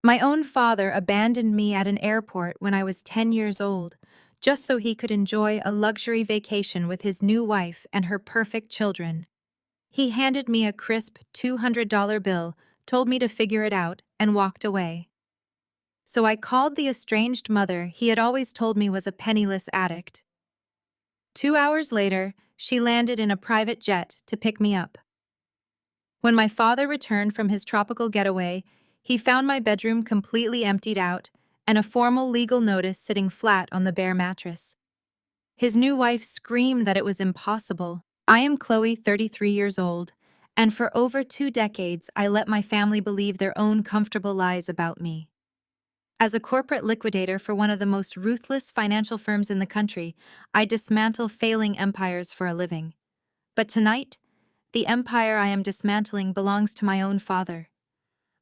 My own father abandoned me at an airport when I was 10 years old, just so he could enjoy a luxury vacation with his new wife and her perfect children. He handed me a crisp $200 bill, told me to figure it out, and walked away. So I called the estranged mother he had always told me was a penniless addict. 2 hours later, she landed in a private jet to pick me up. When my father returned from his tropical getaway, he found my bedroom completely emptied out and a formal legal notice sitting flat on the bare mattress. His new wife screamed that it was impossible. I am Chloe, 33 years old, and for over 2 decades I let my family believe their own comfortable lies about me. As a corporate liquidator for one of the most ruthless financial firms in the country, I dismantle failing empires for a living. But tonight, the empire I am dismantling belongs to my own father.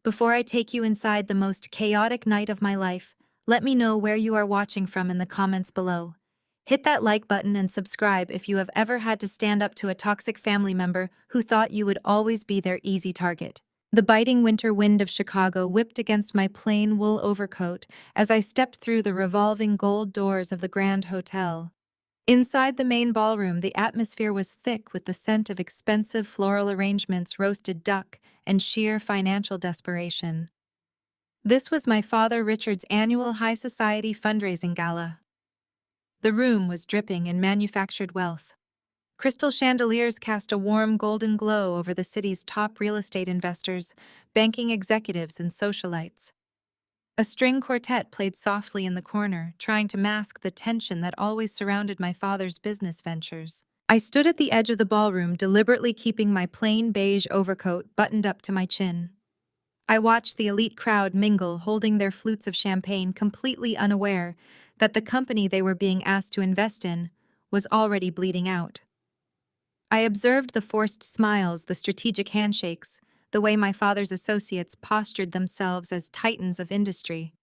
Before I take you inside the most chaotic night of my life, let me know where you are watching from in the comments below. Hit that like button and subscribe if you have ever had to stand up to a toxic family member who thought you would always be their easy target. The biting winter wind of Chicago whipped against my plain wool overcoat as I stepped through the revolving gold doors of the Grand Hotel. Inside the main ballroom, the atmosphere was thick with the scent of expensive floral arrangements, roasted duck, and sheer financial desperation. This was my father Richard's annual high society fundraising gala. The room was dripping in manufactured wealth. Crystal chandeliers cast a warm golden glow over the city's top real estate investors, banking executives, and socialites. A string quartet played softly in the corner, trying to mask the tension that always surrounded my father's business ventures. I stood at the edge of the ballroom, deliberately keeping my plain beige overcoat buttoned up to my chin. I watched the elite crowd mingle, holding their flutes of champagne, completely unaware that the company they were being asked to invest in was already bleeding out. I observed the forced smiles, the strategic handshakes, the way my father's associates postured themselves as titans of industry.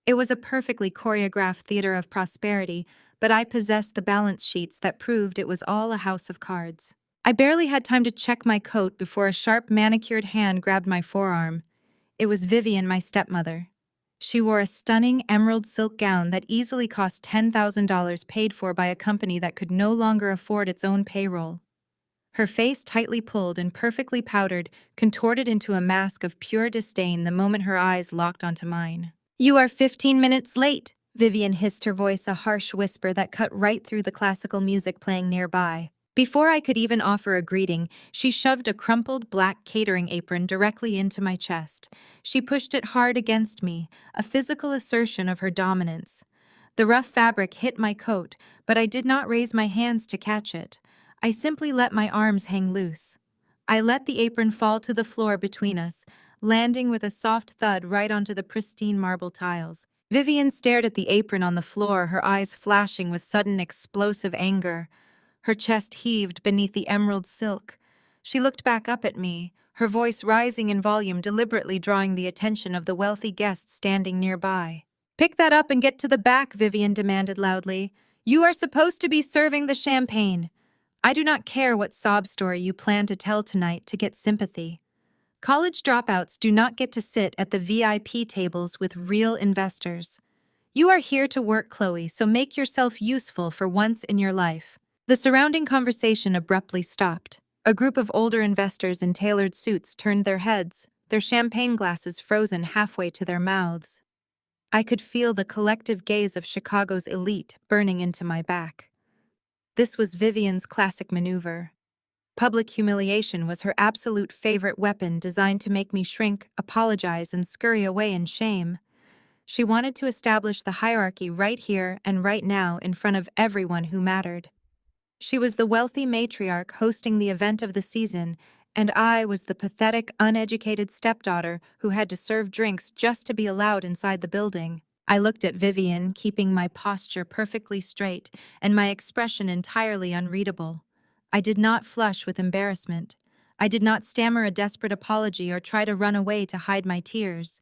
It was a perfectly choreographed theater of prosperity, but I possessed the balance sheets that proved it was all a house of cards. I barely had time to check my coat before a sharp manicured hand grabbed my forearm. It was Vivian, my stepmother. She wore a stunning emerald silk gown that easily cost $10,000, paid for by a company that could no longer afford its own payroll. Her face, tightly pulled and perfectly powdered, contorted into a mask of pure disdain the moment her eyes locked onto mine. "You are 15 minutes late," Vivian hissed, her voice a harsh whisper that cut right through the classical music playing nearby. Before I could even offer a greeting, she shoved a crumpled black catering apron directly into my chest. She pushed it hard against me, a physical assertion of her dominance. The rough fabric hit my coat, but I did not raise my hands to catch it. I simply let my arms hang loose. I let the apron fall to the floor between us, landing with a soft thud right onto the pristine marble tiles. Vivian stared at the apron on the floor, her eyes flashing with sudden explosive anger. Her chest heaved beneath the emerald silk. She looked back up at me, her voice rising in volume, deliberately drawing the attention of the wealthy guests standing nearby. "Pick that up and get to the back," Vivian demanded loudly. "You are supposed to be serving the champagne. I do not care what sob story you plan to tell tonight to get sympathy. College dropouts do not get to sit at the VIP tables with real investors. You are here to work, Chloe, so make yourself useful for once in your life." The surrounding conversation abruptly stopped. A group of older investors in tailored suits turned their heads, their champagne glasses frozen halfway to their mouths. I could feel the collective gaze of Chicago's elite burning into my back. This was Vivian's classic maneuver. Public humiliation was her absolute favorite weapon, designed to make me shrink, apologize, and scurry away in shame. She wanted to establish the hierarchy right here and right now in front of everyone who mattered. She was the wealthy matriarch hosting the event of the season, and I was the pathetic, uneducated stepdaughter who had to serve drinks just to be allowed inside the building. I looked at Vivian, keeping my posture perfectly straight and my expression entirely unreadable. I did not flush with embarrassment. I did not stammer a desperate apology or try to run away to hide my tears.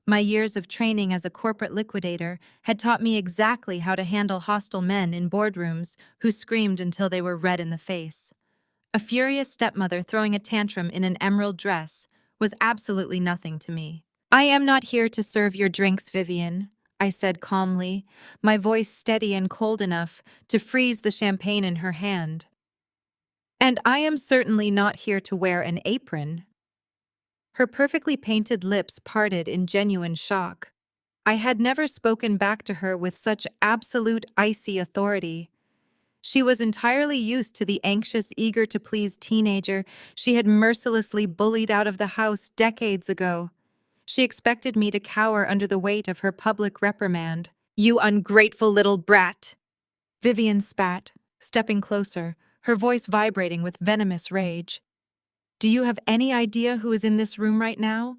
My years of training as a corporate liquidator had taught me exactly how to handle hostile men in boardrooms who screamed until they were red in the face. A furious stepmother throwing a tantrum in an emerald dress was absolutely nothing to me. I am not here to serve your drinks, Vivian, I said calmly, my voice steady and cold enough to freeze the champagne in her hand. And I am certainly not here to wear an apron. Her perfectly painted lips parted in genuine shock. I had never spoken back to her with such absolute icy authority. She was entirely used to the anxious, eager-to-please teenager she had mercilessly bullied out of the house decades ago. She expected me to cower under the weight of her public reprimand. "You ungrateful little brat!" Vivian spat, stepping closer, her voice vibrating with venomous rage. "Do you have any idea who is in this room right now?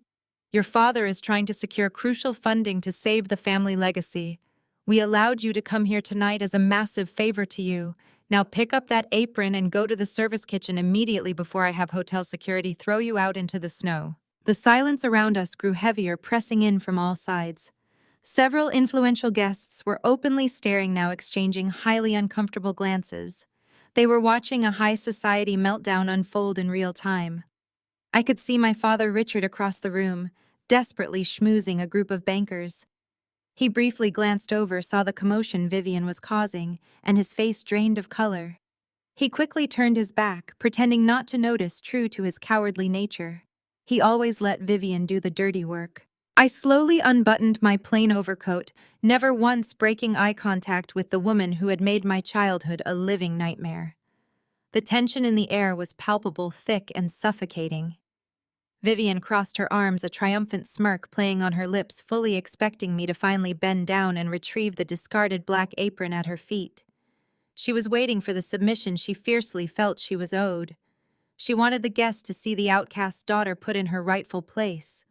Your father is trying to secure crucial funding to save the family legacy. We allowed you to come here tonight as a massive favor to you. Now pick up that apron and go to the service kitchen immediately before I have hotel security throw you out into the snow." The silence around us grew heavier, pressing in from all sides. Several influential guests were openly staring now, exchanging highly uncomfortable glances. They were watching a high society meltdown unfold in real time. I could see my father Richard across the room, desperately schmoozing a group of bankers. He briefly glanced over, saw the commotion Vivian was causing, and his face drained of color. He quickly turned his back, pretending not to notice, true to his cowardly nature. He always let Vivian do the dirty work. I slowly unbuttoned my plain overcoat, never once breaking eye contact with the woman who had made my childhood a living nightmare. The tension in the air was palpable, thick, and suffocating. Vivian crossed her arms, a triumphant smirk playing on her lips, fully expecting me to finally bend down and retrieve the discarded black apron at her feet. She was waiting for the submission she fiercely felt she was owed. She wanted the guests to see the outcast daughter put in her rightful place.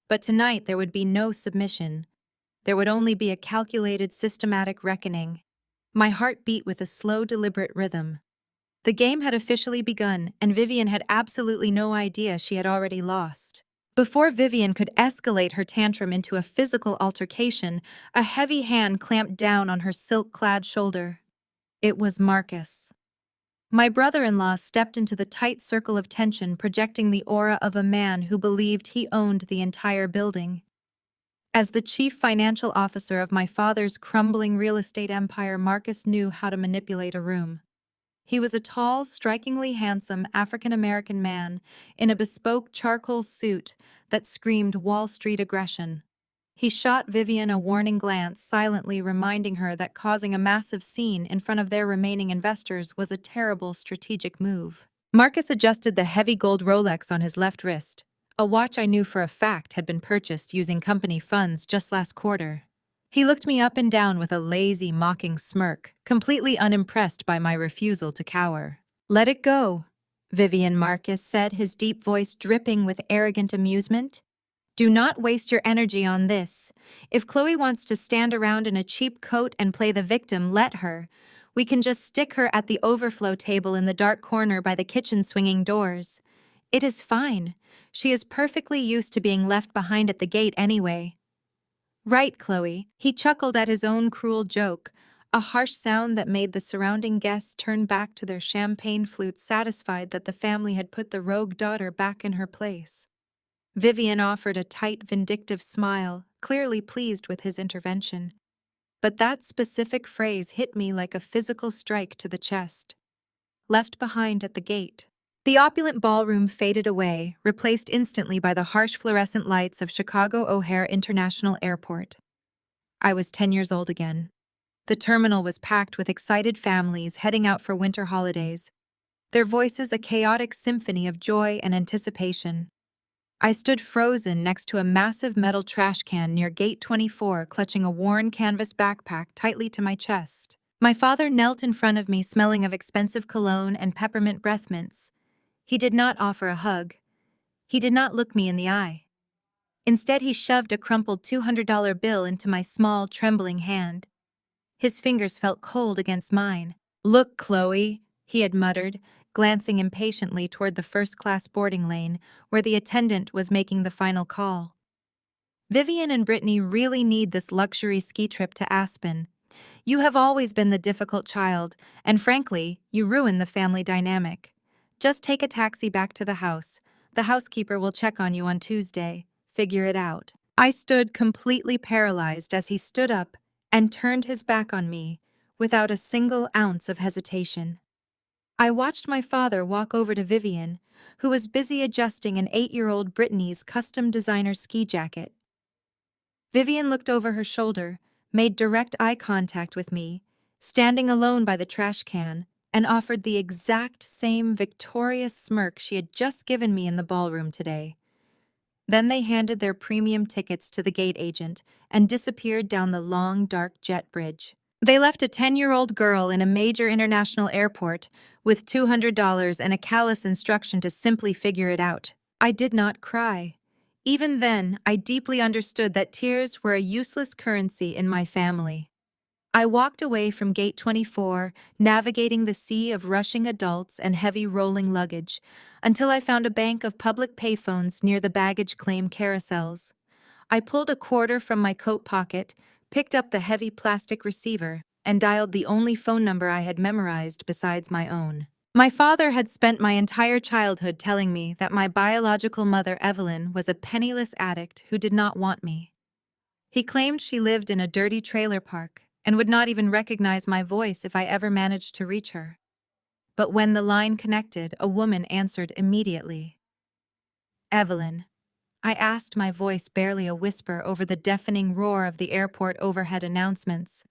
But tonight there would be no submission. There would only be a calculated, systematic reckoning. My heart beat with a slow, deliberate rhythm. The game had officially begun, and Vivian had absolutely no idea she had already lost. Before Vivian could escalate her tantrum into a physical altercation, a heavy hand clamped down on her silk-clad shoulder. It was Marcus. My brother-in-law stepped into the tight circle of tension, projecting the aura of a man who believed he owned the entire building. As the chief financial officer of my father's crumbling real estate empire, Marcus knew how to manipulate a room. He was a tall, strikingly handsome African-American man in a bespoke charcoal suit that screamed Wall Street aggression. He shot Vivian a warning glance, silently reminding her that causing a massive scene in front of their remaining investors was a terrible strategic move. Marcus adjusted the heavy gold Rolex on his left wrist, a watch I knew for a fact had been purchased using company funds just last quarter. He looked me up and down with a lazy, mocking smirk, completely unimpressed by my refusal to cower. "Let it go," Vivian Marcus said, his deep voice dripping with arrogant amusement. "Do not waste your energy on this. If Chloe wants to stand around in a cheap coat and play the victim, let her. We can just stick her at the overflow table in the dark corner by the kitchen swinging doors. It is fine. She is perfectly used to being left behind at the gate anyway." "Right, Chloe." He chuckled at his own cruel joke, a harsh sound that made the surrounding guests turn back to their champagne flutes, satisfied that the family had put the rogue daughter back in her place. Vivian offered a tight, vindictive smile, clearly pleased with his intervention. But that specific phrase hit me like a physical strike to the chest. Left behind at the gate. The opulent ballroom faded away, replaced instantly by the harsh fluorescent lights of Chicago O'Hare International Airport. I was 10 years old again. The terminal was packed with excited families heading out for winter holidays, their voices a chaotic symphony of joy and anticipation. I stood frozen next to a massive metal trash can near Gate 24, clutching a worn canvas backpack tightly to my chest. My father knelt in front of me, smelling of expensive cologne and peppermint breath mints. He did not offer a hug. He did not look me in the eye. Instead, he shoved a crumpled $200 bill into my small, trembling hand. His fingers felt cold against mine. "Look, Chloe," he had muttered, glancing impatiently toward the first-class boarding lane, where the attendant was making the final call. "Vivian and Brittany really need this luxury ski trip to Aspen. You have always been the difficult child, and frankly, you ruin the family dynamic. Just take a taxi back to the house. The housekeeper will check on you on Tuesday. Figure it out." I stood completely paralyzed as he stood up and turned his back on me without a single ounce of hesitation. I watched my father walk over to Vivian, who was busy adjusting an 8-year-old Brittany's custom designer ski jacket. Vivian looked over her shoulder, made direct eye contact with me, standing alone by the trash can, and offered the exact same victorious smirk she had just given me in the ballroom today. Then they handed their premium tickets to the gate agent and disappeared down the long, dark jet bridge. They left a 10-year-old girl in a major international airport with $200 and a callous instruction to simply figure it out. I did not cry. Even then, I deeply understood that tears were a useless currency in my family. I walked away from Gate 24, navigating the sea of rushing adults and heavy rolling luggage, until I found a bank of public payphones near the baggage claim carousels. I pulled a quarter from my coat pocket, picked up the heavy plastic receiver, and dialed the only phone number I had memorized besides my own. My father had spent my entire childhood telling me that my biological mother, Evelyn, was a penniless addict who did not want me. He claimed she lived in a dirty trailer park and would not even recognize my voice if I ever managed to reach her. But when the line connected, a woman answered immediately. Evelyn. I asked, my voice barely a whisper over the deafening roar of the airport overhead announcements.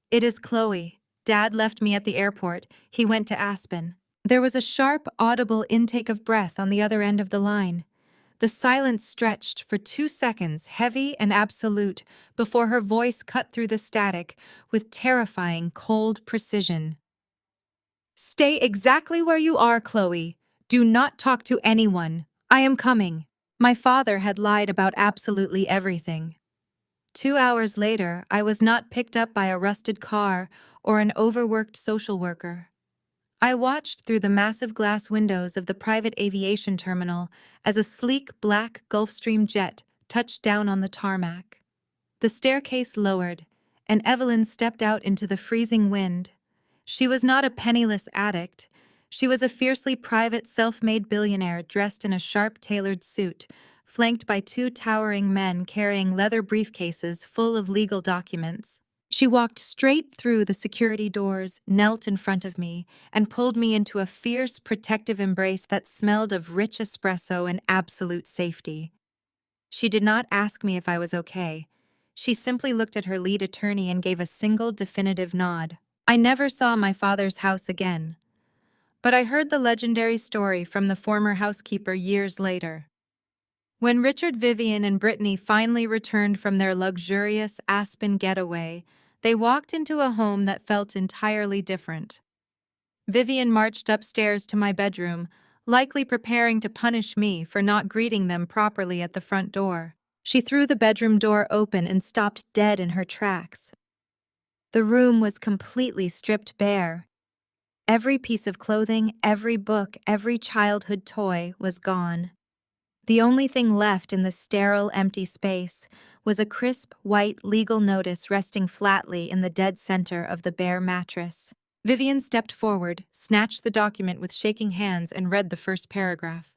It is Chloe. Dad left me at the airport. He went to Aspen. There was a sharp, audible intake of breath on the other end of the line. The silence stretched for 2 seconds, heavy and absolute, before her voice cut through the static with terrifying, cold precision. Stay exactly where you are, Chloe. Do not talk to anyone. I am coming. My father had lied about absolutely everything. 2 hours later, I was not picked up by a rusted car or an overworked social worker. I watched through the massive glass windows of the private aviation terminal as a sleek black Gulfstream jet touched down on the tarmac. The staircase lowered, and Evelyn stepped out into the freezing wind. She was not a penniless addict. She was a fiercely private, self-made billionaire dressed in a sharp-tailored suit, flanked by 2 towering men carrying leather briefcases full of legal documents. She walked straight through the security doors, knelt in front of me, and pulled me into a fierce, protective embrace that smelled of rich espresso and absolute safety. She did not ask me if I was okay. She simply looked at her lead attorney and gave a single definitive nod. I never saw my father's house again, but I heard the legendary story from the former housekeeper years later. When Richard, Vivian, and Brittany finally returned from their luxurious Aspen getaway, they walked into a home that felt entirely different. Vivian marched upstairs to my bedroom, likely preparing to punish me for not greeting them properly at the front door. She threw the bedroom door open and stopped dead in her tracks. The room was completely stripped bare. Every piece of clothing, every book, every childhood toy was gone. The only thing left in the sterile, empty space was a crisp, white legal notice resting flatly in the dead center of the bare mattress. Vivian stepped forward, snatched the document with shaking hands, and read the first paragraph.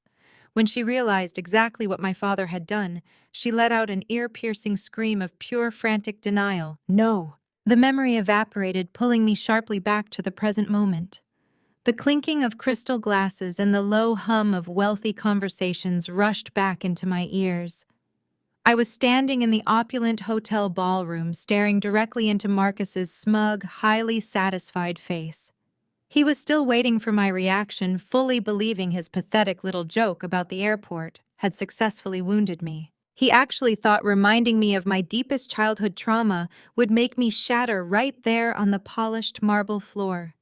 When she realized exactly what my father had done, she let out an ear-piercing scream of pure, frantic denial. No! The memory evaporated, pulling me sharply back to the present moment. The clinking of crystal glasses and the low hum of wealthy conversations rushed back into my ears. I was standing in the opulent hotel ballroom, staring directly into Marcus's smug, highly satisfied face. He was still waiting for my reaction, fully believing his pathetic little joke about the airport had successfully wounded me. He actually thought reminding me of my deepest childhood trauma would make me shatter right there on the polished marble floor.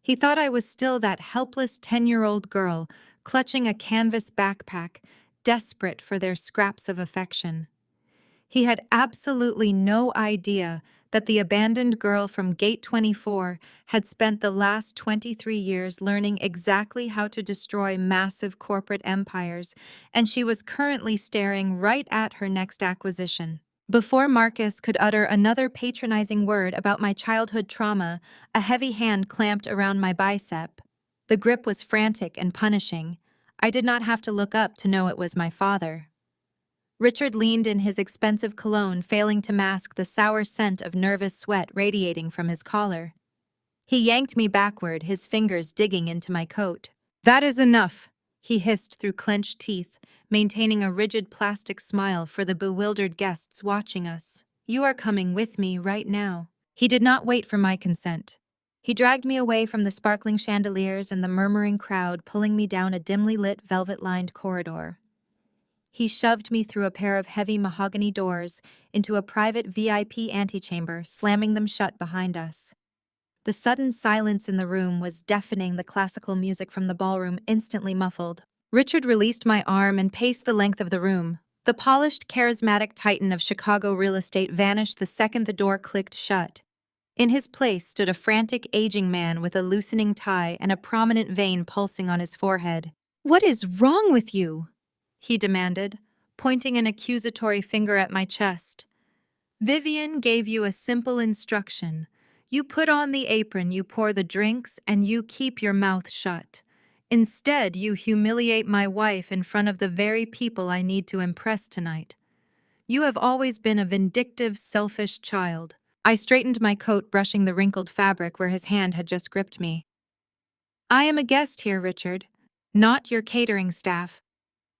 He thought I was still that helpless 10-year-old girl, clutching a canvas backpack, desperate for their scraps of affection. He had absolutely no idea that the abandoned girl from Gate 24 had spent the last 23 years learning exactly how to destroy massive corporate empires, and she was currently staring right at her next acquisition. Before Marcus could utter another patronizing word about my childhood trauma, a heavy hand clamped around my bicep. The grip was frantic and punishing. I did not have to look up to know it was my father. Richard leaned in his expensive cologne, failing to mask the sour scent of nervous sweat radiating from his collar. He yanked me backward, his fingers digging into my coat. "That is enough," he hissed through clenched teeth, maintaining a rigid plastic smile for the bewildered guests watching us. "You are coming with me right now." He did not wait for my consent. He dragged me away from the sparkling chandeliers and the murmuring crowd, pulling me down a dimly lit, velvet-lined corridor. He shoved me through a pair of heavy mahogany doors into a private VIP antechamber, slamming them shut behind us. The sudden silence in the room was deafening, the classical music from the ballroom instantly muffled. Richard released my arm and paced the length of the room. The polished, charismatic titan of Chicago real estate vanished the second the door clicked shut. In his place stood a frantic, aging man with a loosening tie and a prominent vein pulsing on his forehead. "What is wrong with you?" he demanded, pointing an accusatory finger at my chest. "Vivian gave you a simple instruction. You put on the apron, you pour the drinks, and you keep your mouth shut. Instead, you humiliate my wife in front of the very people I need to impress tonight. You have always been a vindictive, selfish child." I straightened my coat, brushing the wrinkled fabric where his hand had just gripped me. "I am a guest here, Richard, not your catering staff.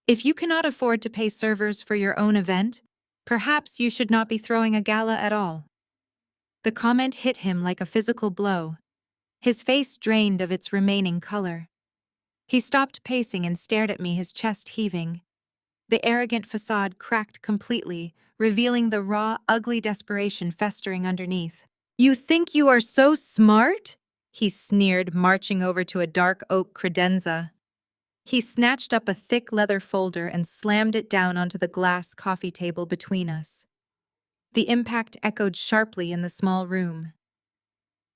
If you cannot afford to pay servers for your own event, perhaps you should not be throwing a gala at all." The comment hit him like a physical blow. His face drained of its remaining color. He stopped pacing and stared at me, his chest heaving. The arrogant facade cracked completely, revealing the raw, ugly desperation festering underneath. "You think you are so smart?" he sneered, marching over to a dark oak credenza. He snatched up a thick leather folder and slammed it down onto the glass coffee table between us. The impact echoed sharply in the small room.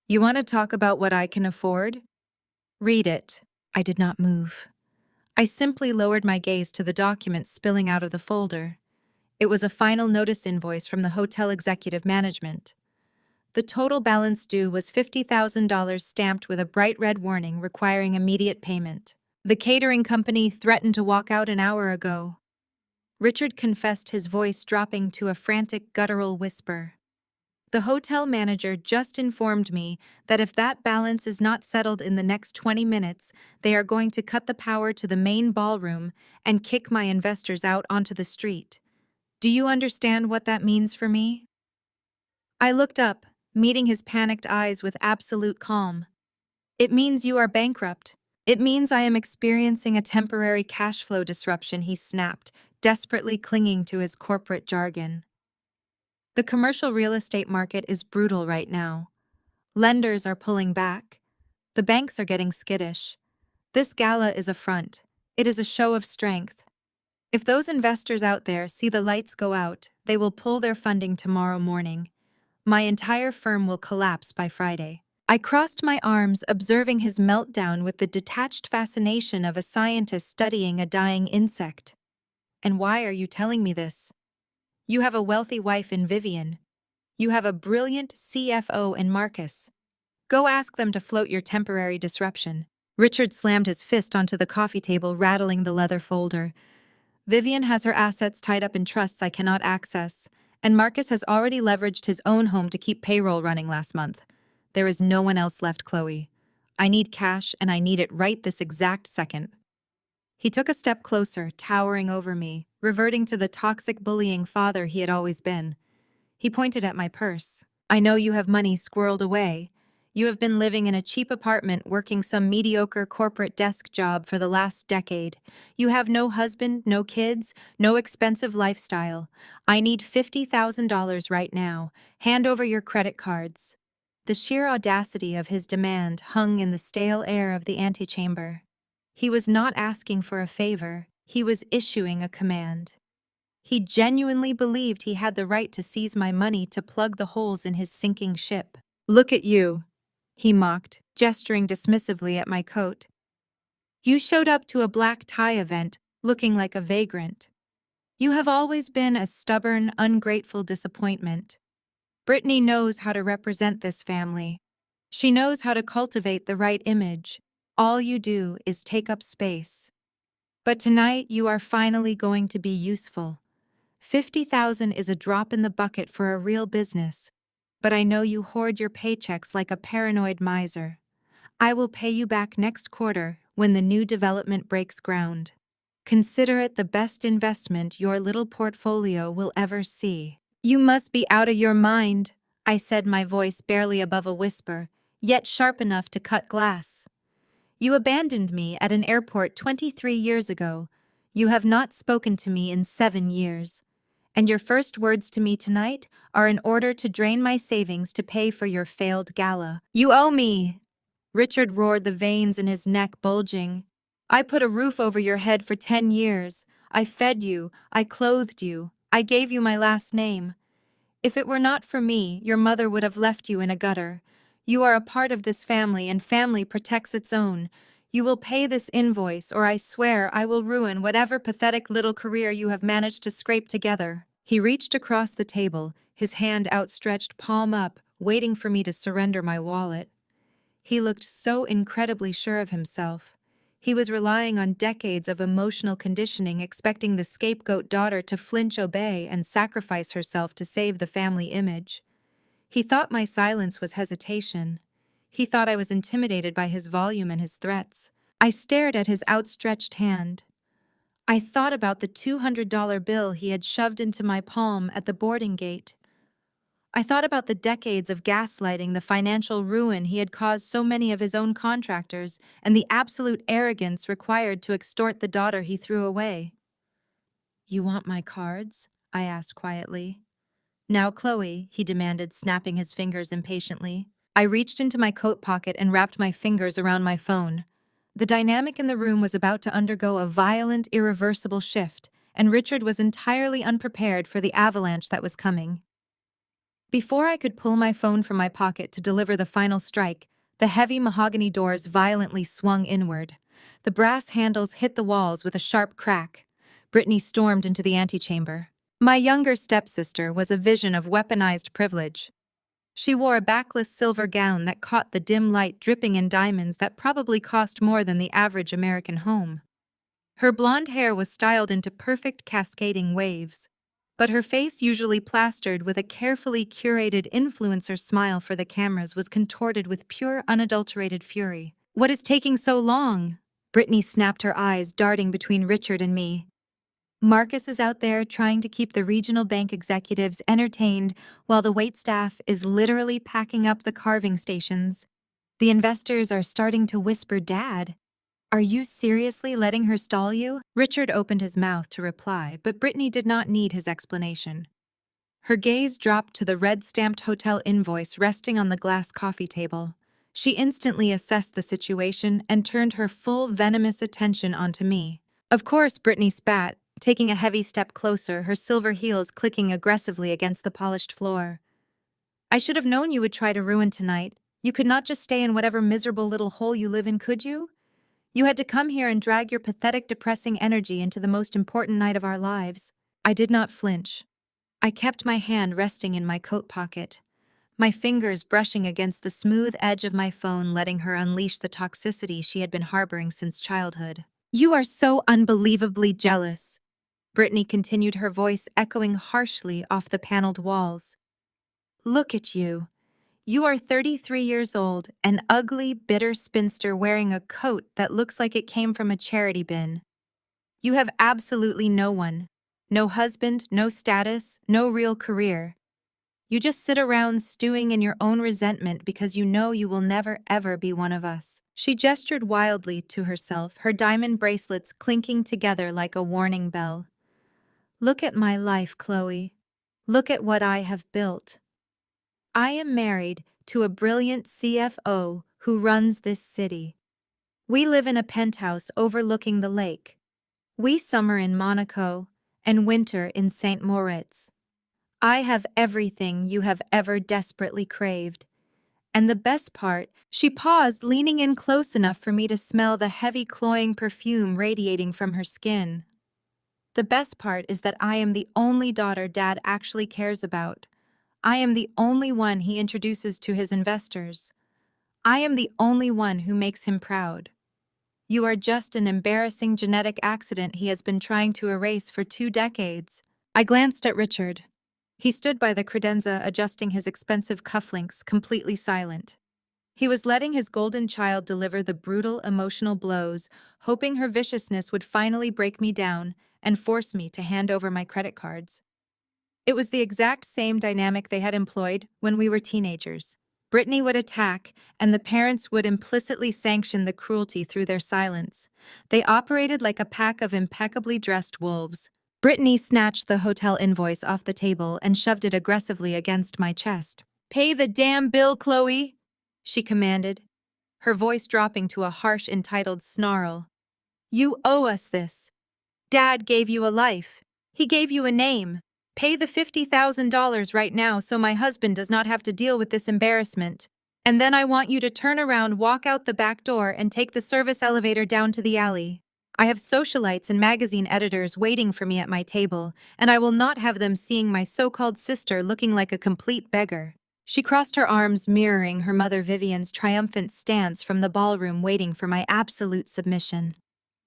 "You want to talk about what I can afford? Read it." I did not move. I simply lowered my gaze to the document spilling out of the folder. It was a final notice invoice from the hotel executive management. The total balance due was $50,000, stamped with a bright red warning requiring immediate payment. "The catering company threatened to walk out an hour ago." Richard confessed, his voice dropping to a frantic, guttural whisper. "The hotel manager just informed me that if that balance is not settled in the next 20 minutes, they are going to cut the power to the main ballroom and kick my investors out onto the street. Do you understand what that means for me?" I looked up, meeting his panicked eyes with absolute calm. "It means you are bankrupt. It means I am experiencing a temporary cash flow disruption," he snapped, desperately clinging to his corporate jargon. "The commercial real estate market is brutal right now. Lenders are pulling back. The banks are getting skittish. This gala is a front. It is a show of strength. If those investors out there see the lights go out, they will pull their funding tomorrow morning. My entire firm will collapse by Friday." I crossed my arms, observing his meltdown with the detached fascination of a scientist studying a dying insect. "And why are you telling me this? You have a wealthy wife in Vivian. You have a brilliant CFO in Marcus. Go ask them to float your temporary disruption." Richard slammed his fist onto the coffee table, rattling the leather folder. "Vivian has her assets tied up in trusts I cannot access, and Marcus has already leveraged his own home to keep payroll running last month. There is no one else left, Chloe. I need cash, and I need it right this exact second." He took a step closer, towering over me, reverting to the toxic, bullying father he had always been. He pointed at my purse. "I know you have money squirreled away. You have been living in a cheap apartment, working some mediocre corporate desk job for the last decade. You have no husband, no kids, no expensive lifestyle. I need $50,000 right now. Hand over your credit cards." The sheer audacity of his demand hung in the stale air of the antechamber. He was not asking for a favor, he was issuing a command. He genuinely believed he had the right to seize my money to plug the holes in his sinking ship. "Look at you," he mocked, gesturing dismissively at my coat. "You showed up to a black tie event looking like a vagrant. You have always been a stubborn, ungrateful disappointment. Brittany knows how to represent this family. She knows how to cultivate the right image. All you do is take up space. But tonight you are finally going to be useful. 50,000 is a drop in the bucket for a real business, but I know you hoard your paychecks like a paranoid miser. I will pay you back next quarter when the new development breaks ground. Consider it the best investment your little portfolio will ever see. You must be out of your mind, I said, my voice barely above a whisper, yet sharp enough to cut glass. You abandoned me at an airport 23 years ago. You have not spoken to me in 7 years. And your first words to me tonight are in order to drain my savings to pay for your failed gala. You owe me! Richard roared, the veins in his neck bulging. I put a roof over your head for 10 years. I fed you. I clothed you. I gave you my last name. If it were not for me, your mother would have left you in a gutter. You are a part of this family, and family protects its own. You will pay this invoice, or I swear I will ruin whatever pathetic little career you have managed to scrape together. He reached across the table, his hand outstretched, palm up, waiting for me to surrender my wallet. He looked so incredibly sure of himself. He was relying on decades of emotional conditioning, expecting the scapegoat daughter to flinch, obey, and sacrifice herself to save the family image. He thought my silence was hesitation. He thought I was intimidated by his volume and his threats. I stared at his outstretched hand. I thought about the $200 bill he had shoved into my palm at the boarding gate. I thought about the decades of gaslighting, the financial ruin he had caused so many of his own contractors, and the absolute arrogance required to extort the daughter he threw away. You want my cards? I asked quietly. Now, Chloe, he demanded, snapping his fingers impatiently. I reached into my coat pocket and wrapped my fingers around my phone. The dynamic in the room was about to undergo a violent, irreversible shift, and Richard was entirely unprepared for the avalanche that was coming. Before I could pull my phone from my pocket to deliver the final strike, the heavy mahogany doors violently swung inward. The brass handles hit the walls with a sharp crack. Brittany stormed into the antechamber. My younger stepsister was a vision of weaponized privilege. She wore a backless silver gown that caught the dim light dripping in diamonds that probably cost more than the average American home. Her blonde hair was styled into perfect cascading waves, but her face, usually plastered with a carefully curated influencer smile for the cameras, was contorted with pure, unadulterated fury. What is taking so long? Brittany snapped, her eyes darting between Richard and me. Marcus is out there trying to keep the regional bank executives entertained while the waitstaff is literally packing up the carving stations. The investors are starting to whisper, "Dad, are you seriously letting her stall you?" Richard opened his mouth to reply, but Brittany did not need his explanation. Her gaze dropped to the red-stamped hotel invoice resting on the glass coffee table. She instantly assessed the situation and turned her full venomous attention onto me. Of course, Brittany spat, taking a heavy step closer, her silver heels clicking aggressively against the polished floor. I should have known you would try to ruin tonight. You could not just stay in whatever miserable little hole you live in, could you? You had to come here and drag your pathetic, depressing energy into the most important night of our lives. I did not flinch. I kept my hand resting in my coat pocket, my fingers brushing against the smooth edge of my phone, letting her unleash the toxicity she had been harboring since childhood. You are so unbelievably jealous, Brittany continued, her voice echoing harshly off the paneled walls. Look at you. You are 33 years old, an ugly, bitter spinster wearing a coat that looks like it came from a charity bin. You have absolutely no one. No husband, no status, no real career. You just sit around stewing in your own resentment because you know you will never ever be one of us. She gestured wildly to herself, her diamond bracelets clinking together like a warning bell. Look at my life, Chloe. Look at what I have built. I am married to a brilliant CFO who runs this city. We live in a penthouse overlooking the lake. We summer in Monaco and winter in St. Moritz. I have everything you have ever desperately craved. And the best part, she paused, leaning in close enough for me to smell the heavy, cloying perfume radiating from her skin. The best part is that I am the only daughter Dad actually cares about. I am the only one he introduces to his investors. I am the only one who makes him proud. You are just an embarrassing genetic accident he has been trying to erase for 2 decades. I glanced at Richard. He stood by the credenza adjusting his expensive cufflinks, completely silent. He was letting his golden child deliver the brutal emotional blows, hoping her viciousness would finally break me down and force me to hand over my credit cards. It was the exact same dynamic they had employed when we were teenagers. Brittany would attack, and the parents would implicitly sanction the cruelty through their silence. They operated like a pack of impeccably dressed wolves. Brittany snatched the hotel invoice off the table and shoved it aggressively against my chest. "Pay the damn bill, Chloe!" she commanded, her voice dropping to a harsh, entitled snarl. "You owe us this. Dad gave you a life. He gave you a name. Pay the $50,000 right now so my husband does not have to deal with this embarrassment. And then I want you to turn around, walk out the back door, and take the service elevator down to the alley. I have socialites and magazine editors waiting for me at my table, and I will not have them seeing my so-called sister looking like a complete beggar." She crossed her arms, mirroring her mother Vivian's triumphant stance from the ballroom, waiting for my absolute submission.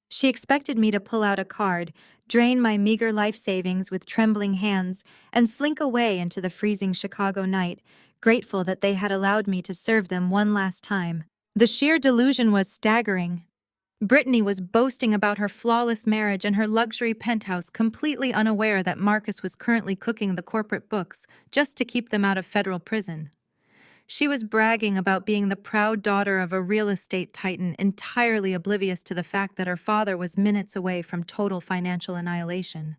She expected me to pull out a card, drain my meager life savings with trembling hands, and slink away into the freezing Chicago night, grateful that they had allowed me to serve them one last time. The sheer delusion was staggering. Brittany was boasting about her flawless marriage and her luxury penthouse, completely unaware that Marcus was currently cooking the corporate books just to keep them out of federal prison. She was bragging about being the proud daughter of a real estate titan, entirely oblivious to the fact that her father was minutes away from total financial annihilation.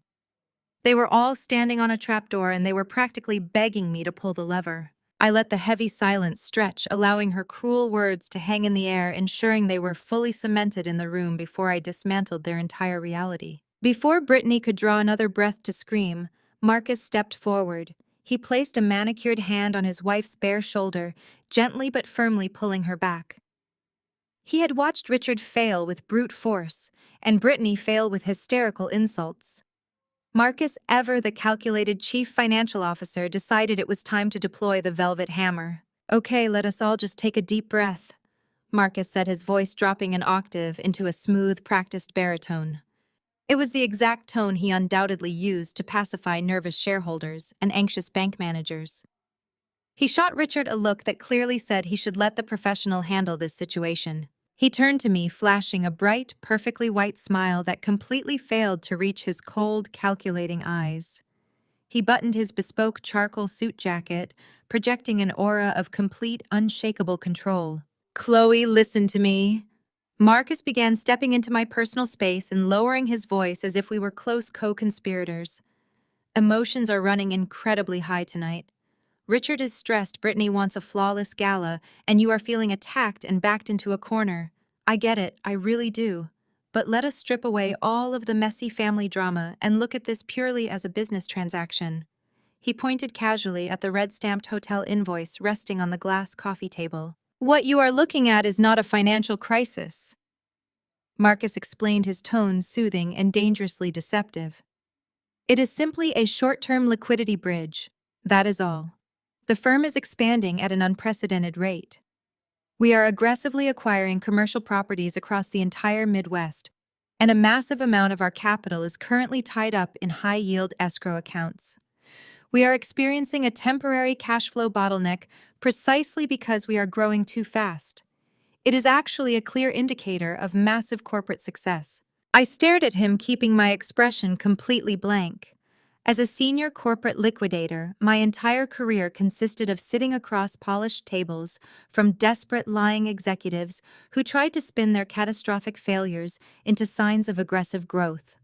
They were all standing on a trapdoor, and they were practically begging me to pull the lever. I let the heavy silence stretch, allowing her cruel words to hang in the air, ensuring they were fully cemented in the room before I dismantled their entire reality. Before Brittany could draw another breath to scream, Marcus stepped forward. He placed a manicured hand on his wife's bare shoulder, gently but firmly pulling her back. He had watched Richard fail with brute force, and Brittany fail with hysterical insults. Marcus, ever the calculated chief financial officer, decided it was time to deploy the velvet hammer. "Okay, let us all just take a deep breath," Marcus said, his voice dropping an octave into a smooth, practiced baritone. It was the exact tone he undoubtedly used to pacify nervous shareholders and anxious bank managers. He shot Richard a look that clearly said he should let the professional handle this situation. He turned to me, flashing a bright, perfectly white smile that completely failed to reach his cold, calculating eyes. He buttoned his bespoke charcoal suit jacket, projecting an aura of complete, unshakable control. "Chloe, listen to me." Marcus began stepping into my personal space and lowering his voice as if we were close co-conspirators. "Emotions are running incredibly high tonight. Richard is stressed, Brittany wants a flawless gala, and you are feeling attacked and backed into a corner. I get it, I really do. But let us strip away all of the messy family drama and look at this purely as a business transaction." He pointed casually at the red-stamped hotel invoice resting on the glass coffee table. "What you are looking at is not a financial crisis." Marcus explained, his tone soothing and dangerously deceptive. "It is simply a short-term liquidity bridge. That is all. The firm is expanding at an unprecedented rate. We are aggressively acquiring commercial properties across the entire Midwest, and a massive amount of our capital is currently tied up in high-yield escrow accounts. We are experiencing a temporary cash flow bottleneck precisely because we are growing too fast. It is actually a clear indicator of massive corporate success." I stared at him, keeping my expression completely blank. As a senior corporate liquidator, my entire career consisted of sitting across polished tables from desperate, lying executives who tried to spin their catastrophic failures into signs of aggressive growth.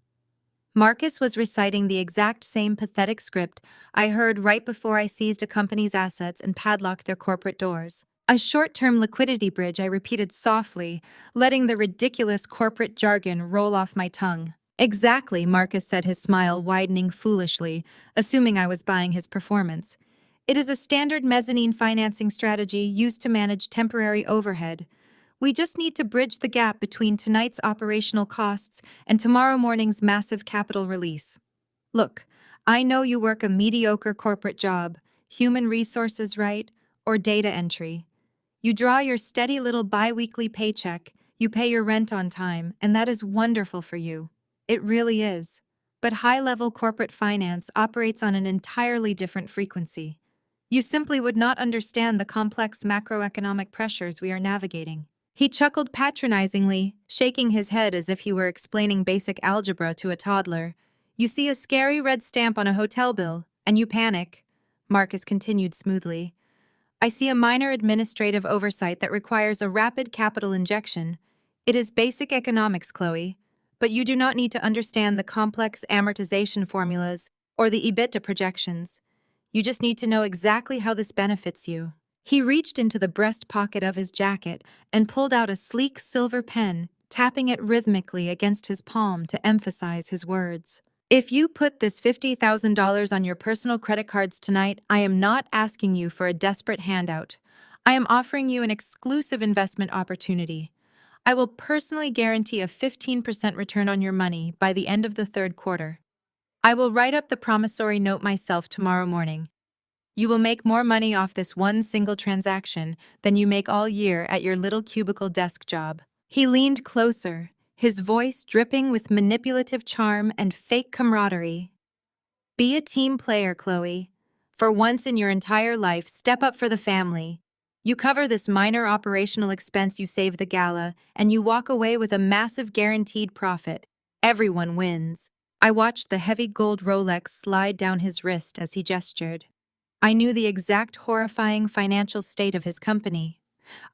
Marcus was reciting the exact same pathetic script I heard right before I seized a company's assets and padlocked their corporate doors. "A short-term liquidity bridge," I repeated softly, letting the ridiculous corporate jargon roll off my tongue. "Exactly," Marcus said, his smile widening foolishly, assuming I was buying his performance. "It is a standard mezzanine financing strategy used to manage temporary overhead. We just need to bridge the gap between tonight's operational costs and tomorrow morning's massive capital release. Look, I know you work a mediocre corporate job, human resources, right, or data entry. You draw your steady little bi-weekly paycheck, you pay your rent on time, and that is wonderful for you. It really is. But high-level corporate finance operates on an entirely different frequency. You simply would not understand the complex macroeconomic pressures we are navigating. He chuckled patronizingly, shaking his head as if he were explaining basic algebra to a toddler. You see a scary red stamp on a hotel bill, and you panic. Marcus continued smoothly. I see a minor administrative oversight that requires a rapid capital injection. It is basic economics, Chloe, but you do not need to understand the complex amortization formulas or the EBITDA projections. You just need to know exactly how this benefits you. He reached into the breast pocket of his jacket and pulled out a sleek silver pen, tapping it rhythmically against his palm to emphasize his words. If you put this $50,000 on your personal credit cards tonight, I am not asking you for a desperate handout. I am offering you an exclusive investment opportunity. I will personally guarantee a 15% return on your money by the end of the third quarter. I will write up the promissory note myself tomorrow morning. You will make more money off this one single transaction than you make all year at your little cubicle desk job. He leaned closer, his voice dripping with manipulative charm and fake camaraderie. Be a team player, Chloe. For once in your entire life, step up for the family. You cover this minor operational expense, you save the gala, and you walk away with a massive guaranteed profit. Everyone wins. I watched the heavy gold Rolex slide down his wrist as he gestured. I knew the exact horrifying financial state of his company.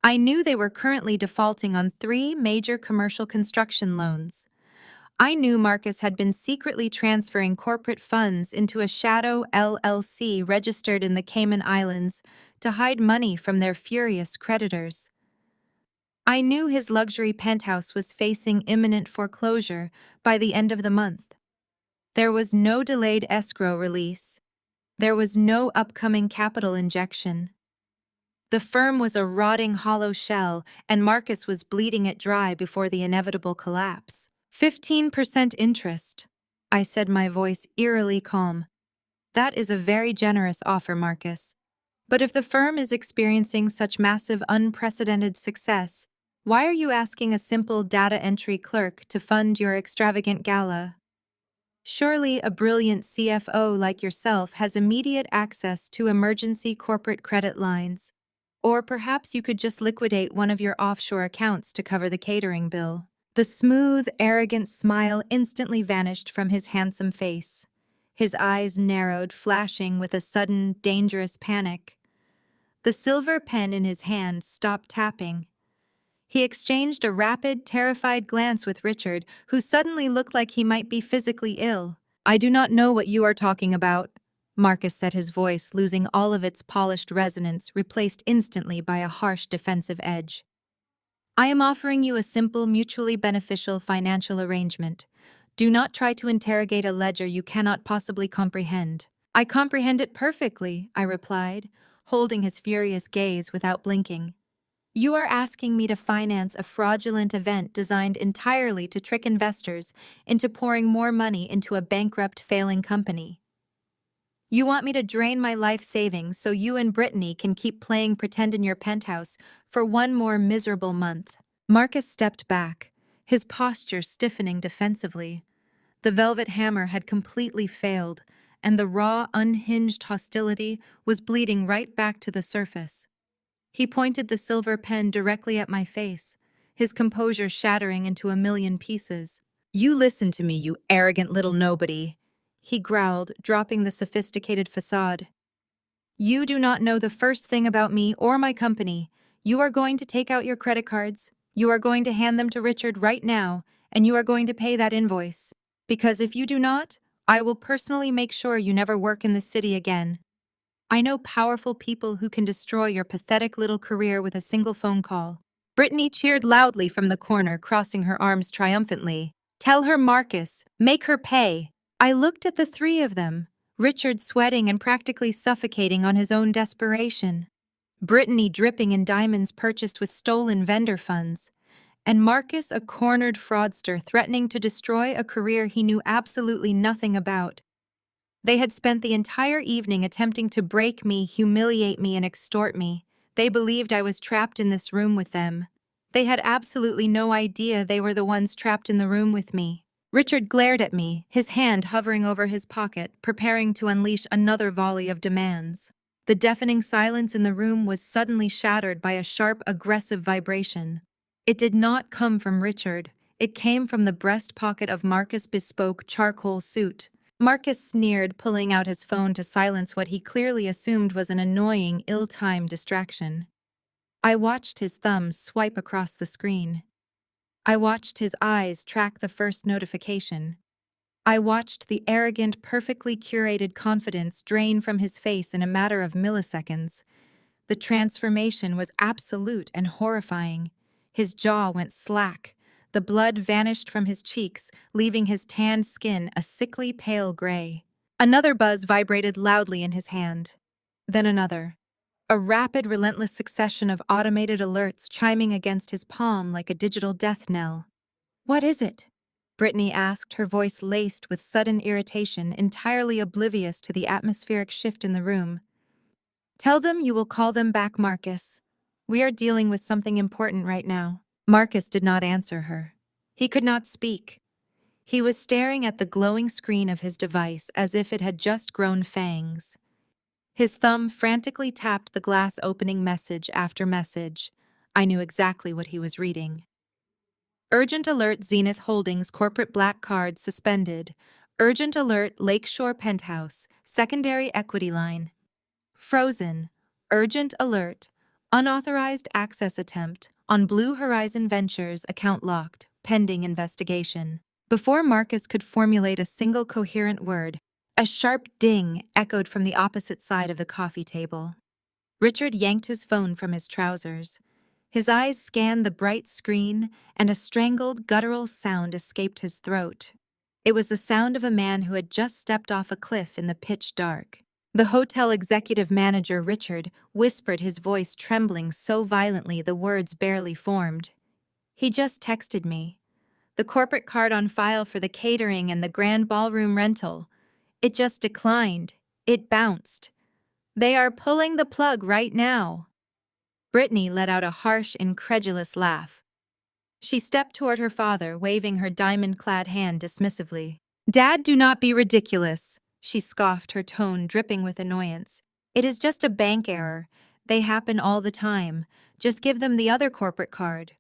I knew they were currently defaulting on 3 major commercial construction loans. I knew Marcus had been secretly transferring corporate funds into a shadow LLC registered in the Cayman Islands to hide money from their furious creditors. I knew his luxury penthouse was facing imminent foreclosure by the end of the month. There was no delayed escrow release. There was no upcoming capital injection. The firm was a rotting hollow shell, and Marcus was bleeding it dry before the inevitable collapse. 15% interest, I said, my voice eerily calm. That is a very generous offer, Marcus. But if the firm is experiencing such massive, unprecedented success, why are you asking a simple data entry clerk to fund your extravagant gala? Surely a brilliant CFO like yourself has immediate access to emergency corporate credit lines. Or perhaps you could just liquidate one of your offshore accounts to cover the catering bill. The smooth, arrogant smile instantly vanished from his handsome face. His eyes narrowed, flashing with a sudden, dangerous panic. The silver pen in his hand stopped tapping. He exchanged a rapid, terrified glance with Richard, who suddenly looked like he might be physically ill. I do not know what you are talking about, Marcus said, his voice losing all of its polished resonance, replaced instantly by a harsh defensive edge. I am offering you a simple, mutually beneficial financial arrangement. Do not try to interrogate a ledger you cannot possibly comprehend. I comprehend it perfectly, I replied, holding his furious gaze without blinking. You are asking me to finance a fraudulent event designed entirely to trick investors into pouring more money into a bankrupt, failing company. You want me to drain my life savings so you and Brittany can keep playing pretend in your penthouse for one more miserable month. Marcus stepped back, his posture stiffening defensively. The velvet hammer had completely failed, and the raw, unhinged hostility was bleeding right back to the surface. He pointed the silver pen directly at my face, his composure shattering into a million pieces. You listen to me, you arrogant little nobody, he growled, dropping the sophisticated facade. You do not know the first thing about me or my company. You are going to take out your credit cards, you are going to hand them to Richard right now, and you are going to pay that invoice. Because if you do not, I will personally make sure you never work in this city again. I know powerful people who can destroy your pathetic little career with a single phone call. Brittany cheered loudly from the corner, crossing her arms triumphantly. Tell her, Marcus. Make her pay. I looked at the 3 of them, Richard sweating and practically suffocating on his own desperation, Brittany dripping in diamonds purchased with stolen vendor funds, and Marcus a cornered fraudster threatening to destroy a career he knew absolutely nothing about. They had spent the entire evening attempting to break me, humiliate me, and extort me. They believed I was trapped in this room with them. They had absolutely no idea they were the ones trapped in the room with me. Richard glared at me, his hand hovering over his pocket, preparing to unleash another volley of demands. The deafening silence in the room was suddenly shattered by a sharp, aggressive vibration. It did not come from Richard. It came from the breast pocket of Marcus' bespoke charcoal suit. Marcus sneered, pulling out his phone to silence what he clearly assumed was an annoying, ill-timed distraction. I watched his thumb swipe across the screen. I watched his eyes track the first notification. I watched the arrogant, perfectly curated confidence drain from his face in a matter of milliseconds. The transformation was absolute and horrifying. His jaw went slack. The blood vanished from his cheeks, leaving his tanned skin a sickly pale gray. Another buzz vibrated loudly in his hand. Then another. A rapid, relentless succession of automated alerts chiming against his palm like a digital death knell. "What is it?" Brittany asked, her voice laced with sudden irritation, entirely oblivious to the atmospheric shift in the room. "Tell them you will call them back, Marcus. We are dealing with something important right now." Marcus did not answer her. He could not speak. He was staring at the glowing screen of his device as if it had just grown fangs. His thumb frantically tapped the glass, opening message after message. I knew exactly what he was reading. Urgent alert, Zenith Holdings corporate black card suspended. Urgent alert, Lakeshore Penthouse, secondary equity line. Frozen. Urgent alert, unauthorized access attempt on Blue Horizon Ventures account locked, pending investigation. Before Marcus could formulate a single coherent word, a sharp ding echoed from the opposite side of the coffee table. Richard yanked his phone from his trousers. His eyes scanned the bright screen, and a strangled, guttural sound escaped his throat. It was the sound of a man who had just stepped off a cliff in the pitch dark. The hotel executive manager, Richard, whispered, his voice trembling so violently the words barely formed. "He just texted me. The corporate card on file for the catering and the grand ballroom rental. It just declined. It bounced. They are pulling the plug right now." Brittany let out a harsh, incredulous laugh. She stepped toward her father, waving her diamond-clad hand dismissively. "Dad, do not be ridiculous," she scoffed, her tone dripping with annoyance. "It is just a bank error. They happen all the time. Just give them the other corporate card.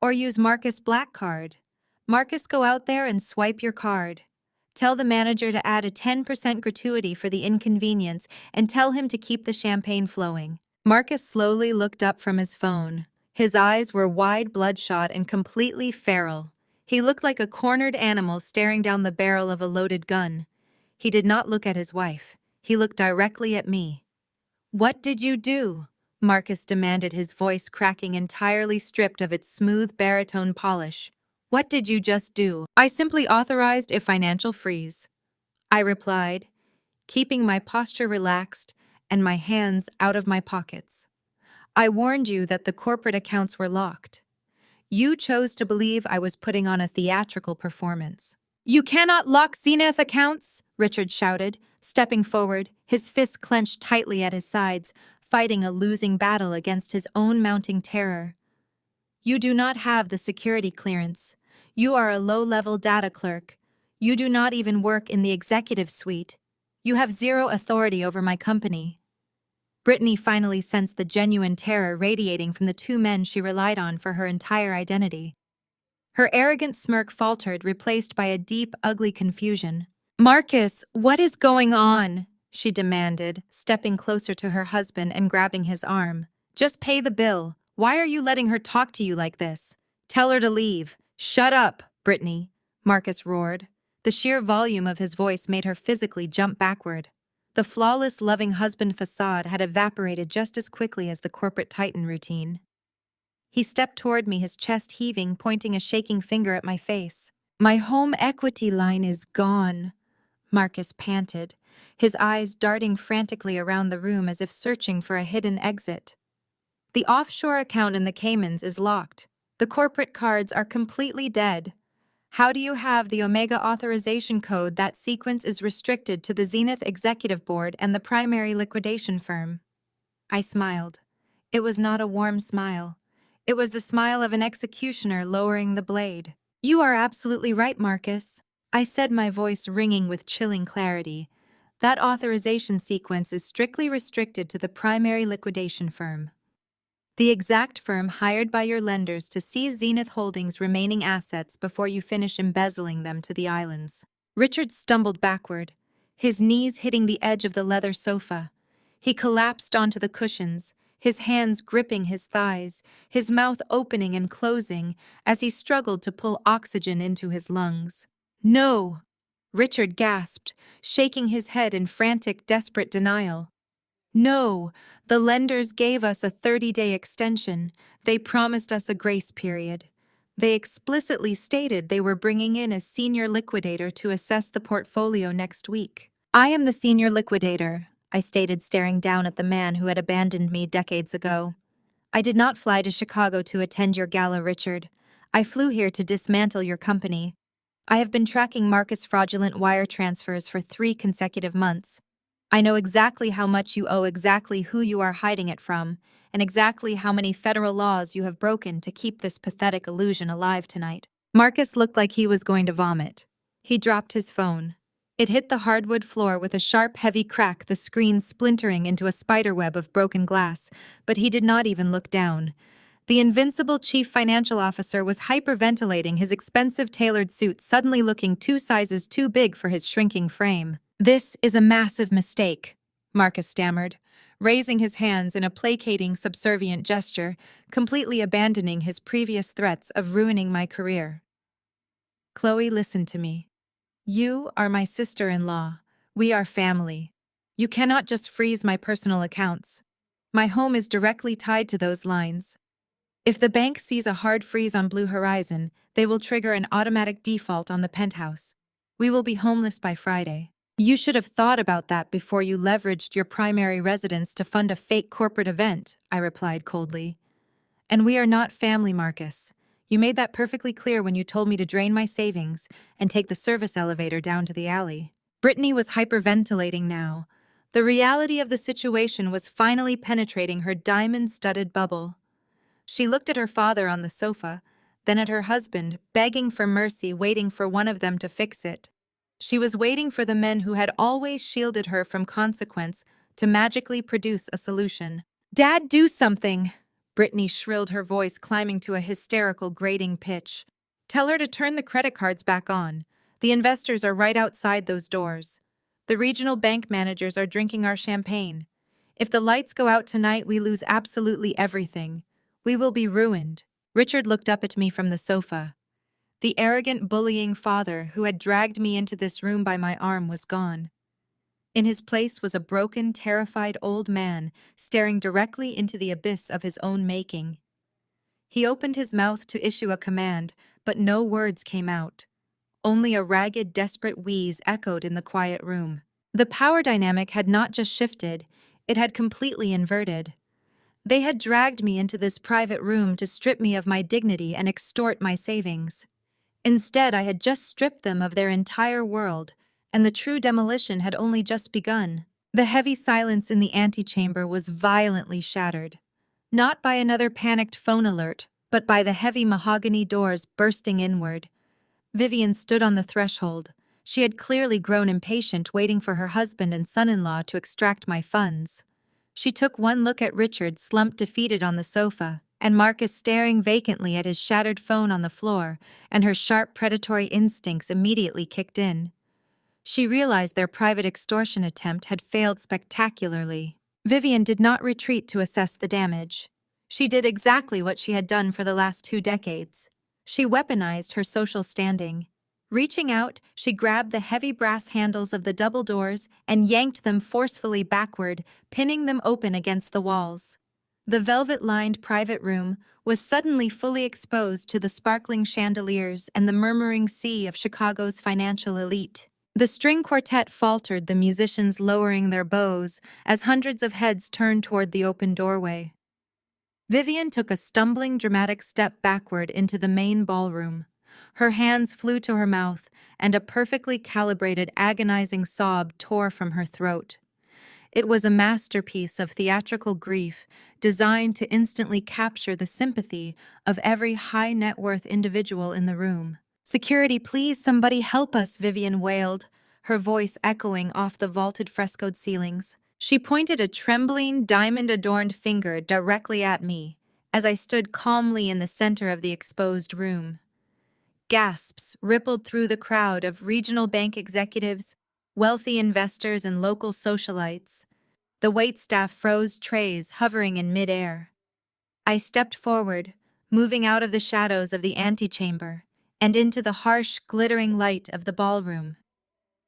Or use Marcus' black card. Marcus, go out there and swipe your card. Tell the manager to add a 10% gratuity for the inconvenience and tell him to keep the champagne flowing." Marcus slowly looked up from his phone. His eyes were wide, bloodshot, and completely feral. He looked like a cornered animal staring down the barrel of a loaded gun. He did not look at his wife. He looked directly at me. "What did you do?" Marcus demanded, his voice cracking, entirely stripped of its smooth baritone polish. "What did you just do?" "I simply authorized a financial freeze," I replied, keeping my posture relaxed and my hands out of my pockets. "I warned you that the corporate accounts were locked. You chose to believe I was putting on a theatrical performance." "You cannot lock Zenith accounts!" Richard shouted, stepping forward, his fists clenched tightly at his sides, fighting a losing battle against his own mounting terror. "You do not have the security clearance. You are a low-level data clerk. You do not even work in the executive suite. You have zero authority over my company." Brittany finally sensed the genuine terror radiating from the two men she relied on for her entire identity. Her arrogant smirk faltered, replaced by a deep, ugly confusion. "Marcus, what is going on?" she demanded, stepping closer to her husband and grabbing his arm. "Just pay the bill. Why are you letting her talk to you like this? Tell her to leave." "Shut up, Brittany," Marcus roared. The sheer volume of his voice made her physically jump backward. The flawless, loving husband facade had evaporated just as quickly as the corporate titan routine. He stepped toward me, his chest heaving, pointing a shaking finger at my face. "My home equity line is gone," Marcus panted, his eyes darting frantically around the room as if searching for a hidden exit. "The offshore account in the Caymans is locked. The corporate cards are completely dead. How do you have the Omega authorization code? That sequence is restricted to the Zenith Executive Board and the primary liquidation firm." I smiled. It was not a warm smile. It was the smile of an executioner lowering the blade. "You are absolutely right, Marcus. I said, my voice ringing with chilling clarity. That authorization sequence is strictly restricted to the primary liquidation firm. The exact firm hired by your lenders to seize Zenith Holdings' remaining assets before you finish embezzling them to the islands. Richard stumbled backward, his knees hitting the edge of the leather sofa. He collapsed onto the cushions, his hands gripping his thighs, his mouth opening and closing as he struggled to pull oxygen into his lungs. No! Richard gasped, shaking his head in frantic, desperate denial. No, the lenders gave us a 30-day extension. They promised us a grace period. They explicitly stated they were bringing in a senior liquidator to assess the portfolio next week. I am the senior liquidator, I stated, staring down at the man who had abandoned me decades ago. I did not fly to Chicago to attend your gala, Richard. I flew here to dismantle your company. I have been tracking Marcus' fraudulent wire transfers for 3 consecutive months. I know exactly how much you owe, exactly who you are hiding it from, and exactly how many federal laws you have broken to keep this pathetic illusion alive tonight. Marcus looked like he was going to vomit. He dropped his phone. It hit the hardwood floor with a sharp, heavy crack, the screen splintering into a spiderweb of broken glass, but he did not even look down. The invincible chief financial officer was hyperventilating, his expensive tailored suit suddenly looking 2 sizes too big for his shrinking frame. "This is a massive mistake," Marcus stammered, raising his hands in a placating, subservient gesture, completely abandoning his previous threats of ruining my career. "Chloe, listen to me. You are my sister-in-law. We are family. You cannot just freeze my personal accounts. My home is directly tied to those lines. If the bank sees a hard freeze on Blue Horizon, they will trigger an automatic default on the penthouse. We will be homeless by Friday. You should have thought about that before you leveraged your primary residence to fund a fake corporate event," I replied coldly. "And we are not family, Marcus. You made that perfectly clear when you told me to drain my savings and take the service elevator down to the alley." Brittany was hyperventilating now. The reality of the situation was finally penetrating her diamond-studded bubble. She looked at her father on the sofa, then at her husband, begging for mercy, waiting for one of them to fix it. She was waiting for the men who had always shielded her from consequence to magically produce a solution. "Dad, do something!" Brittany shrilled, her voice climbing to a hysterical, grating pitch. "Tell her to turn the credit cards back on. The investors are right outside those doors. The regional bank managers are drinking our champagne. If the lights go out tonight, we lose absolutely everything. We will be ruined." Richard looked up at me from the sofa. The arrogant, bullying father who had dragged me into this room by my arm was gone. In his place was a broken, terrified old man staring directly into the abyss of his own making. He opened his mouth to issue a command, but no words came out. Only a ragged, desperate wheeze echoed in the quiet room. The power dynamic had not just shifted, it had completely inverted. They had dragged me into this private room to strip me of my dignity and extort my savings. Instead, I had just stripped them of their entire world, and the true demolition had only just begun. The heavy silence in the antechamber was violently shattered. Not by another panicked phone alert, but by the heavy mahogany doors bursting inward. Vivian stood on the threshold. She had clearly grown impatient, waiting for her husband and son-in-law to extract my funds. She took one look at Richard, slumped defeated on the sofa, and Marcus staring vacantly at his shattered phone on the floor, and her sharp predatory instincts immediately kicked in. She realized their private extortion attempt had failed spectacularly. Vivian did not retreat to assess the damage. She did exactly what she had done for the last 2 decades. She weaponized her social standing. Reaching out, she grabbed the heavy brass handles of the double doors and yanked them forcefully backward, pinning them open against the walls. The velvet-lined private room was suddenly fully exposed to the sparkling chandeliers and the murmuring sea of Chicago's financial elite. The string quartet faltered, the musicians lowering their bows as hundreds of heads turned toward the open doorway. Vivian took a stumbling, dramatic step backward into the main ballroom. Her hands flew to her mouth, and a perfectly calibrated, agonizing sob tore from her throat. It was a masterpiece of theatrical grief, designed to instantly capture the sympathy of every high-net-worth individual in the room. "Security, please, somebody help us," Vivian wailed, her voice echoing off the vaulted frescoed ceilings. She pointed a trembling, diamond-adorned finger directly at me as I stood calmly in the center of the exposed room. Gasps rippled through the crowd of regional bank executives, wealthy investors, and local socialites. The waitstaff froze trays hovering in midair. I stepped forward, moving out of the shadows of the antechamber and into the harsh, glittering light of the ballroom.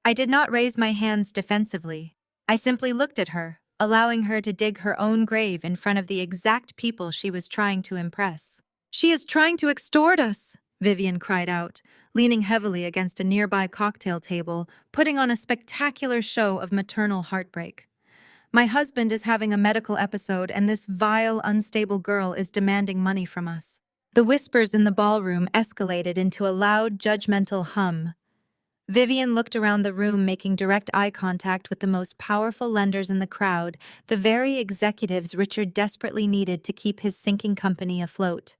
I did not raise my hands defensively. I simply looked at her, allowing her to dig her own grave in front of the exact people she was trying to impress. "She is trying to extort us," Vivian cried out, leaning heavily against a nearby cocktail table, putting on a spectacular show of maternal heartbreak. "My husband is having a medical episode, and this vile, unstable girl is demanding money from us." The whispers in the ballroom escalated into a loud, judgmental hum. Vivian looked around the room, making direct eye contact with the most powerful lenders in the crowd, the very executives Richard desperately needed to keep his sinking company afloat.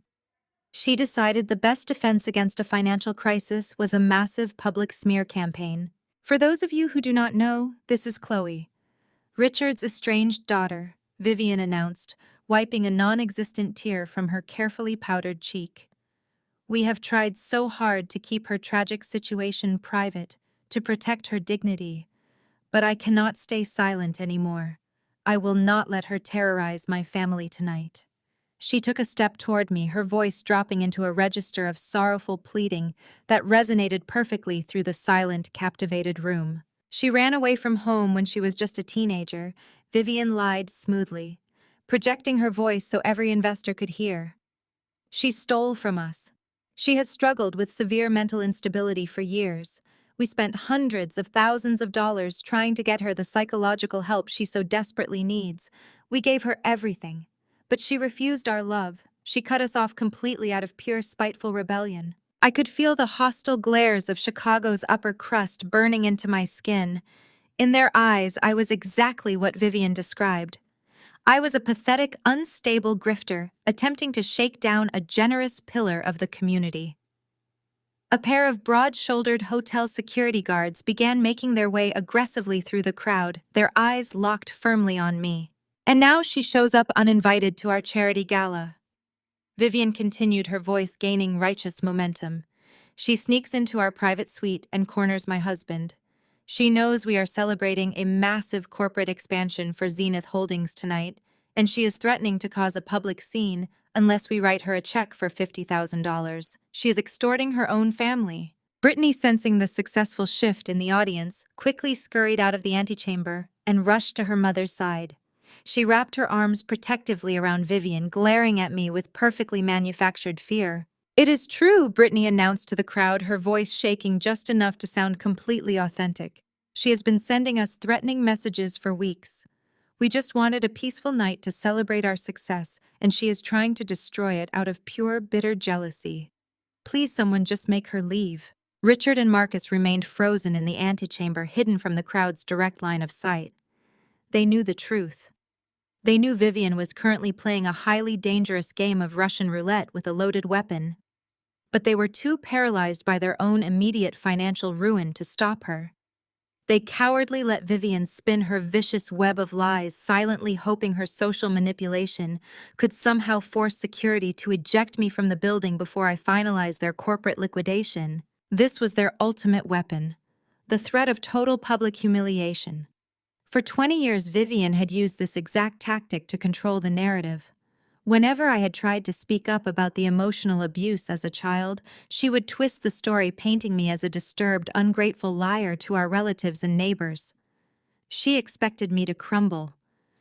She decided the best defense against a financial crisis was a massive public smear campaign. "For those of you who do not know, this is Chloe, Richard's estranged daughter," Vivian announced, wiping a non-existent tear from her carefully powdered cheek. "We have tried so hard to keep her tragic situation private, to protect her dignity, but I cannot stay silent anymore. I will not let her terrorize my family tonight." She took a step toward me, her voice dropping into a register of sorrowful pleading that resonated perfectly through the silent, captivated room. "She ran away from home when she was just a teenager," Vivian lied smoothly, projecting her voice so every investor could hear. "She stole from us. She has struggled with severe mental instability for years. We spent hundreds of thousands of dollars trying to get her the psychological help she so desperately needs. We gave her everything. But she refused our love. She cut us off completely out of pure spiteful rebellion." I could feel the hostile glares of Chicago's upper crust burning into my skin. In their eyes, I was exactly what Vivian described. I was a pathetic, unstable grifter attempting to shake down a generous pillar of the community. A pair of broad-shouldered hotel security guards began making their way aggressively through the crowd, their eyes locked firmly on me. "And now she shows up uninvited to our charity gala," Vivian continued, her voice gaining righteous momentum. "She sneaks into our private suite and corners my husband. She knows we are celebrating a massive corporate expansion for Zenith Holdings tonight, and she is threatening to cause a public scene unless we write her a check for $50,000. She is extorting her own family." Brittany, sensing the successful shift in the audience, quickly scurried out of the antechamber and rushed to her mother's side. She wrapped her arms protectively around Vivian, glaring at me with perfectly manufactured fear. "It is true," Brittany announced to the crowd, her voice shaking just enough to sound completely authentic. "She has been sending us threatening messages for weeks. We just wanted a peaceful night to celebrate our success, and she is trying to destroy it out of pure, bitter jealousy. Please, someone just make her leave." Richard and Marcus remained frozen in the antechamber, hidden from the crowd's direct line of sight. They knew the truth. They knew Vivian was currently playing a highly dangerous game of Russian roulette with a loaded weapon. But they were too paralyzed by their own immediate financial ruin to stop her. They cowardly let Vivian spin her vicious web of lies, silently hoping her social manipulation could somehow force security to eject me from the building before I finalized their corporate liquidation. This was their ultimate weapon, the threat of total public humiliation. For 20 years, Vivian had used this exact tactic to control the narrative. Whenever I had tried to speak up about the emotional abuse as a child, she would twist the story, painting me as a disturbed, ungrateful liar to our relatives and neighbors. She expected me to crumble.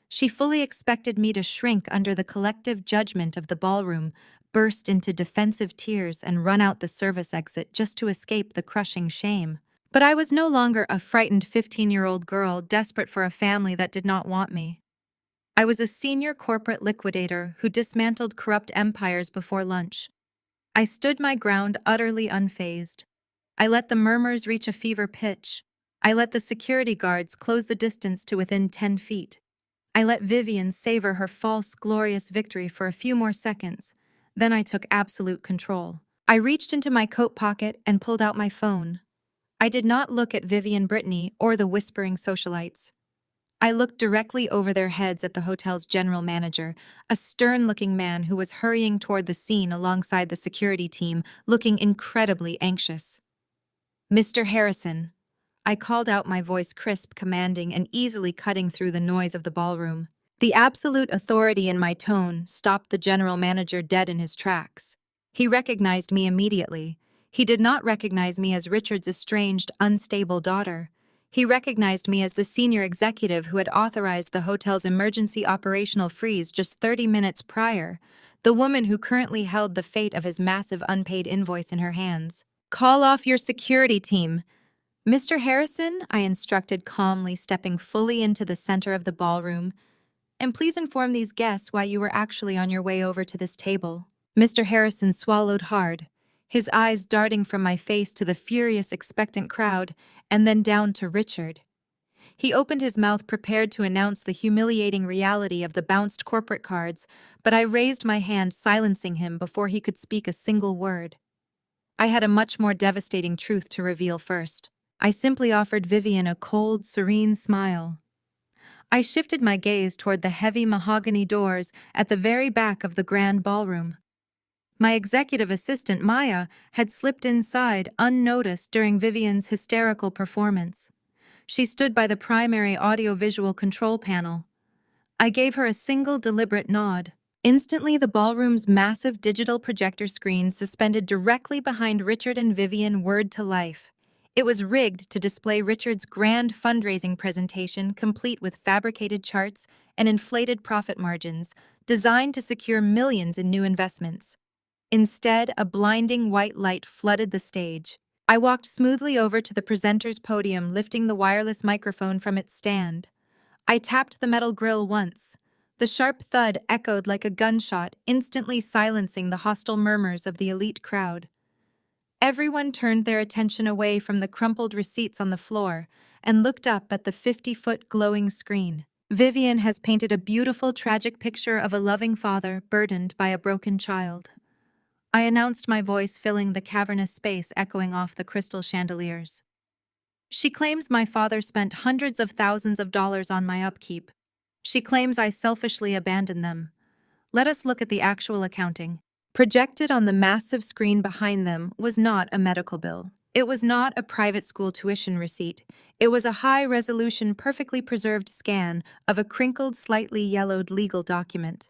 She fully expected me to shrink under the collective judgment of the ballroom, burst into defensive tears, and run out the service exit just to escape the crushing shame. But I was no longer a frightened 15-year-old girl desperate for a family that did not want me. I was a senior corporate liquidator who dismantled corrupt empires before lunch. I stood my ground utterly unfazed. I let the murmurs reach a fever pitch. I let the security guards close the distance to within 10 feet. I let Vivian savor her false, glorious victory for a few more seconds. Then I took absolute control. I reached into my coat pocket and pulled out my phone. I did not look at Vivian Brittany or the whispering socialites. I looked directly over their heads at the hotel's general manager, a stern-looking man who was hurrying toward the scene alongside the security team, looking incredibly anxious. "Mr. Harrison," I called out, my voice crisp, commanding, and easily cutting through the noise of the ballroom. The absolute authority in my tone stopped the general manager dead in his tracks. He recognized me immediately. He did not recognize me as Richard's estranged, unstable daughter. He recognized me as the senior executive who had authorized the hotel's emergency operational freeze just 30 minutes prior, the woman who currently held the fate of his massive unpaid invoice in her hands. "Call off your security team." "Mr. Harrison," I instructed calmly, stepping fully into the center of the ballroom, "and please inform these guests why you were actually on your way over to this table." Mr. Harrison swallowed hard, his eyes darting from my face to the furious, expectant crowd, and then down to Richard. He opened his mouth, prepared to announce the humiliating reality of the bounced corporate cards, but I raised my hand, silencing him before he could speak a single word. I had a much more devastating truth to reveal first. I simply offered Vivian a cold, serene smile. I shifted my gaze toward the heavy mahogany doors at the very back of the grand ballroom. My executive assistant, Maya, had slipped inside unnoticed during Vivian's hysterical performance. She stood by the primary audio-visual control panel. I gave her a single deliberate nod. Instantly, the ballroom's massive digital projector screen suspended directly behind Richard and Vivian whirred to life. It was rigged to display Richard's grand fundraising presentation, complete with fabricated charts and inflated profit margins, designed to secure millions in new investments. Instead, a blinding white light flooded the stage. I walked smoothly over to the presenter's podium, lifting the wireless microphone from its stand. I tapped the metal grill once. The sharp thud echoed like a gunshot, instantly silencing the hostile murmurs of the elite crowd. Everyone turned their attention away from the crumpled receipts on the floor and looked up at the 50-foot glowing screen. Vivian has painted a beautiful, tragic picture of a loving father burdened by a broken child. I announced, my voice filling the cavernous space echoing off the crystal chandeliers. She claims my father spent hundreds of thousands of dollars on my upkeep. She claims I selfishly abandoned them. Let us look at the actual accounting. Projected on the massive screen behind them was not a medical bill. It was not a private school tuition receipt. It was a high-resolution, perfectly preserved scan of a crinkled, slightly yellowed legal document.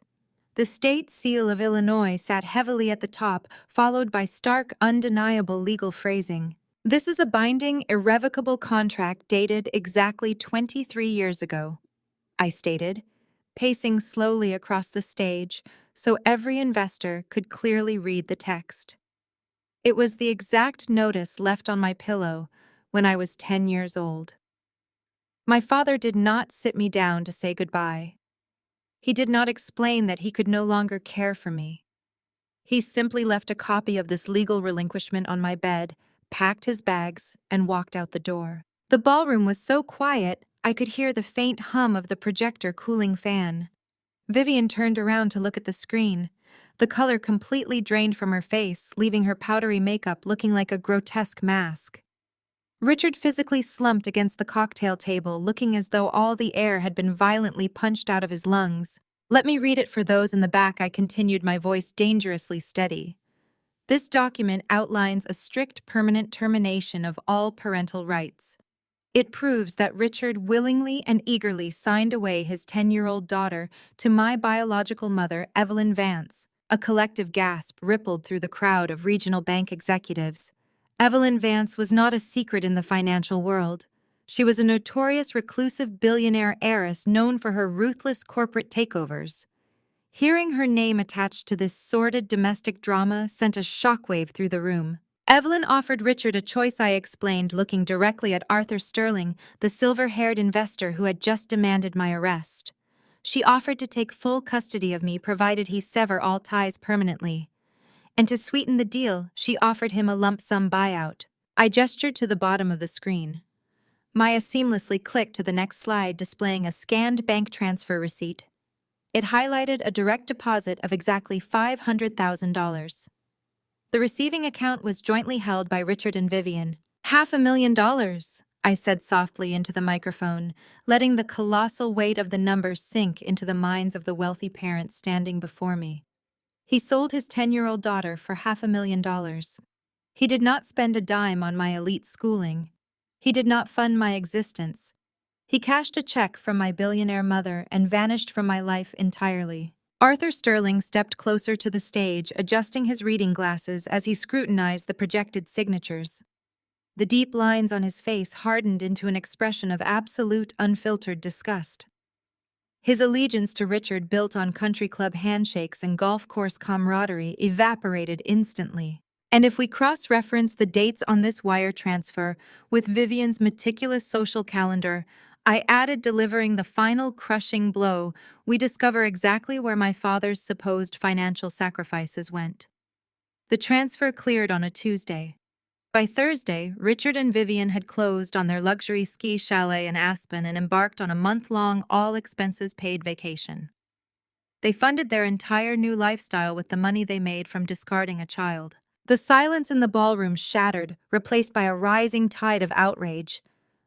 The state seal of Illinois sat heavily at the top, followed by stark, undeniable legal phrasing. "This is a binding, irrevocable contract dated exactly 23 years ago," I stated, pacing slowly across the stage so every investor could clearly read the text. It was the exact notice left on my pillow when I was 10 years old. My father did not sit me down to say goodbye. He did not explain that he could no longer care for me. He simply left a copy of this legal relinquishment on my bed, packed his bags, and walked out the door. The ballroom was so quiet, I could hear the faint hum of the projector cooling fan. Vivian turned around to look at the screen, the color completely drained from her face, leaving her powdery makeup looking like a grotesque mask. Richard physically slumped against the cocktail table, looking as though all the air had been violently punched out of his lungs. "Let me read it for those in the back," I continued, my voice dangerously steady. "This document outlines a strict permanent termination of all parental rights. It proves that Richard willingly and eagerly signed away his 10-year-old daughter to my biological mother, Evelyn Vance." A collective gasp rippled through the crowd of regional bank executives. Evelyn Vance was not a secret in the financial world. She was a notorious reclusive billionaire heiress known for her ruthless corporate takeovers. Hearing her name attached to this sordid domestic drama sent a shockwave through the room. "Evelyn offered Richard a choice," I explained, looking directly at Arthur Sterling, the silver-haired investor who had just demanded my arrest. "She offered to take full custody of me provided he sever all ties permanently. And to sweeten the deal, she offered him a lump sum buyout." I gestured to the bottom of the screen. Maya seamlessly clicked to the next slide, displaying a scanned bank transfer receipt. It highlighted a direct deposit of exactly $500,000. The receiving account was jointly held by Richard and Vivian. $500,000, I said softly into the microphone, letting the colossal weight of the number sink into the minds of the wealthy parents standing before me. He sold his 10-year-old daughter for $500,000. He did not spend a dime on my elite schooling. He did not fund my existence. He cashed a check from my billionaire mother and vanished from my life entirely. Arthur Sterling stepped closer to the stage, adjusting his reading glasses as he scrutinized the projected signatures. The deep lines on his face hardened into an expression of absolute, unfiltered disgust. His allegiance to Richard, built on country club handshakes and golf course camaraderie, evaporated instantly. And if we cross-reference the dates on this wire transfer with Vivian's meticulous social calendar, I added delivering the final crushing blow, we discover exactly where my father's supposed financial sacrifices went. The transfer cleared on a Tuesday. By Thursday, Richard and Vivian had closed on their luxury ski chalet in Aspen and embarked on a month-long, all-expenses-paid vacation. They funded their entire new lifestyle with the money they made from discarding a child. The silence in the ballroom shattered, replaced by a rising tide of outrage.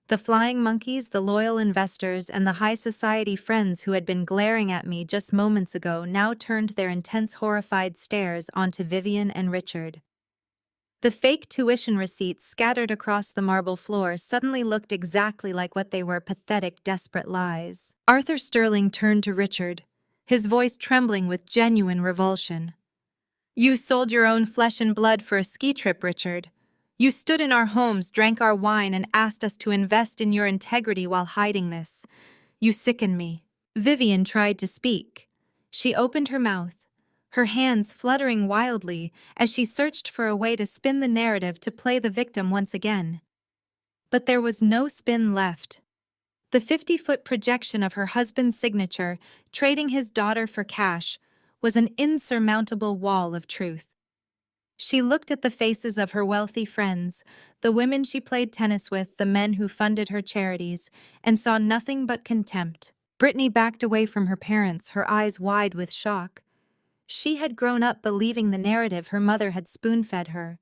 The flying monkeys, the loyal investors, and the high society friends who had been glaring at me just moments ago now turned their intense, horrified stares onto Vivian and Richard. The fake tuition receipts scattered across the marble floor suddenly looked exactly like what they were: pathetic, desperate lies. Arthur Sterling turned to Richard, his voice trembling with genuine revulsion. "You sold your own flesh and blood for a ski trip, Richard. You stood in our homes, drank our wine, and asked us to invest in your integrity while hiding this. You sicken me." Vivian tried to speak. She opened her mouth, her hands fluttering wildly as she searched for a way to spin the narrative to play the victim once again. But there was no spin left. The 50-foot projection of her husband's signature, trading his daughter for cash, was an insurmountable wall of truth. She looked at the faces of her wealthy friends, the women she played tennis with, the men who funded her charities, and saw nothing but contempt. Brittany backed away from her parents, her eyes wide with shock. She had grown up believing the narrative her mother had spoon-fed her.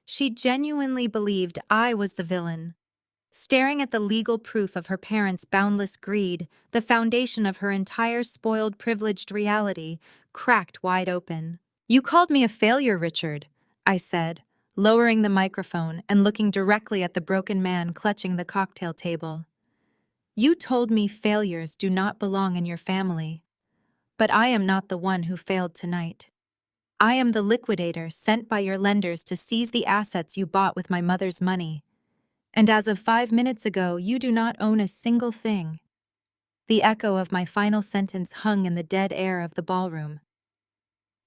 She genuinely believed I was the villain. Staring at the legal proof of her parents' boundless greed, the foundation of her entire spoiled, privileged reality cracked wide open. "You called me a failure, Richard," I said, lowering the microphone and looking directly at the broken man clutching the cocktail table. "You told me failures do not belong in your family. But I am not the one who failed tonight. I am the liquidator sent by your lenders to seize the assets you bought with my mother's money. And as of 5 minutes ago, you do not own a single thing." The echo of my final sentence hung in the dead air of the ballroom.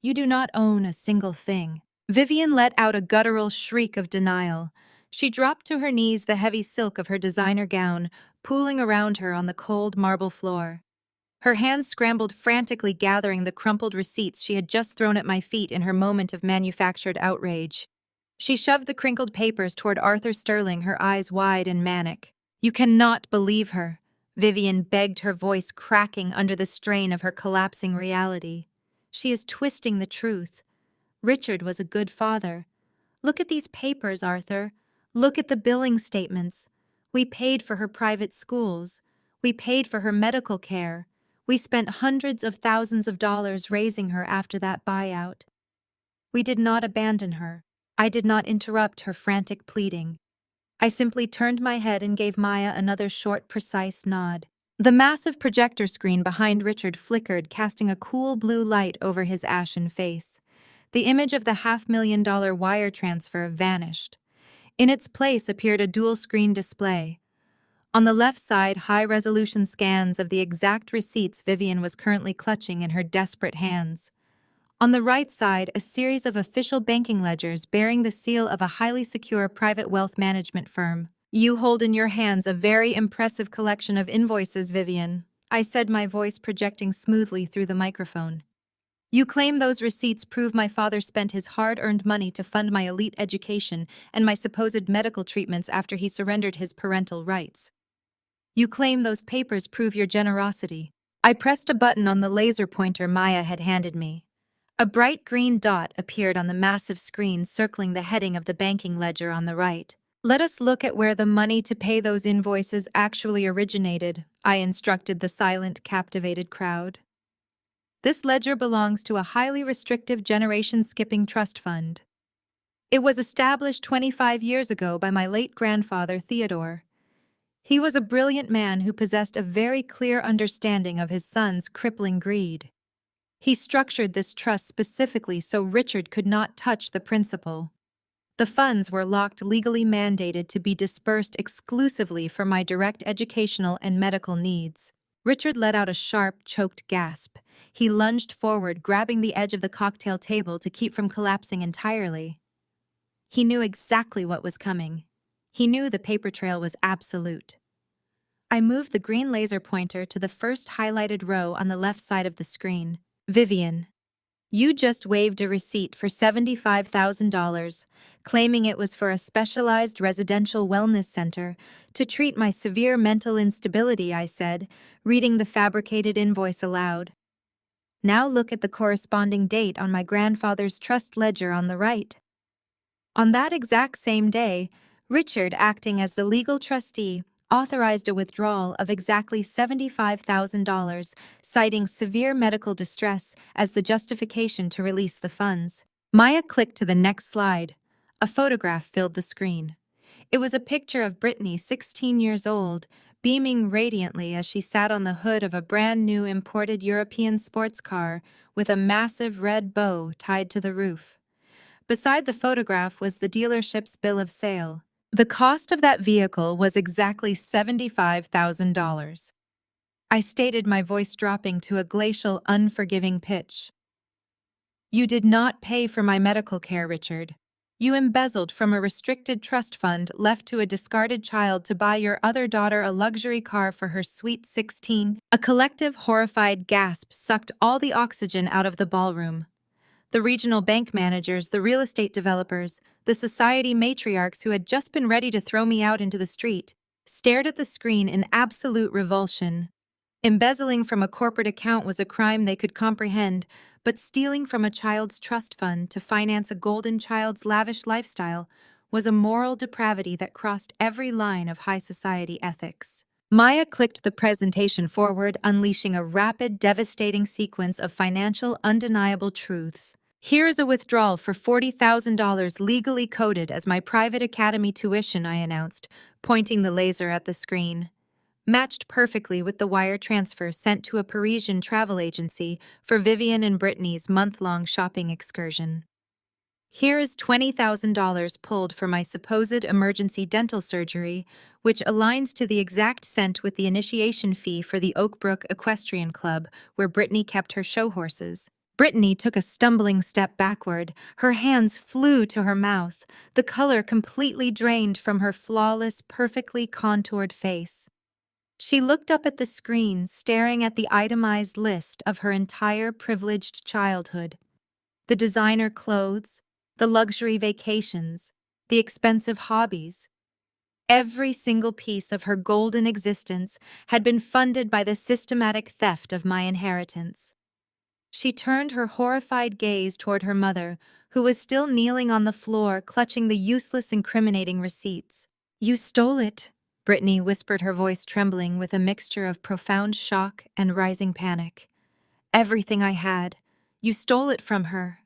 "You do not own a single thing." Vivian let out a guttural shriek of denial. She dropped to her knees, the heavy silk of her designer gown pooling around her on the cold marble floor. Her hands scrambled frantically, gathering the crumpled receipts she had just thrown at my feet in her moment of manufactured outrage. She shoved the crinkled papers toward Arthur Sterling, her eyes wide and manic. "You cannot believe her," Vivian begged, her voice cracking under the strain of her collapsing reality. "She is twisting the truth. Richard was a good father. Look at these papers, Arthur. Look at the billing statements. We paid for her private schools. We paid for her medical care. We spent hundreds of thousands of dollars raising her after that buyout. We did not abandon her." I did not interrupt her frantic pleading. I simply turned my head and gave Maya another short, precise nod. The massive projector screen behind Richard flickered, casting a cool blue light over his ashen face. The image of the $500,000 wire transfer vanished. In its place appeared a dual-screen display. On the left side, high-resolution scans of the exact receipts Vivian was currently clutching in her desperate hands. On the right side, a series of official banking ledgers bearing the seal of a highly secure private wealth management firm. "You hold in your hands a very impressive collection of invoices, Vivian," I said, my voice projecting smoothly through the microphone. "You claim those receipts prove my father spent his hard-earned money to fund my elite education and my supposed medical treatments after he surrendered his parental rights. You claim those papers prove your generosity." I pressed a button on the laser pointer Maya had handed me. A bright green dot appeared on the massive screen circling the heading of the banking ledger on the right. "Let us look at where the money to pay those invoices actually originated," I instructed the silent, captivated crowd. "This ledger belongs to a highly restrictive generation-skipping trust fund. It was established 25 years ago by my late grandfather, Theodore. He was a brilliant man who possessed a very clear understanding of his son's crippling greed. He structured this trust specifically so Richard could not touch the principal. The funds were locked, legally mandated to be dispersed exclusively for my direct educational and medical needs." Richard let out a sharp, choked gasp. He lunged forward, grabbing the edge of the cocktail table to keep from collapsing entirely. He knew exactly what was coming. He knew the paper trail was absolute. I moved the green laser pointer to the first highlighted row on the left side of the screen. "Vivian, you just waived a receipt for $75,000, claiming it was for a specialized residential wellness center to treat my severe mental instability," I said, reading the fabricated invoice aloud. "Now look at the corresponding date on my grandfather's trust ledger on the right." On that exact same day, Richard, acting as the legal trustee, authorized a withdrawal of exactly $75,000, citing severe medical distress as the justification to release the funds. Maya clicked to the next slide. A photograph filled the screen. It was a picture of Brittany, 16 years old, beaming radiantly as she sat on the hood of a brand new imported European sports car with a massive red bow tied to the roof. Beside the photograph was the dealership's bill of sale. The cost of that vehicle was exactly $75,000. I stated, my voice dropping to a glacial, unforgiving pitch. "You did not pay for my medical care, Richard. You embezzled from a restricted trust fund left to a discarded child to buy your other daughter a luxury car for her sweet 16. A collective, horrified gasp sucked all the oxygen out of the ballroom. The regional bank managers, the real estate developers, the society matriarchs who had just been ready to throw me out into the street, stared at the screen in absolute revulsion. Embezzling from a corporate account was a crime they could comprehend, but stealing from a child's trust fund to finance a golden child's lavish lifestyle was a moral depravity that crossed every line of high society ethics. Maya clicked the presentation forward, unleashing a rapid, devastating sequence of financial, undeniable truths. "Here is a withdrawal for $40,000 legally coded as my private academy tuition," I announced, pointing the laser at the screen. "Matched perfectly with the wire transfer sent to a Parisian travel agency for Vivian and Brittany's month-long shopping excursion. Here is $20,000 pulled for my supposed emergency dental surgery, which aligns to the exact cent with the initiation fee for the Oakbrook Equestrian Club, where Brittany kept her show horses." Brittany took a stumbling step backward. Her hands flew to her mouth, the color completely drained from her flawless, perfectly contoured face. She looked up at the screen, staring at the itemized list of her entire privileged childhood. The designer clothes, the luxury vacations, the expensive hobbies. Every single piece of her golden existence had been funded by the systematic theft of my inheritance. She turned her horrified gaze toward her mother, who was still kneeling on the floor, clutching the useless, incriminating receipts. "You stole it," Brittany whispered, her voice trembling with a mixture of profound shock and rising panic. "Everything I had. You stole it from her."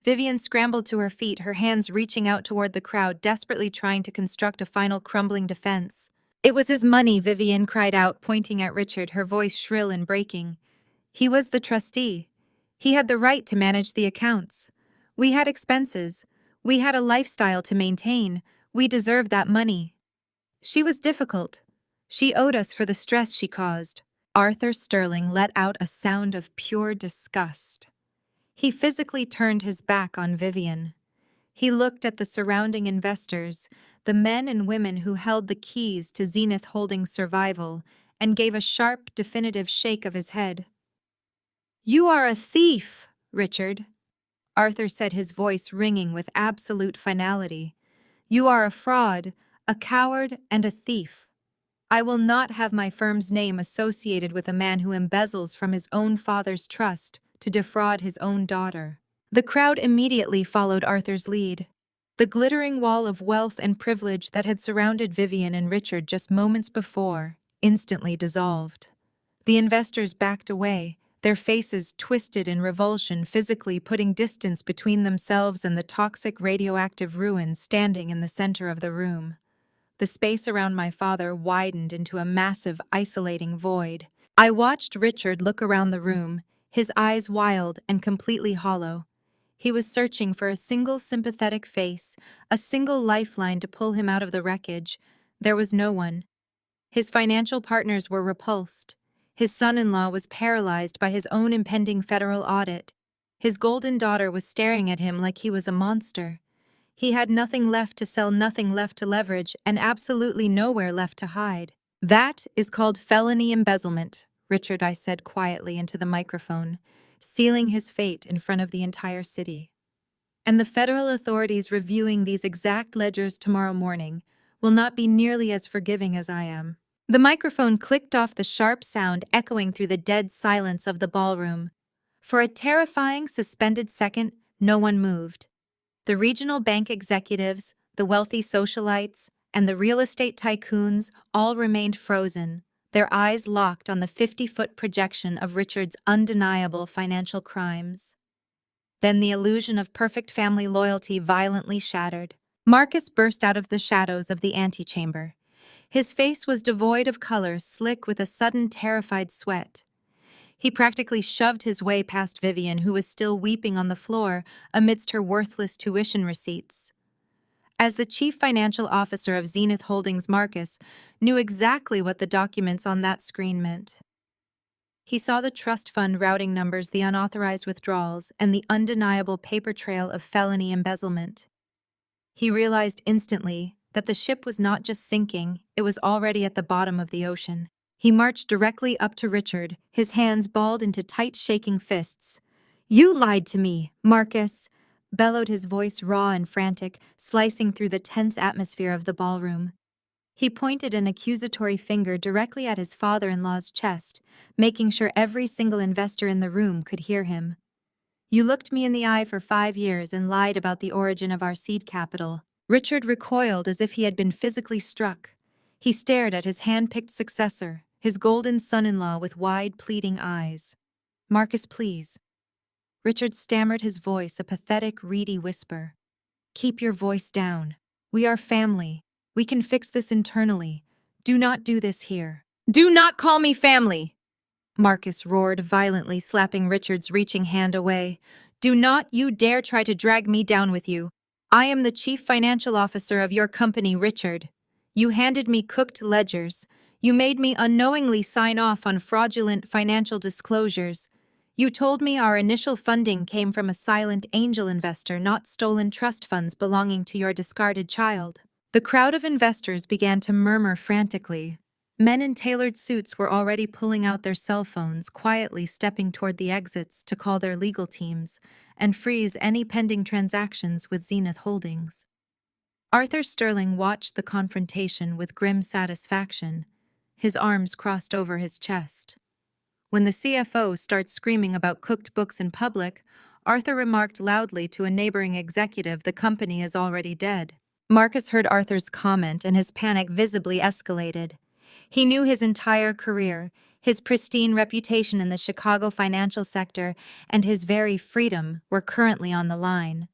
Vivian scrambled to her feet, her hands reaching out toward the crowd, desperately trying to construct a final crumbling defense. "It was his money," Vivian cried out, pointing at Richard, her voice shrill and breaking. "He was the trustee. He had the right to manage the accounts. We had expenses. We had a lifestyle to maintain. We deserved that money. She was difficult. She owed us for the stress she caused." Arthur Sterling let out a sound of pure disgust. He physically turned his back on Vivian. He looked at the surrounding investors, the men and women who held the keys to Zenith Holdings' survival, and gave a sharp, definitive shake of his head. "You are a thief, Richard," Arthur said, his voice ringing with absolute finality. "You are a fraud, a coward, and a thief. I will not have my firm's name associated with a man who embezzles from his own father's trust to defraud his own daughter." The crowd immediately followed Arthur's lead. The glittering wall of wealth and privilege that had surrounded Vivian and Richard just moments before instantly dissolved. The investors backed away, their faces twisted in revulsion, physically putting distance between themselves and the toxic radioactive ruins standing in the center of the room. The space around my father widened into a massive, isolating void. I watched Richard look around the room, his eyes wild and completely hollow. He was searching for a single sympathetic face, a single lifeline to pull him out of the wreckage. There was no one. His financial partners were repulsed. His son-in-law was paralyzed by his own impending federal audit. His golden daughter was staring at him like he was a monster. He had nothing left to sell, nothing left to leverage, and absolutely nowhere left to hide. "That is called felony embezzlement," Richard I said quietly into the microphone, sealing his fate in front of the entire city. "And the federal authorities reviewing these exact ledgers tomorrow morning will not be nearly as forgiving as I am." The microphone clicked off, the sharp sound echoing through the dead silence of the ballroom. For a terrifying, suspended second, no one moved. The regional bank executives, the wealthy socialites, and the real estate tycoons all remained frozen, their eyes locked on the 50-foot projection of Richard's undeniable financial crimes. Then the illusion of perfect family loyalty violently shattered. Marcus burst out of the shadows of the antechamber. His face was devoid of color, slick with a sudden terrified sweat. He practically shoved his way past Vivian, who was still weeping on the floor amidst her worthless tuition receipts. As the chief financial officer of Zenith Holdings, Marcus knew exactly what the documents on that screen meant. He saw the trust fund routing numbers, the unauthorized withdrawals, and the undeniable paper trail of felony embezzlement. He realized instantly that the ship was not just sinking, it was already at the bottom of the ocean. He marched directly up to Richard, his hands balled into tight, shaking fists. "You lied to me, Marcus!" bellowed, his voice raw and frantic, slicing through the tense atmosphere of the ballroom. He pointed an accusatory finger directly at his father-in-law's chest, making sure every single investor in the room could hear him. "You looked me in the eye for 5 years and lied about the origin of our seed capital." Richard recoiled as if he had been physically struck. He stared at his hand-picked successor, his golden son-in-law with wide, pleading eyes. "Marcus, please." Richard stammered, his voice a pathetic, reedy whisper. "Keep your voice down. We are family. We can fix this internally. Do not do this here." "Do not call me family!" Marcus roared violently, slapping Richard's reaching hand away. "Do not you dare try to drag me down with you. I am the chief financial officer of your company, Richard. You handed me cooked ledgers. You made me unknowingly sign off on fraudulent financial disclosures. You told me our initial funding came from a silent angel investor, not stolen trust funds belonging to your discarded child." The crowd of investors began to murmur frantically. Men in tailored suits were already pulling out their cell phones, quietly stepping toward the exits to call their legal teams and freeze any pending transactions with Zenith Holdings. Arthur Sterling watched the confrontation with grim satisfaction, his arms crossed over his chest. When the CFO starts screaming about cooked books in public, Arthur remarked loudly to a neighboring executive, "The company is already dead." Marcus heard Arthur's comment, and his panic visibly escalated. He knew his entire career, his pristine reputation in the Chicago financial sector, and his very freedom were currently on the line.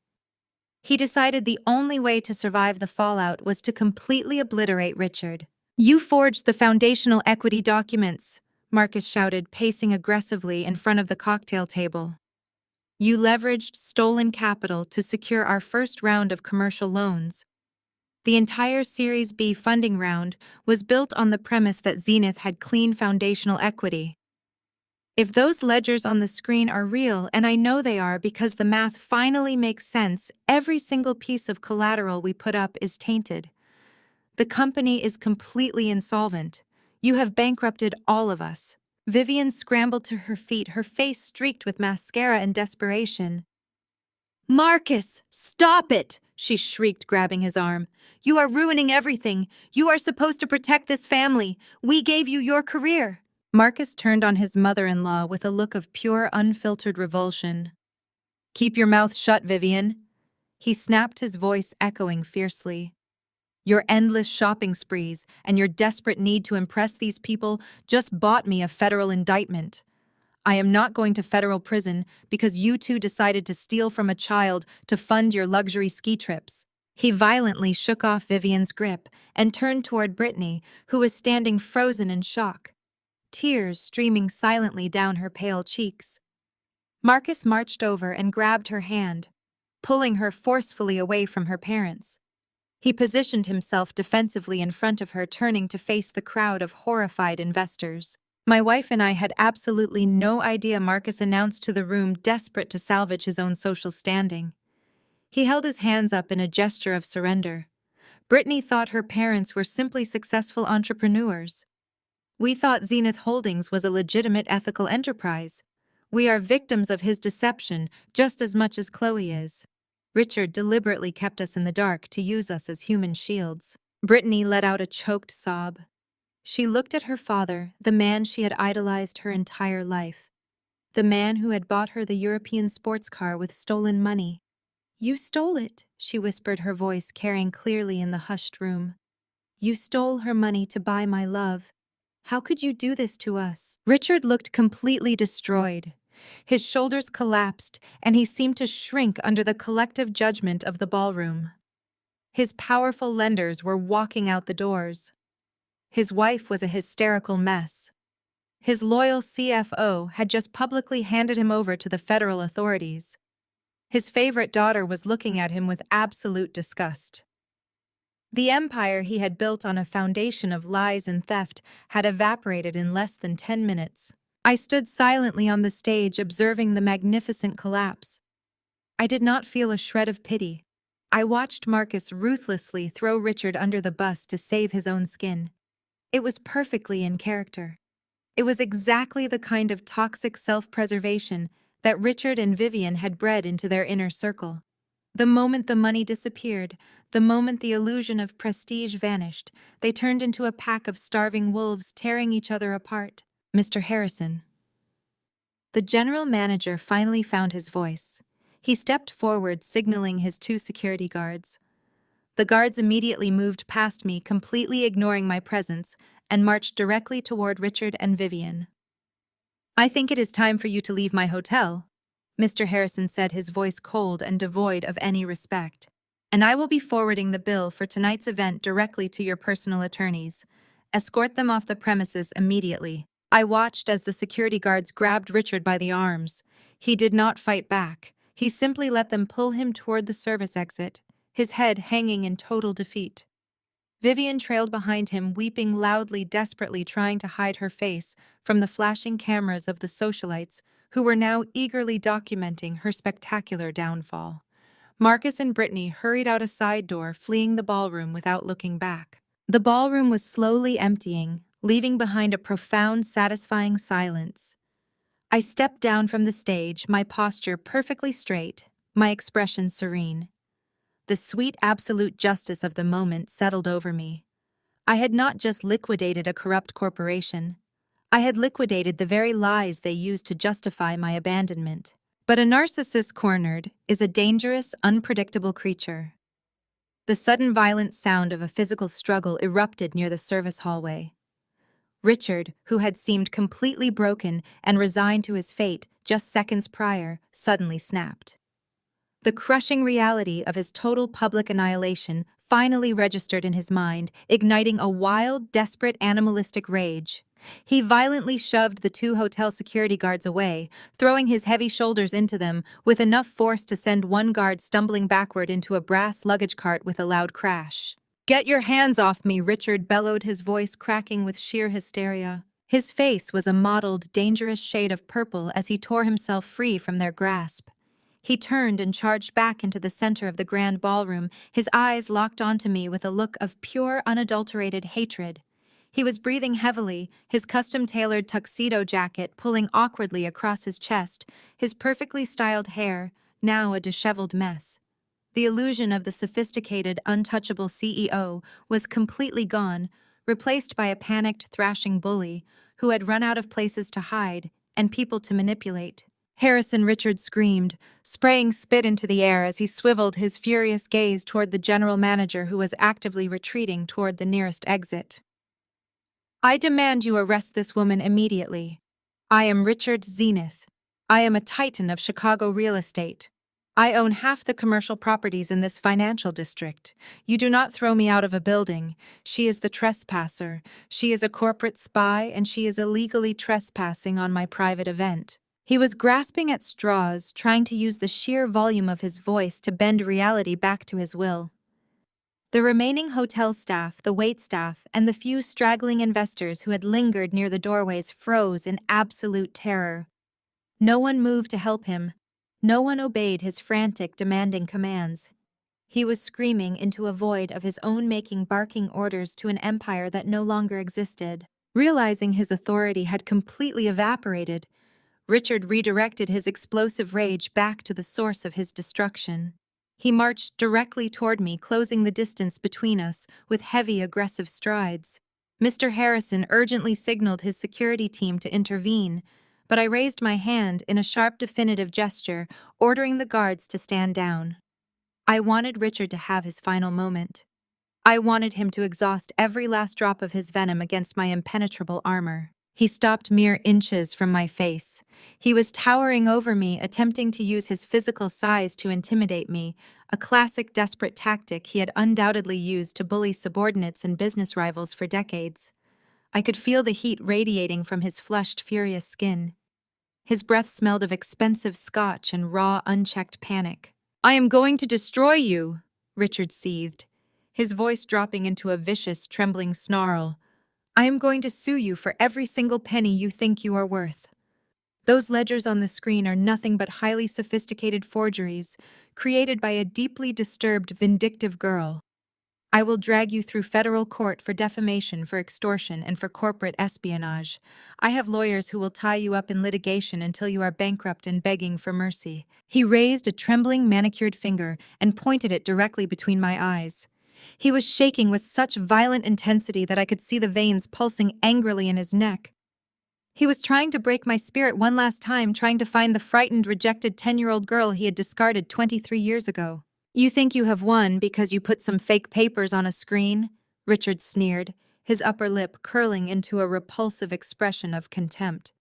He decided the only way to survive the fallout was to completely obliterate Richard. "You forged the foundational equity documents," Marcus shouted, pacing aggressively in front of the cocktail table. "You leveraged stolen capital to secure our first round of commercial loans. The entire Series B funding round was built on the premise that Zenith had clean foundational equity. If those ledgers on the screen are real, and I know they are because the math finally makes sense, every single piece of collateral we put up is tainted. The company is completely insolvent. You have bankrupted all of us." Vivian scrambled to her feet, her face streaked with mascara and desperation. "Marcus, stop it!" she shrieked, grabbing his arm. "You are ruining everything. You are supposed to protect this family. We gave you your career." Marcus turned on his mother-in-law with a look of pure, unfiltered revulsion. Keep your mouth shut, Vivian. He snapped, his voice echoing fiercely. Your endless shopping sprees and your desperate need to impress these people just bought me a federal indictment. I am not going to federal prison because you two decided to steal from a child to fund your luxury ski trips. He violently shook off Vivian's grip and turned toward Brittany, who was standing frozen in shock, tears streaming silently down her pale cheeks. Marcus marched over and grabbed her hand, pulling her forcefully away from her parents. He positioned himself defensively in front of her, turning to face the crowd of horrified investors. My wife and I had absolutely no idea, Marcus announced to the room, desperate to salvage his own social standing. He held his hands up in a gesture of surrender. Brittany thought her parents were simply successful entrepreneurs. We thought Zenith Holdings was a legitimate ethical enterprise. We are victims of his deception just as much as Chloe is. Richard deliberately kept us in the dark to use us as human shields. Brittany let out a choked sob. She looked at her father, the man she had idolized her entire life. The man who had bought her the European sports car with stolen money. You stole it, she whispered, her voice carrying clearly in the hushed room. You stole her money to buy my love. How could you do this to us? Richard looked completely destroyed. His shoulders collapsed, and he seemed to shrink under the collective judgment of the ballroom. His powerful lenders were walking out the doors. His wife was a hysterical mess. His loyal CFO had just publicly handed him over to the federal authorities. His favorite daughter was looking at him with absolute disgust. The empire he had built on a foundation of lies and theft had evaporated in less than 10 minutes. I stood silently on the stage, observing the magnificent collapse. I did not feel a shred of pity. I watched Marcus ruthlessly throw Richard under the bus to save his own skin. It was perfectly in character. It was exactly the kind of toxic self-preservation that Richard and Vivian had bred into their inner circle. The moment the money disappeared, the moment the illusion of prestige vanished, they turned into a pack of starving wolves, tearing each other apart. Mr. Harrison. The general manager finally found his voice. He stepped forward, signaling his two security guards. The guards immediately moved past me, completely ignoring my presence, and marched directly toward Richard and Vivian. I think it is time for you to leave my hotel, Mr. Harrison said, his voice cold and devoid of any respect. And I will be forwarding the bill for tonight's event directly to your personal attorneys. Escort them off the premises immediately. I watched as the security guards grabbed Richard by the arms. He did not fight back. He simply let them pull him toward the service exit, his head hanging in total defeat. Vivian trailed behind him, weeping loudly, desperately trying to hide her face from the flashing cameras of the socialites who were now eagerly documenting her spectacular downfall. Marcus and Brittany hurried out a side door, fleeing the ballroom without looking back. The ballroom was slowly emptying, leaving behind a profound, satisfying silence. I stepped down from the stage, my posture perfectly straight, my expression serene. The sweet absolute justice of the moment settled over me. I had not just liquidated a corrupt corporation. I had liquidated the very lies they used to justify my abandonment. But a narcissist cornered is a dangerous, unpredictable creature. The sudden violent sound of a physical struggle erupted near the service hallway. Richard, who had seemed completely broken and resigned to his fate just seconds prior, suddenly snapped. The crushing reality of his total public annihilation finally registered in his mind, igniting a wild, desperate, animalistic rage. He violently shoved the two hotel security guards away, throwing his heavy shoulders into them with enough force to send one guard stumbling backward into a brass luggage cart with a loud crash. "Get your hands off me," Richard bellowed, his voice cracking with sheer hysteria. His face was a mottled, dangerous shade of purple as he tore himself free from their grasp. He turned and charged back into the center of the grand ballroom, his eyes locked onto me with a look of pure, unadulterated hatred. He was breathing heavily, his custom-tailored tuxedo jacket pulling awkwardly across his chest, his perfectly styled hair now a disheveled mess. The illusion of the sophisticated, untouchable CEO was completely gone, replaced by a panicked, thrashing bully who had run out of places to hide and people to manipulate. Harrison Richard screamed, spraying spit into the air as he swiveled his furious gaze toward the general manager who was actively retreating toward the nearest exit. I demand you arrest this woman immediately. I am Richard Zenith. I am a titan of Chicago real estate. I own half the commercial properties in this financial district. You do not throw me out of a building. She is the trespasser. She is a corporate spy, and she is illegally trespassing on my private event. He was grasping at straws, trying to use the sheer volume of his voice to bend reality back to his will. The remaining hotel staff, the waitstaff, and the few straggling investors who had lingered near the doorways froze in absolute terror. No one moved to help him. No one obeyed his frantic, demanding commands. He was screaming into a void of his own making, barking orders to an empire that no longer existed. Realizing his authority had completely evaporated, Richard redirected his explosive rage back to the source of his destruction. He marched directly toward me, closing the distance between us with heavy, aggressive strides. Mr. Harrison urgently signaled his security team to intervene, but I raised my hand in a sharp, definitive gesture, ordering the guards to stand down. I wanted Richard to have his final moment. I wanted him to exhaust every last drop of his venom against my impenetrable armor. He stopped mere inches from my face. He was towering over me, attempting to use his physical size to intimidate me, a classic desperate tactic he had undoubtedly used to bully subordinates and business rivals for decades. I could feel the heat radiating from his flushed, furious skin. His breath smelled of expensive scotch and raw, unchecked panic. "I am going to destroy you," Richard seethed, his voice dropping into a vicious, trembling snarl. "I am going to sue you for every single penny you think you are worth. Those ledgers on the screen are nothing but highly sophisticated forgeries created by a deeply disturbed, vindictive girl. I will drag you through federal court for defamation, for extortion, and for corporate espionage. I have lawyers who will tie you up in litigation until you are bankrupt and begging for mercy." He raised a trembling, manicured finger and pointed it directly between my eyes. He was shaking with such violent intensity that I could see the veins pulsing angrily in his neck. He was trying to break my spirit one last time, trying to find the frightened, rejected 10-year-old girl he had discarded 23 years ago. "You think you have won because you put some fake papers on a screen?" Richard sneered, his upper lip curling into a repulsive expression of contempt.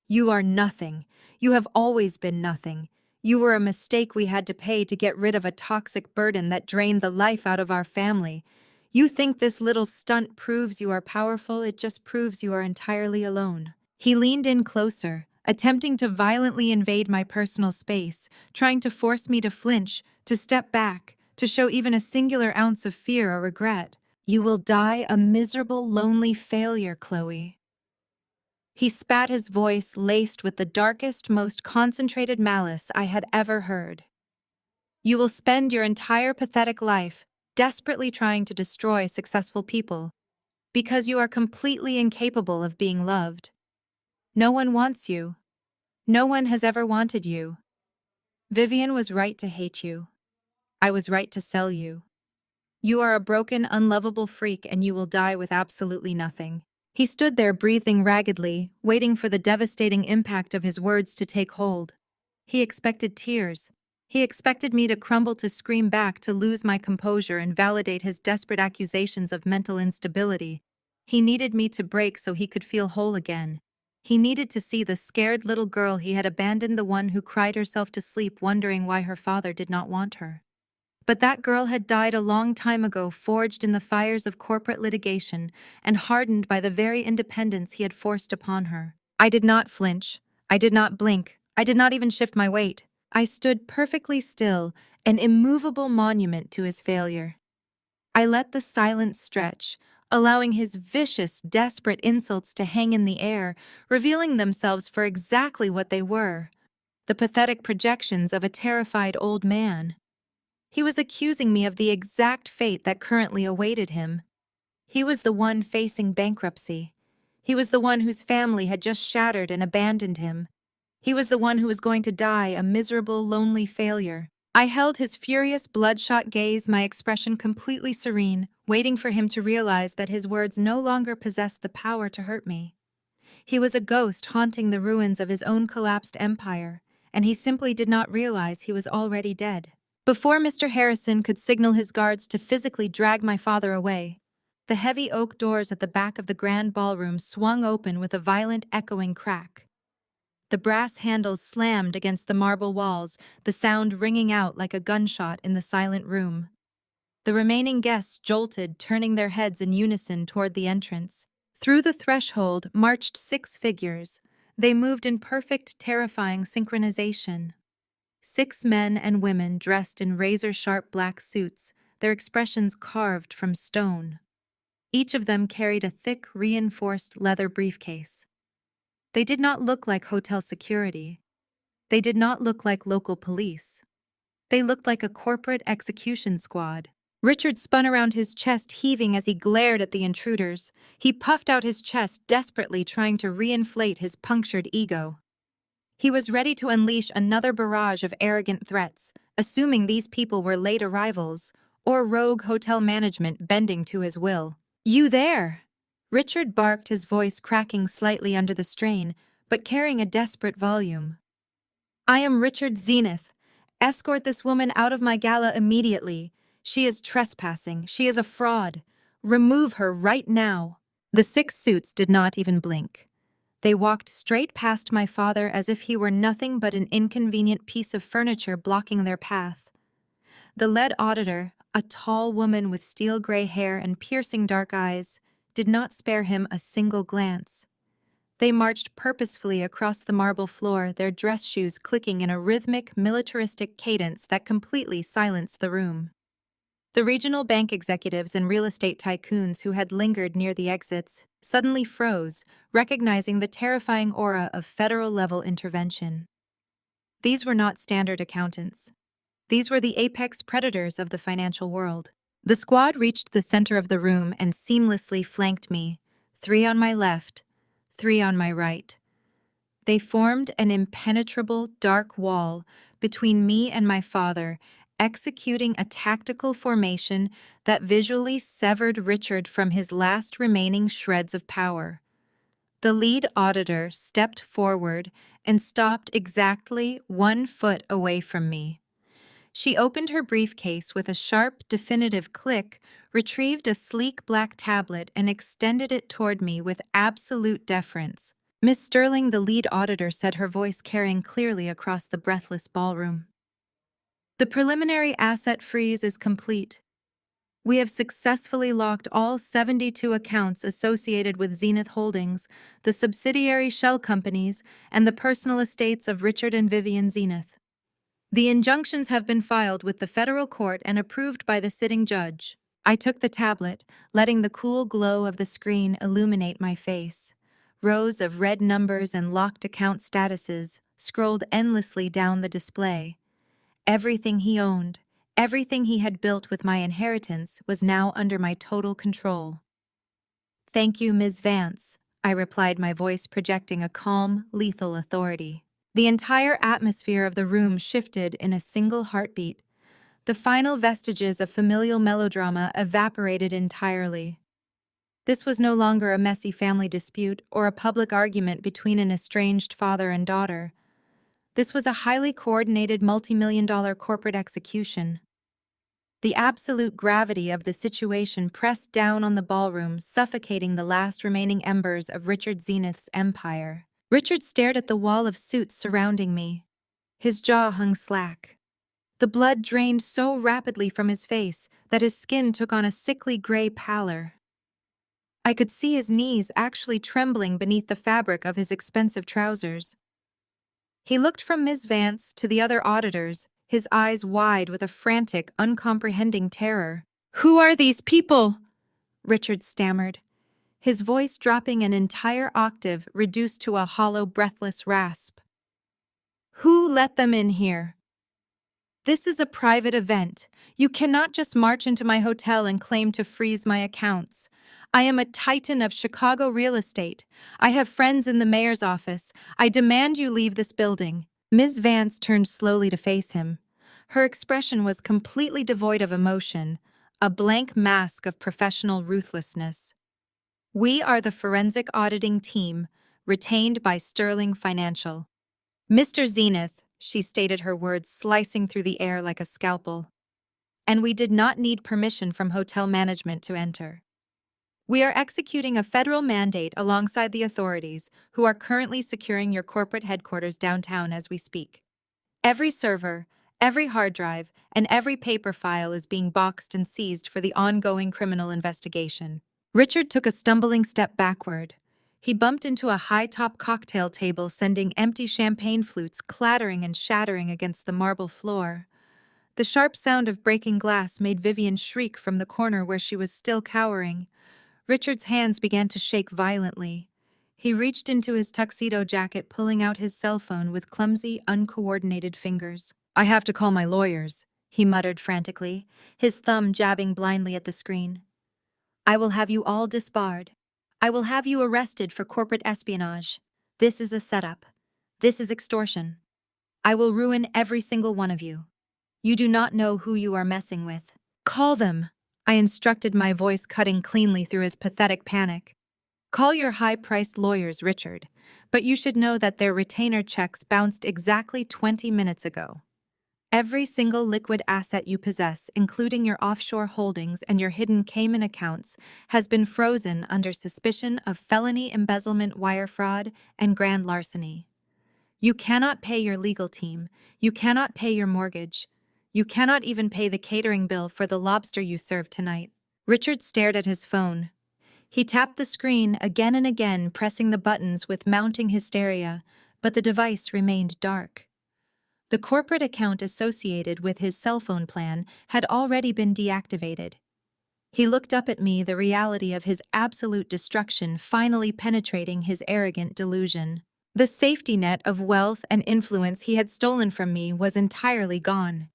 "You are nothing. You have always been nothing. You were a mistake we had to pay to get rid of a toxic burden that drained the life out of our family. You think this little stunt proves you are powerful? It just proves you are entirely alone." He leaned in closer, attempting to violently invade my personal space, trying to force me to flinch, to step back, to show even a singular ounce of fear or regret. "You will die a miserable, lonely failure, Chloe." He spat, his voice laced with the darkest, most concentrated malice I had ever heard. "You will spend your entire pathetic life desperately trying to destroy successful people because you are completely incapable of being loved. No one wants you. No one has ever wanted you. Vivian was right to hate you. I was right to sell you. You are a broken, unlovable freak, and you will die with absolutely nothing." He stood there breathing raggedly, waiting for the devastating impact of his words to take hold. He expected tears. He expected me to crumble, to scream back, to lose my composure and validate his desperate accusations of mental instability. He needed me to break so he could feel whole again. He needed to see the scared little girl he had abandoned, the one who cried herself to sleep wondering why her father did not want her. But that girl had died a long time ago, forged in the fires of corporate litigation and hardened by the very independence he had forced upon her. I did not flinch. I did not blink. I did not even shift my weight. I stood perfectly still, an immovable monument to his failure. I let the silence stretch, allowing his vicious, desperate insults to hang in the air, revealing themselves for exactly what they were: the pathetic projections of a terrified old man. He was accusing me of the exact fate that currently awaited him. He was the one facing bankruptcy. He was the one whose family had just shattered and abandoned him. He was the one who was going to die a miserable, lonely failure. I held his furious, bloodshot gaze, my expression completely serene, waiting for him to realize that his words no longer possessed the power to hurt me. He was a ghost haunting the ruins of his own collapsed empire, and he simply did not realize he was already dead. Before Mr. Harrison could signal his guards to physically drag my father away, the heavy oak doors at the back of the grand ballroom swung open with a violent echoing crack. The brass handles slammed against the marble walls, the sound ringing out like a gunshot in the silent room. The remaining guests jolted, turning their heads in unison toward the entrance. Through the threshold marched 6 figures. They moved in perfect, terrifying synchronization. 6 men and women dressed in razor-sharp black suits, their expressions carved from stone. Each of them carried a thick, reinforced leather briefcase. They did not look like hotel security. They did not look like local police. They looked like a corporate execution squad. Richard spun around his chest, heaving as he glared at the intruders. He puffed out his chest, desperately trying to reinflate his punctured ego. He was ready to unleash another barrage of arrogant threats, assuming these people were late arrivals or rogue hotel management bending to his will. "You there!" Richard barked, his voice cracking slightly under the strain, but carrying a desperate volume. "I am Richard Zenith. Escort this woman out of my gala immediately. She is trespassing. She is a fraud. Remove her right now." The 6 suits did not even blink. They walked straight past my father as if he were nothing but an inconvenient piece of furniture blocking their path. The lead auditor, a tall woman with steel gray hair and piercing dark eyes, did not spare him a single glance. They marched purposefully across the marble floor, their dress shoes clicking in a rhythmic, militaristic cadence that completely silenced the room. The regional bank executives and real estate tycoons who had lingered near the exits suddenly froze, recognizing the terrifying aura of federal-level intervention. These were not standard accountants. These were the apex predators of the financial world. The squad reached the center of the room and seamlessly flanked me, 3 on my left, 3 on my right. They formed an impenetrable, dark wall between me and my father, executing a tactical formation that visually severed Richard from his last remaining shreds of power. The lead auditor stepped forward and stopped exactly 1 foot away from me. She opened her briefcase with a sharp, definitive click, retrieved a sleek black tablet, and extended it toward me with absolute deference. "Miss Sterling," the lead auditor said, her voice carrying clearly across the breathless ballroom. "The preliminary asset freeze is complete. We have successfully locked all 72 accounts associated with Zenith Holdings, the subsidiary shell companies, and the personal estates of Richard and Vivian Zenith. The injunctions have been filed with the federal court and approved by the sitting judge." I took the tablet, letting the cool glow of the screen illuminate my face. Rows of red numbers and locked account statuses scrolled endlessly down the display. Everything he owned, everything he had built with my inheritance, was now under my total control. "Thank you, Ms. Vance," I replied, my voice projecting a calm, lethal authority. The entire atmosphere of the room shifted in a single heartbeat. The final vestiges of familial melodrama evaporated entirely. This was no longer a messy family dispute or a public argument between an estranged father and daughter. This was a highly coordinated multi-million-dollar corporate execution. The absolute gravity of the situation pressed down on the ballroom, suffocating the last remaining embers of Richard Zenith's empire. Richard stared at the wall of suits surrounding me. His jaw hung slack. The blood drained so rapidly from his face that his skin took on a sickly gray pallor. I could see his knees actually trembling beneath the fabric of his expensive trousers. He looked from Ms. Vance to the other auditors, his eyes wide with a frantic, uncomprehending terror. "Who are these people?" Richard stammered, his voice dropping an entire octave, reduced to a hollow, breathless rasp. "Who let them in here? This is a private event. You cannot just march into my hotel and claim to freeze my accounts. I am a titan of Chicago real estate. I have friends in the mayor's office. I demand you leave this building." Ms. Vance turned slowly to face him. Her expression was completely devoid of emotion, a blank mask of professional ruthlessness. "We are the forensic auditing team," retained by Sterling Financial. Mr. Zenith, she stated, her words slicing through the air like a scalpel. And we did not need permission from hotel management to enter. We are executing a federal mandate alongside the authorities, who are currently securing your corporate headquarters downtown as we speak. Every server, every hard drive, and every paper file is being boxed and seized for the ongoing criminal investigation. Richard took a stumbling step backward. He bumped into a high-top cocktail table, sending empty champagne flutes clattering and shattering against the marble floor. The sharp sound of breaking glass made Vivian shriek from the corner where she was still cowering. Richard's hands began to shake violently. He reached into his tuxedo jacket, pulling out his cell phone with clumsy, uncoordinated fingers. "I have to call my lawyers," he muttered frantically, his thumb jabbing blindly at the screen. "I will have you all disbarred. I will have you arrested for corporate espionage. This is a setup. This is extortion. I will ruin every single one of you. You do not know who you are messing with. Call them," I instructed, my voice cutting cleanly through his pathetic panic. "Call your high-priced lawyers, Richard, but you should know that their retainer checks bounced exactly 20 minutes ago. Every single liquid asset you possess, including your offshore holdings and your hidden Cayman accounts, has been frozen under suspicion of felony embezzlement, wire fraud, and grand larceny. You cannot pay your legal team. You cannot pay your mortgage. You cannot even pay the catering bill for the lobster you served tonight." Richard stared at his phone. He tapped the screen again and again, pressing the buttons with mounting hysteria, but the device remained dark. The corporate account associated with his cell phone plan had already been deactivated. He looked up at me, the reality of his absolute destruction finally penetrating his arrogant delusion. The safety net of wealth and influence he had stolen from me was entirely gone.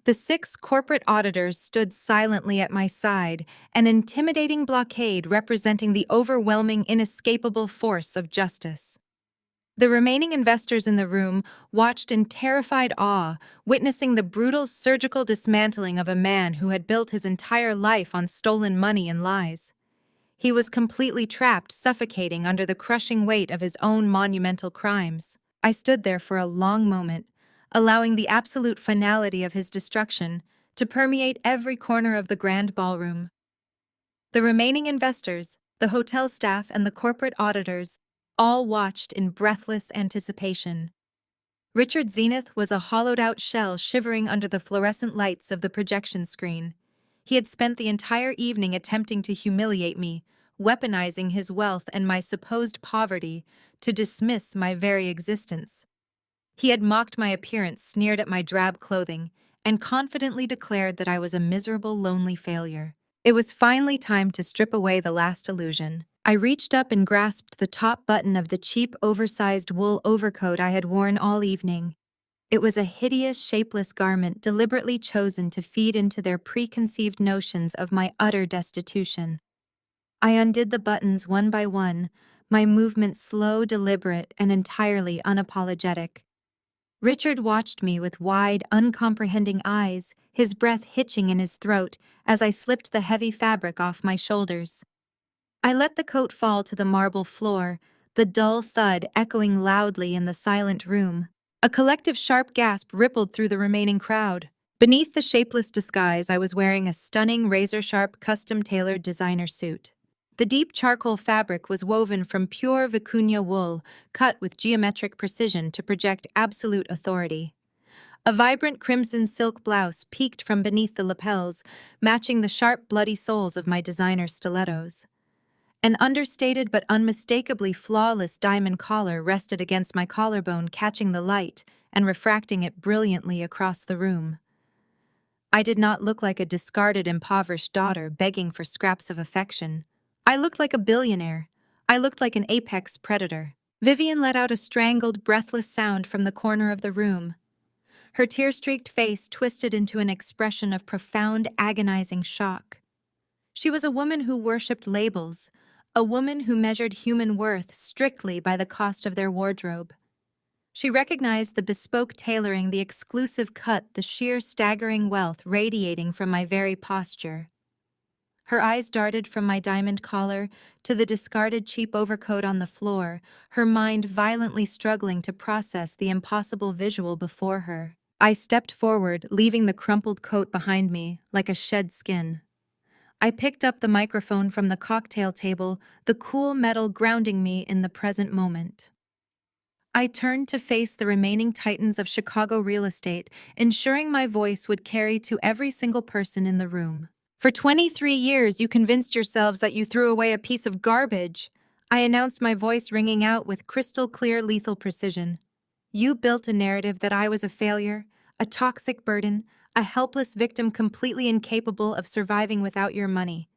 The 6 corporate auditors stood silently at my side, an intimidating blockade representing the overwhelming, inescapable force of justice. The remaining investors in the room watched in terrified awe, witnessing the brutal surgical dismantling of a man who had built his entire life on stolen money and lies. He was completely trapped, suffocating under the crushing weight of his own monumental crimes. I stood there for a long moment, allowing the absolute finality of his destruction to permeate every corner of the grand ballroom. The remaining investors, the hotel staff, and the corporate auditors all watched in breathless anticipation. Richard Zenith was a hollowed-out shell shivering under the fluorescent lights of the projection screen. He had spent the entire evening attempting to humiliate me, weaponizing his wealth and my supposed poverty to dismiss my very existence. He had mocked my appearance, sneered at my drab clothing, and confidently declared that I was a miserable, lonely failure. It was finally time to strip away the last illusion. I reached up and grasped the top button of the cheap, oversized wool overcoat I had worn all evening. It was a hideous, shapeless garment deliberately chosen to feed into their preconceived notions of my utter destitution. I undid the buttons one by one, my movements slow, deliberate, and entirely unapologetic. Richard watched me with wide, uncomprehending eyes, his breath hitching in his throat as I slipped the heavy fabric off my shoulders. I let the coat fall to the marble floor, the dull thud echoing loudly in the silent room. A collective sharp gasp rippled through the remaining crowd. Beneath the shapeless disguise, I was wearing a stunning, razor-sharp, custom-tailored designer suit. The deep charcoal fabric was woven from pure vicuña wool, cut with geometric precision to project absolute authority. A vibrant crimson silk blouse peeked from beneath the lapels, matching the sharp, bloody soles of my designer stilettos. An understated but unmistakably flawless diamond collar rested against my collarbone, catching the light and refracting it brilliantly across the room. I did not look like a discarded, impoverished daughter begging for scraps of affection. I looked like a billionaire. I looked like an apex predator. Vivian let out a strangled, breathless sound from the corner of the room. Her tear-streaked face twisted into an expression of profound, agonizing shock. She was a woman who worshipped labels, a woman who measured human worth strictly by the cost of their wardrobe. She recognized the bespoke tailoring, the exclusive cut, the sheer staggering wealth radiating from my very posture. Her eyes darted from my diamond collar to the discarded cheap overcoat on the floor, her mind violently struggling to process the impossible visual before her. I stepped forward, leaving the crumpled coat behind me, like a shed skin. I picked up the microphone from the cocktail table, the cool metal grounding me in the present moment. I turned to face the remaining titans of Chicago real estate, ensuring my voice would carry to every single person in the room. For 23 years, you convinced yourselves that you threw away a piece of garbage. I announced, my voice ringing out with crystal clear, lethal precision. You built a narrative that I was a failure, a toxic burden, a helpless victim completely incapable of surviving without your money.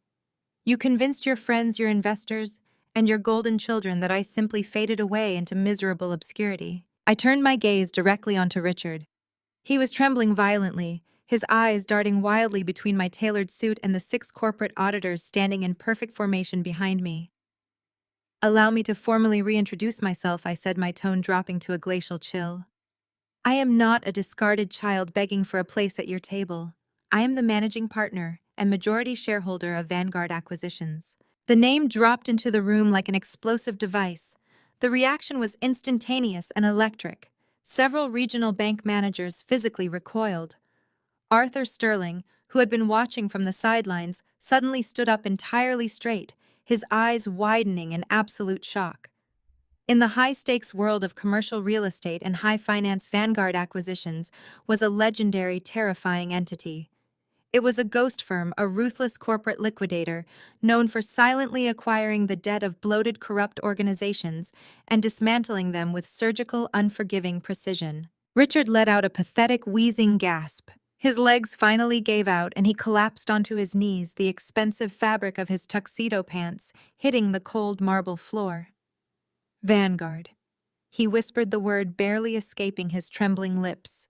You convinced your friends, your investors, and your golden children that I simply faded away into miserable obscurity. I turned my gaze directly onto Richard. He was trembling violently, his eyes darting wildly between my tailored suit and the 6 corporate auditors standing in perfect formation behind me. "Allow me to formally reintroduce myself," I said, my tone dropping to a glacial chill. "I am not a discarded child begging for a place at your table. I am the managing partner and majority shareholder of Vanguard Acquisitions." The name dropped into the room like an explosive device. The reaction was instantaneous and electric. Several regional bank managers physically recoiled. Arthur Sterling, who had been watching from the sidelines, suddenly stood up entirely straight, his eyes widening in absolute shock. In the high-stakes world of commercial real estate and high-finance Vanguard Acquisitions was a legendary, terrifying entity. It was a ghost firm, a ruthless corporate liquidator, known for silently acquiring the debt of bloated, corrupt organizations and dismantling them with surgical, unforgiving precision. Richard let out a pathetic, wheezing gasp. His legs finally gave out and he collapsed onto his knees, the expensive fabric of his tuxedo pants hitting the cold marble floor. "Vanguard." He whispered the word, barely escaping his trembling lips.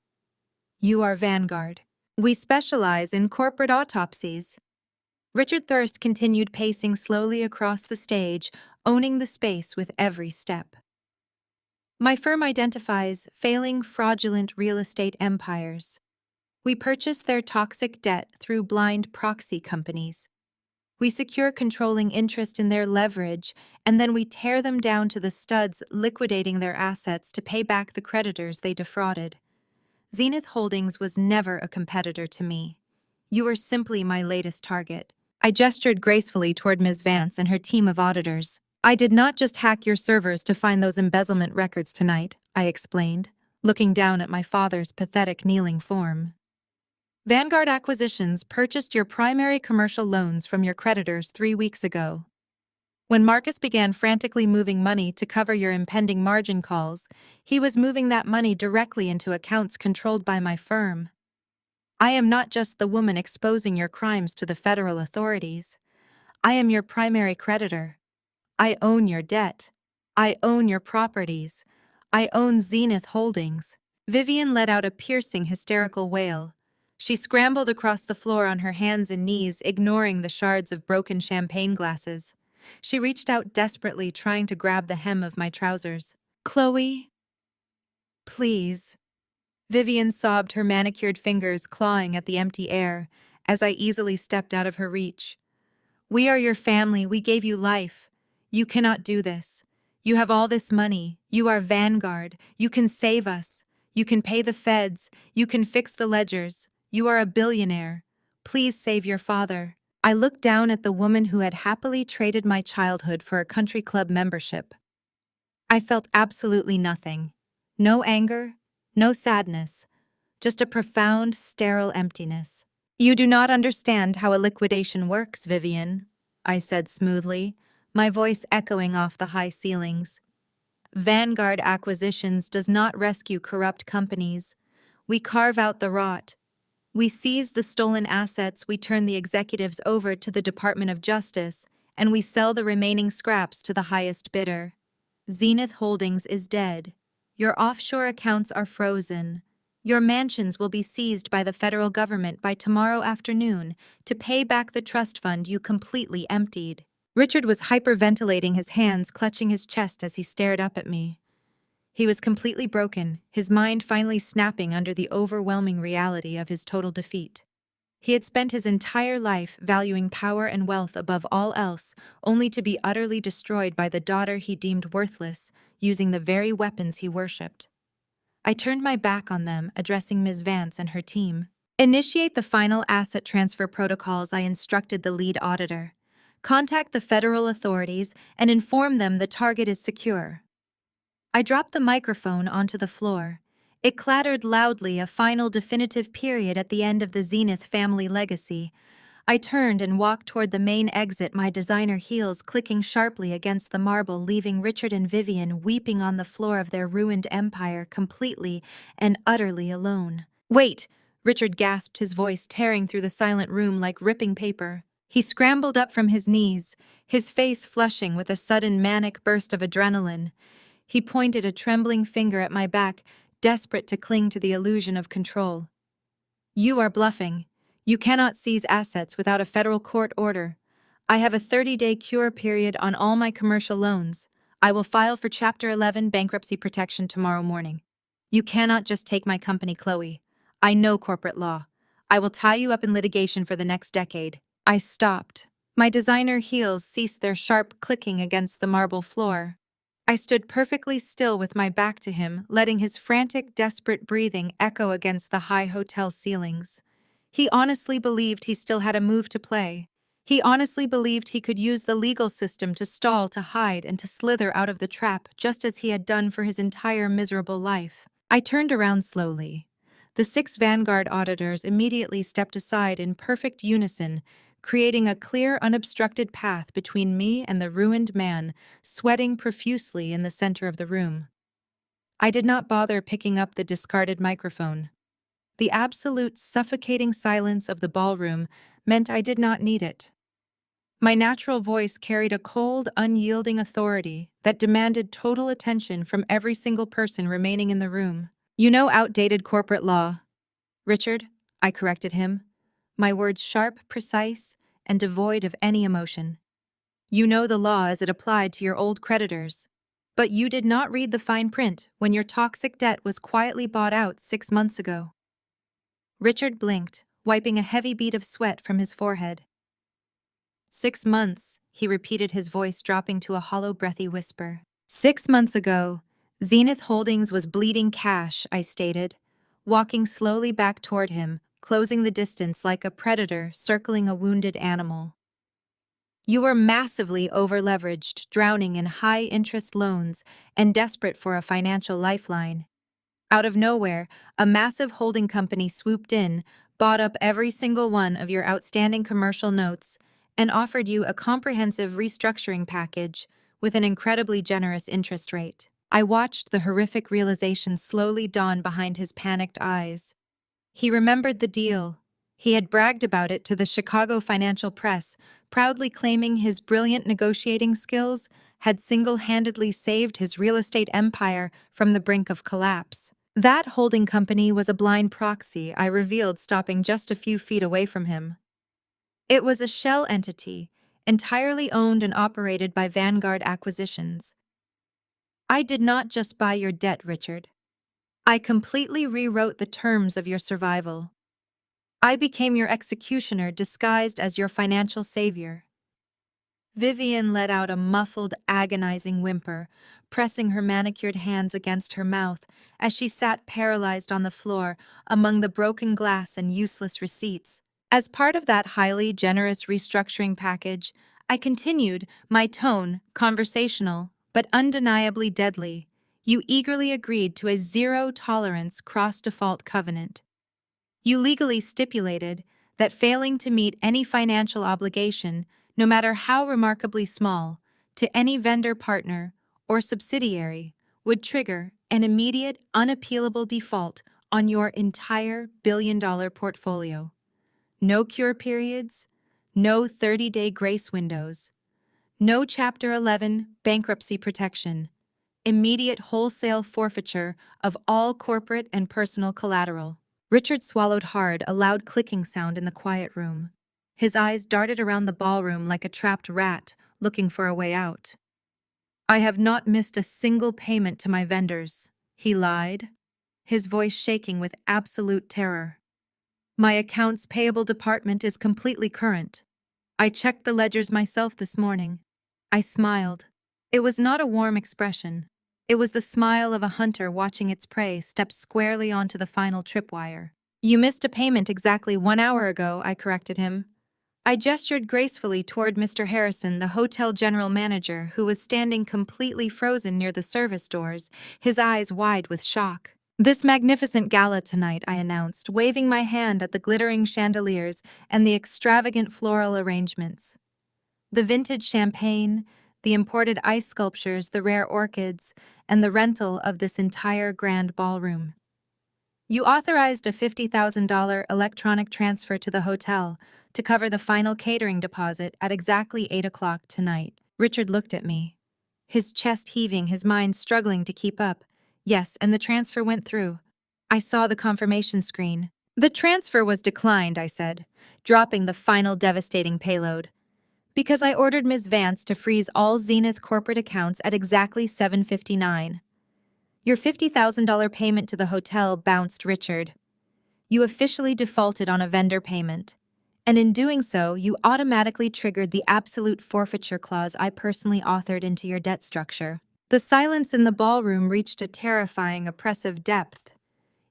"You are Vanguard. We specialize in corporate autopsies." Richard Thirst continued pacing slowly across the stage, owning the space with every step. "My firm identifies failing, fraudulent real estate empires. We purchase their toxic debt through blind proxy companies. We secure controlling interest in their leverage, and then we tear them down to the studs, liquidating their assets to pay back the creditors they defrauded. Zenith Holdings was never a competitor to me. You are simply my latest target." I gestured gracefully toward Ms. Vance and her team of auditors. "I did not just hack your servers to find those embezzlement records tonight," I explained, looking down at my father's pathetic kneeling form. "Vanguard Acquisitions purchased your primary commercial loans from your creditors 3 weeks ago. When Marcus began frantically moving money to cover your impending margin calls, he was moving that money directly into accounts controlled by my firm. I am not just the woman exposing your crimes to the federal authorities. I am your primary creditor. I own your debt. I own your properties. I own Zenith Holdings." Vivian let out a piercing, hysterical wail. She scrambled across the floor on her hands and knees, ignoring the shards of broken champagne glasses. She reached out desperately, trying to grab the hem of my trousers. "Chloe, please." Vivian sobbed, her manicured fingers clawing at the empty air, as I easily stepped out of her reach. "We are your family. We gave you life. You cannot do this. You have all this money. You are Vanguard. You can save us. You can pay the feds. You can fix the ledgers. You are a billionaire. Please save your father." I looked down at the woman who had happily traded my childhood for a country club membership. I felt absolutely nothing. No anger, no sadness, just a profound, sterile emptiness. "You do not understand how a liquidation works, Vivian," I said smoothly, my voice echoing off the high ceilings. "Vanguard Acquisitions does not rescue corrupt companies. We carve out the rot. We seize the stolen assets, we turn the executives over to the Department of Justice, and we sell the remaining scraps to the highest bidder. Zenith Holdings is dead. Your offshore accounts are frozen. Your mansions will be seized by the federal government by tomorrow afternoon to pay back the trust fund you completely emptied." Richard was hyperventilating, his hands clutching his chest as he stared up at me. He was completely broken, his mind finally snapping under the overwhelming reality of his total defeat. He had spent his entire life valuing power and wealth above all else, only to be utterly destroyed by the daughter he deemed worthless, using the very weapons he worshipped. I turned my back on them, addressing Ms. Vance and her team. Initiate the final asset transfer protocols, I instructed the lead auditor. Contact the federal authorities and inform them the target is secure. I dropped the microphone onto the floor. It clattered loudly, a final definitive period at the end of the Zenith family legacy. I turned and walked toward the main exit, my designer heels clicking sharply against the marble, leaving Richard and Vivian weeping on the floor of their ruined empire, completely and utterly alone. "Wait!" Richard gasped, his voice tearing through the silent room like ripping paper. He scrambled up from his knees, his face flushing with a sudden manic burst of adrenaline. He pointed a trembling finger at my back, desperate to cling to the illusion of control. "You are bluffing. You cannot seize assets without a federal court order. I have a 30-day cure period on all my commercial loans. I will file for Chapter 11 bankruptcy protection tomorrow morning. You cannot just take my company, Chloe. I know corporate law. I will tie you up in litigation for the next decade." I stopped. My designer heels ceased their sharp clicking against the marble floor. I stood perfectly still with my back to him, letting his frantic, desperate breathing echo against the high hotel ceilings. He honestly believed he still had a move to play. He honestly believed he could use the legal system to stall, to hide, and to slither out of the trap, just as he had done for his entire miserable life. I turned around slowly. The 6 Vanguard auditors immediately stepped aside in perfect unison, creating a clear, unobstructed path between me and the ruined man, sweating profusely in the center of the room. I did not bother picking up the discarded microphone. The absolute suffocating silence of the ballroom meant I did not need it. My natural voice carried a cold, unyielding authority that demanded total attention from every single person remaining in the room. "You know outdated corporate law, Richard," I corrected him, my words sharp, precise, and devoid of any emotion. "You know the law as it applied to your old creditors. But you did not read the fine print when your toxic debt was quietly bought out 6 months ago." Richard blinked, wiping a heavy bead of sweat from his forehead. 6 months, he repeated, his voice dropping to a hollow, breathy whisper. 6 months ago, Zenith Holdings was bleeding cash, I stated, walking slowly back toward him, closing the distance like a predator circling a wounded animal. "You were massively over-leveraged, drowning in high-interest loans, and desperate for a financial lifeline. Out of nowhere, a massive holding company swooped in, bought up every single one of your outstanding commercial notes, and offered you a comprehensive restructuring package with an incredibly generous interest rate." I watched the horrific realization slowly dawn behind his panicked eyes. He remembered the deal. He had bragged about it to the Chicago financial press, proudly claiming his brilliant negotiating skills had single-handedly saved his real estate empire from the brink of collapse. That holding company was a blind proxy, I revealed, stopping just a few feet away from him. It was a shell entity, entirely owned and operated by Vanguard Acquisitions. I did not just buy your debt, Richard. I completely rewrote the terms of your survival. I became your executioner disguised as your financial savior. Vivian let out a muffled, agonizing whimper, pressing her manicured hands against her mouth as she sat paralyzed on the floor among the broken glass and useless receipts. As part of that highly generous restructuring package, I continued, my tone conversational but undeniably deadly. You eagerly agreed to a zero-tolerance cross-default covenant. You legally stipulated that failing to meet any financial obligation, no matter how remarkably small, to any vendor partner or subsidiary, would trigger an immediate, unappealable default on your entire billion-dollar portfolio. No cure periods, no 30-day grace windows, no Chapter 11 bankruptcy protection, immediate wholesale forfeiture of all corporate and personal collateral. Richard swallowed hard, a loud clicking sound in the quiet room. His eyes darted around the ballroom like a trapped rat, looking for a way out. "I have not missed a single payment to my vendors," he lied, his voice shaking with absolute terror. My accounts payable department is completely current. I checked the ledgers myself this morning. I smiled. It was not a warm expression. It was the smile of a hunter watching its prey step squarely onto the final tripwire. You missed a payment exactly 1 hour ago, I corrected him. I gestured gracefully toward Mr. Harrison, the hotel general manager, who was standing completely frozen near the service doors, his eyes wide with shock. This magnificent gala tonight, I announced, waving my hand at the glittering chandeliers and the extravagant floral arrangements. The vintage champagne, the imported ice sculptures, the rare orchids, and the rental of this entire grand ballroom. You authorized a $50,000 electronic transfer to the hotel to cover the final catering deposit at exactly 8 o'clock tonight. Richard looked at me, his chest heaving, his mind struggling to keep up. Yes, and the transfer went through. I saw the confirmation screen. The transfer was declined, I said, dropping the final devastating payload. Because I ordered Ms. Vance to freeze all Zenith corporate accounts at exactly 7:59. Your $50,000 payment to the hotel bounced, Richard. You officially defaulted on a vendor payment. And in doing so, you automatically triggered the absolute forfeiture clause I personally authored into your debt structure. The silence in the ballroom reached a terrifying, oppressive depth.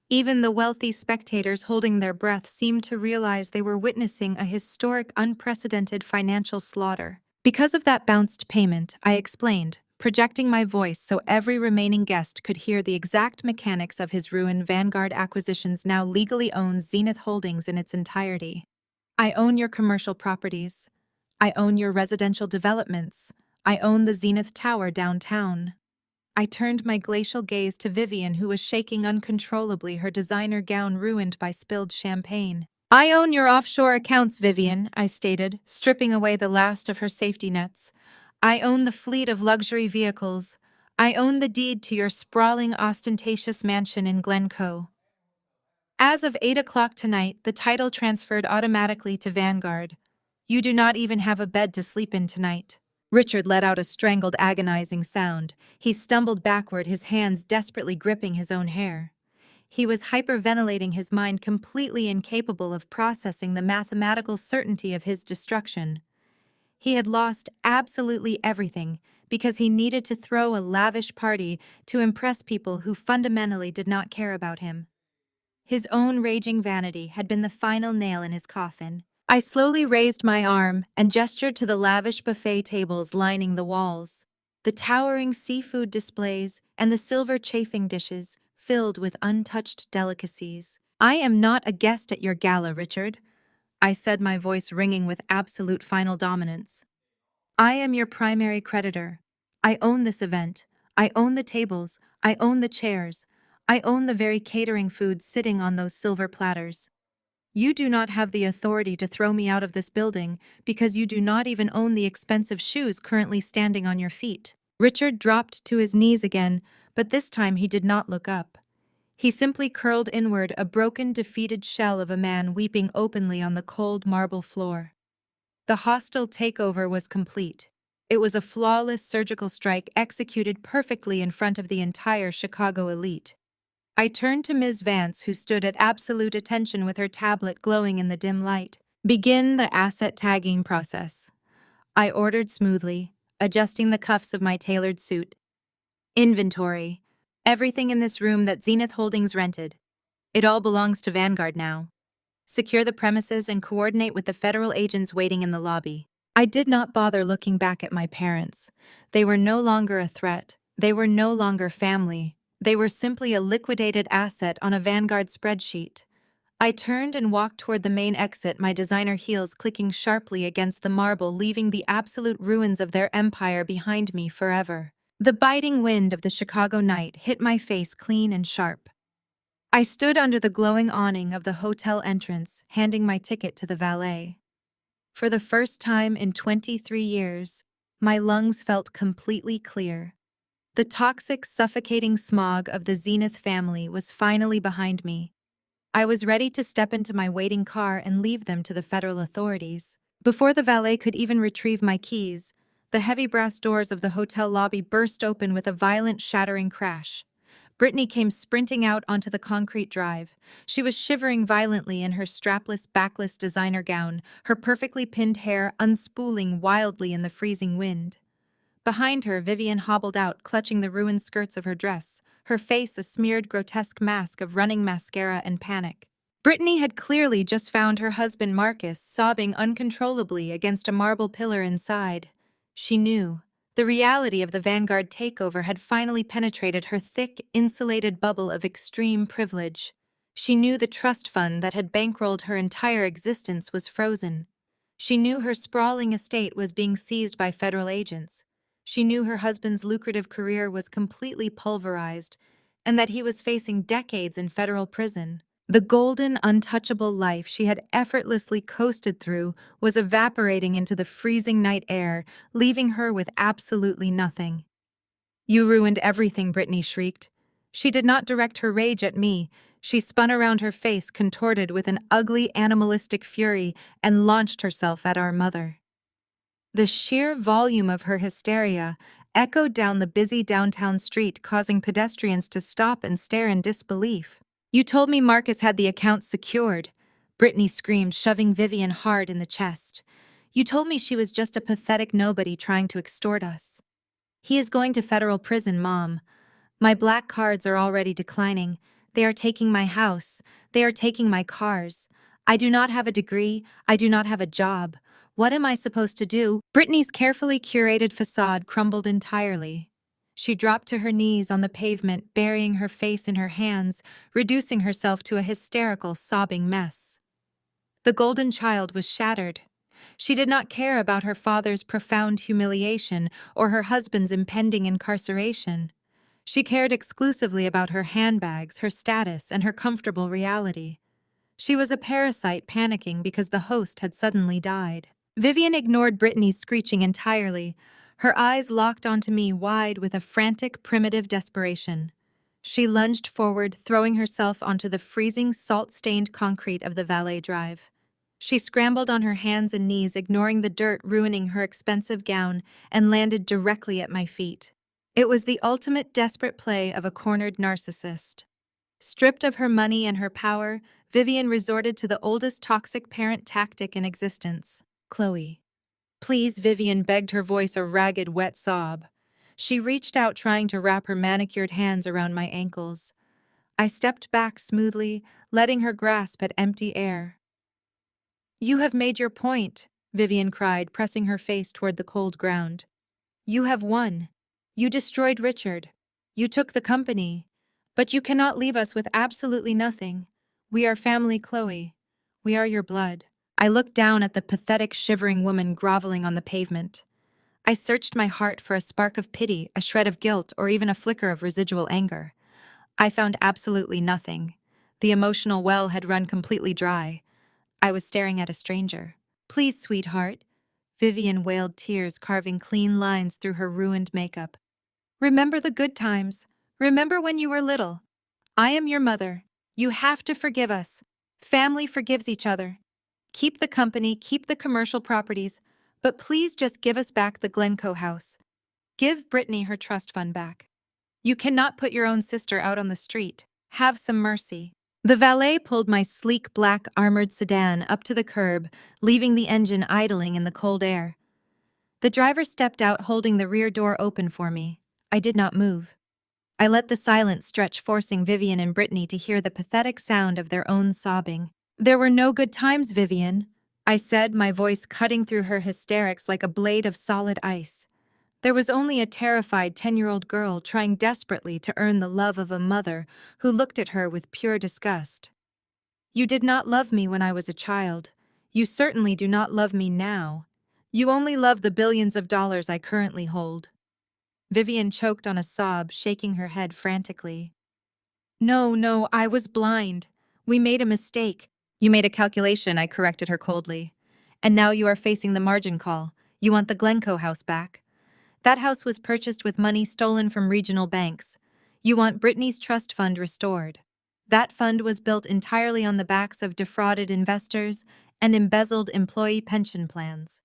Even the wealthy spectators holding their breath seemed to realize they were witnessing a historic, unprecedented financial slaughter. Because of that bounced payment, I explained, projecting my voice so every remaining guest could hear the exact mechanics of his ruin. Vanguard Acquisitions now legally owns Zenith Holdings in its entirety. I own your commercial properties. I own your residential developments. I own the Zenith Tower downtown. I turned my glacial gaze to Vivian, who was shaking uncontrollably, her designer gown ruined by spilled champagne. I own your offshore accounts, Vivian, I stated, stripping away the last of her safety nets. I own the fleet of luxury vehicles. I own the deed to your sprawling, ostentatious mansion in Glencoe. As of 8 o'clock tonight, the title transferred automatically to Vanguard. You do not even have a bed to sleep in tonight. Richard let out a strangled, agonizing sound. He stumbled backward, his hands desperately gripping his own hair. He was hyperventilating, his mind completely incapable of processing the mathematical certainty of his destruction. He had lost absolutely everything because he needed to throw a lavish party to impress people who fundamentally did not care about him. His own raging vanity had been the final nail in his coffin. I slowly raised my arm and gestured to the lavish buffet tables lining the walls, the towering seafood displays, and the silver chafing dishes filled with untouched delicacies. I am not a guest at your gala, Richard, I said, my voice ringing with absolute final dominance. I am your primary creditor. I own this event. I own the tables. I own the chairs. I own the very catering food sitting on those silver platters. You do not have the authority to throw me out of this building because you do not even own the expensive shoes currently standing on your feet. Richard dropped to his knees again, but this time he did not look up. He simply curled inward, a broken, defeated shell of a man weeping openly on the cold marble floor. The hostile takeover was complete. It was a flawless surgical strike executed perfectly in front of the entire Chicago elite. I turned to Ms. Vance, who stood at absolute attention with her tablet glowing in the dim light. Begin the asset tagging process, I ordered smoothly, adjusting the cuffs of my tailored suit. Inventory. Everything in this room that Zenith Holdings rented. It all belongs to Vanguard now. Secure the premises and coordinate with the federal agents waiting in the lobby. I did not bother looking back at my parents. They were no longer a threat. They were no longer family. They were simply a liquidated asset on a Vanguard spreadsheet. I turned and walked toward the main exit, my designer heels clicking sharply against the marble, leaving the absolute ruins of their empire behind me forever. The biting wind of the Chicago night hit my face clean and sharp. I stood under the glowing awning of the hotel entrance, handing my ticket to the valet. For the first time in 23 years, my lungs felt completely clear. The toxic, suffocating smog of the Zenith family was finally behind me. I was ready to step into my waiting car and leave them to the federal authorities. Before the valet could even retrieve my keys, the heavy brass doors of the hotel lobby burst open with a violent, shattering crash. Brittany came sprinting out onto the concrete drive. She was shivering violently in her strapless, backless designer gown, her perfectly pinned hair unspooling wildly in the freezing wind. Behind her, Vivian hobbled out, clutching the ruined skirts of her dress, her face a smeared, grotesque mask of running mascara and panic. Brittany had clearly just found her husband Marcus sobbing uncontrollably against a marble pillar inside. She knew. The reality of the Vanguard takeover had finally penetrated her thick, insulated bubble of extreme privilege. She knew the trust fund that had bankrolled her entire existence was frozen. She knew her sprawling estate was being seized by federal agents. She knew her husband's lucrative career was completely pulverized and that he was facing decades in federal prison. The golden, untouchable life she had effortlessly coasted through was evaporating into the freezing night air, leaving her with absolutely nothing. "You ruined everything," Brittany shrieked. She did not direct her rage at me. She spun around her face, contorted with an ugly, animalistic fury, and launched herself at our mother. The sheer volume of her hysteria echoed down the busy downtown street, causing pedestrians to stop and stare in disbelief. "You told me Marcus had the account secured," Brittany screamed, shoving Vivian hard in the chest. "You told me she was just a pathetic nobody trying to extort us." "He is going to federal prison, Mom. My black cards are already declining. They are taking my house. They are taking my cars. I do not have a degree. I do not have a job. What am I supposed to do?" Brittany's carefully curated facade crumbled entirely. She dropped to her knees on the pavement, burying her face in her hands, reducing herself to a hysterical, sobbing mess. The golden child was shattered. She did not care about her father's profound humiliation or her husband's impending incarceration. She cared exclusively about her handbags, her status, and her comfortable reality. She was a parasite panicking because the host had suddenly died. Vivian ignored Brittany's screeching entirely, her eyes locked onto me wide with a frantic, primitive desperation. She lunged forward, throwing herself onto the freezing, salt-stained concrete of the valet drive. She scrambled on her hands and knees, ignoring the dirt ruining her expensive gown, and landed directly at my feet. It was the ultimate desperate play of a cornered narcissist. Stripped of her money and her power, Vivian resorted to the oldest toxic parent tactic in existence. "Chloe. Please," Vivian begged, her voice a ragged, wet sob. She reached out, trying to wrap her manicured hands around my ankles. I stepped back smoothly, letting her grasp at empty air. "You have made your point," Vivian cried, pressing her face toward the cold ground. "You have won. You destroyed Richard. You took the company. But you cannot leave us with absolutely nothing. We are family, Chloe. We are your blood." I looked down at the pathetic, shivering woman groveling on the pavement. I searched my heart for a spark of pity, a shred of guilt, or even a flicker of residual anger. I found absolutely nothing. The emotional well had run completely dry. I was staring at a stranger. "Please, sweetheart," Vivian wailed, tears carving clean lines through her ruined makeup. "Remember the good times. Remember when you were little. I am your mother. You have to forgive us. Family forgives each other. Keep the company, keep the commercial properties, but please just give us back the Glencoe house. Give Brittany her trust fund back. You cannot put your own sister out on the street. Have some mercy." The valet pulled my sleek black armored sedan up to the curb, leaving the engine idling in the cold air. The driver stepped out, holding the rear door open for me. I did not move. I let the silence stretch, forcing Vivian and Brittany to hear the pathetic sound of their own sobbing. "There were no good times, Vivian," I said, my voice cutting through her hysterics like a blade of solid ice. "There was only a terrified 10-year-old girl trying desperately to earn the love of a mother who looked at her with pure disgust. You did not love me when I was a child. You certainly do not love me now. You only love the billions of dollars I currently hold." Vivian choked on a sob, shaking her head frantically. No, I was blind. We made a mistake." "You made a calculation," I corrected her coldly. "And now you are facing the margin call. You want the Glencoe house back. That house was purchased with money stolen from regional banks. You want Brittany's trust fund restored. That fund was built entirely on the backs of defrauded investors and embezzled employee pension plans.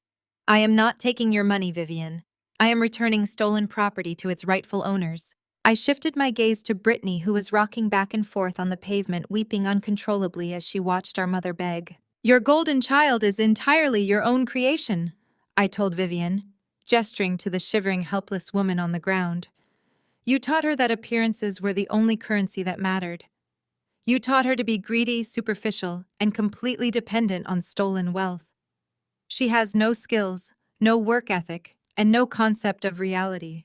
I am not taking your money, Vivian. I am returning stolen property to its rightful owners." I shifted my gaze to Brittany, who was rocking back and forth on the pavement, weeping uncontrollably as she watched our mother beg. "Your golden child is entirely your own creation," I told Vivian, gesturing to the shivering, helpless woman on the ground. "You taught her that appearances were the only currency that mattered. You taught her to be greedy, superficial, and completely dependent on stolen wealth. She has no skills, no work ethic, and no concept of reality.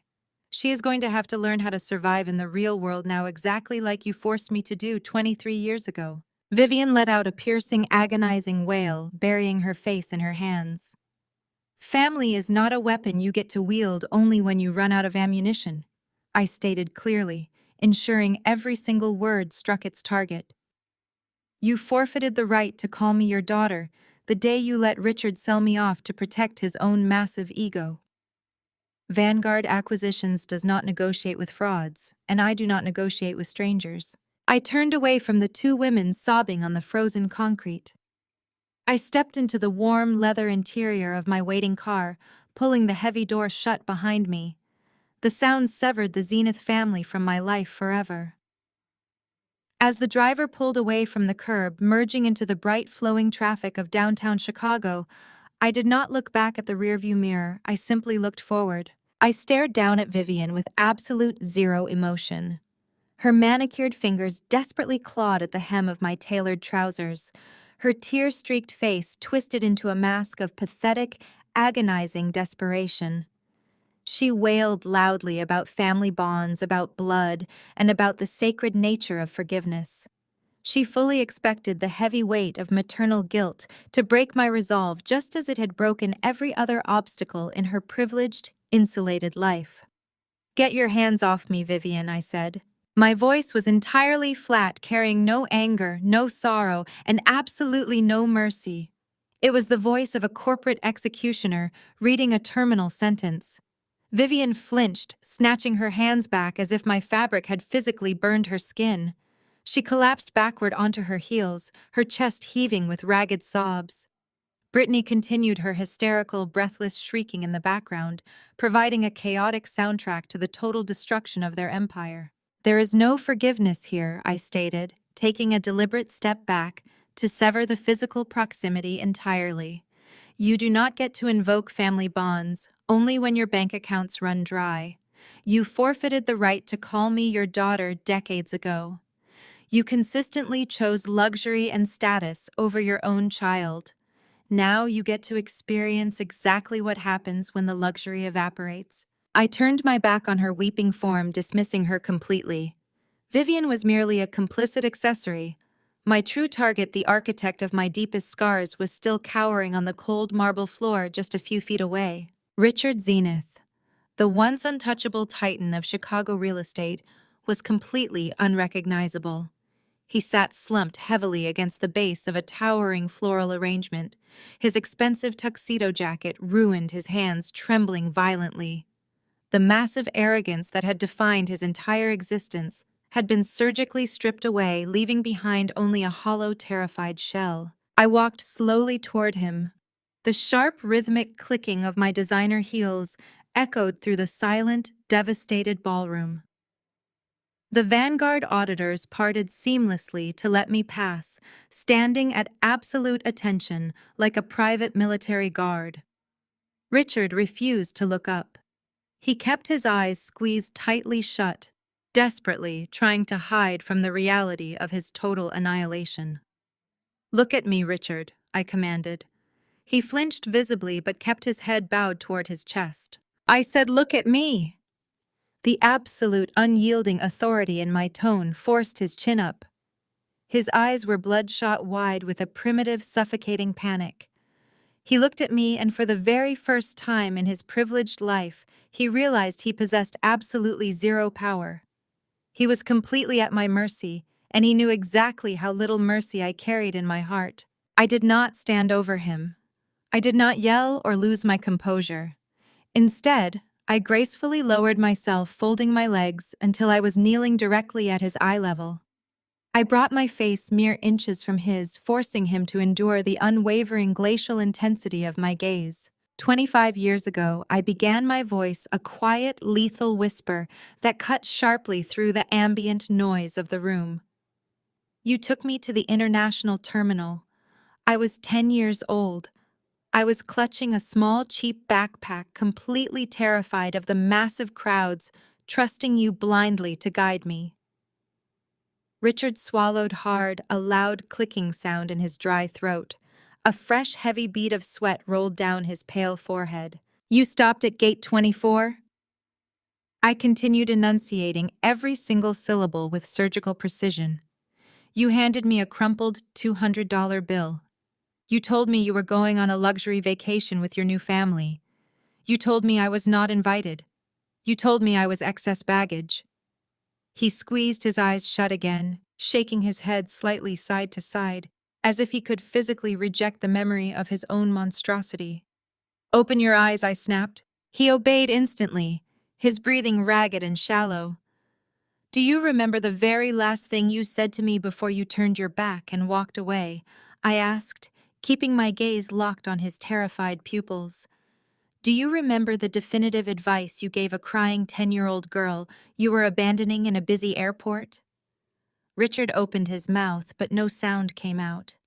She is going to have to learn how to survive in the real world now, exactly like you forced me to do 23 years ago." Vivian let out a piercing, agonizing wail, burying her face in her hands. "Family is not a weapon you get to wield only when you run out of ammunition," I stated clearly, ensuring every single word struck its target. "You forfeited the right to call me your daughter the day you let Richard sell me off to protect his own massive ego. Vanguard Acquisitions does not negotiate with frauds, and I do not negotiate with strangers." I turned away from the two women sobbing on the frozen concrete. I stepped into the warm leather interior of my waiting car, pulling the heavy door shut behind me. The sound severed the Zenith family from my life forever. As the driver pulled away from the curb, merging into the bright flowing traffic of downtown Chicago, I did not look back at the rearview mirror, I simply looked forward. I stared down at Vivian with absolute zero emotion. Her manicured fingers desperately clawed at the hem of my tailored trousers, her tear-streaked face twisted into a mask of pathetic, agonizing desperation. She wailed loudly about family bonds, about blood, and about the sacred nature of forgiveness. She fully expected the heavy weight of maternal guilt to break my resolve, just as it had broken every other obstacle in her privileged, insulated life. "Get your hands off me, Vivian," I said. My voice was entirely flat, carrying no anger, no sorrow, and absolutely no mercy. It was the voice of a corporate executioner reading a terminal sentence. Vivian flinched, snatching her hands back as if my fabric had physically burned her skin. She collapsed backward onto her heels, her chest heaving with ragged sobs. Brittany continued her hysterical, breathless shrieking in the background, providing a chaotic soundtrack to the total destruction of their empire. "There is no forgiveness here," I stated, taking a deliberate step back to sever the physical proximity entirely. "You do not get to invoke family bonds only when your bank accounts run dry. You forfeited the right to call me your daughter decades ago. You consistently chose luxury and status over your own child. Now you get to experience exactly what happens when the luxury evaporates." I turned my back on her weeping form, dismissing her completely. Vivian was merely a complicit accessory. My true target, the architect of my deepest scars, was still cowering on the cold marble floor just a few feet away. Richard Zenith, the once untouchable titan of Chicago real estate, was completely unrecognizable. He sat slumped heavily against the base of a towering floral arrangement. His expensive tuxedo jacket ruined his hands, trembling violently. The massive arrogance that had defined his entire existence had been surgically stripped away, leaving behind only a hollow, terrified shell. I walked slowly toward him. The sharp, rhythmic clicking of my designer heels echoed through the silent, devastated ballroom. The Vanguard auditors parted seamlessly to let me pass, standing at absolute attention like a private military guard. Richard refused to look up. He kept his eyes squeezed tightly shut, desperately trying to hide from the reality of his total annihilation. "Look at me, Richard," I commanded. He flinched visibly but kept his head bowed toward his chest. I said, "Look at me." The absolute, unyielding authority in my tone forced his chin up. His eyes were bloodshot wide with a primitive, suffocating panic. He looked at me, and for the very first time in his privileged life, he realized he possessed absolutely zero power. He was completely at my mercy, and he knew exactly how little mercy I carried in my heart. I did not stand over him. I did not yell or lose my composure. Instead, I gracefully lowered myself, folding my legs until I was kneeling directly at his eye level. I brought my face mere inches from his, forcing him to endure the unwavering glacial intensity of my gaze. 25 years ago, I began my voice a quiet, lethal whisper that cut sharply through the ambient noise of the room. You took me to the international terminal. I was 10 years old. I was clutching a small, cheap backpack, completely terrified of the massive crowds, trusting you blindly to guide me. Richard swallowed hard, a loud clicking sound in his dry throat. A fresh, heavy bead of sweat rolled down his pale forehead. You stopped at gate 24? I continued enunciating every single syllable with surgical precision. You handed me a crumpled $200 bill. You told me you were going on a luxury vacation with your new family. You told me I was not invited. You told me I was excess baggage. He squeezed his eyes shut again, shaking his head slightly side to side, as if he could physically reject the memory of his own monstrosity. Open your eyes, I snapped. He obeyed instantly, his breathing ragged and shallow. Do you remember the very last thing you said to me before you turned your back and walked away? I asked, keeping my gaze locked on his terrified pupils. Do you remember the definitive advice you gave a crying 10-year-old girl you were abandoning in a busy airport? Richard opened his mouth, but no sound came out.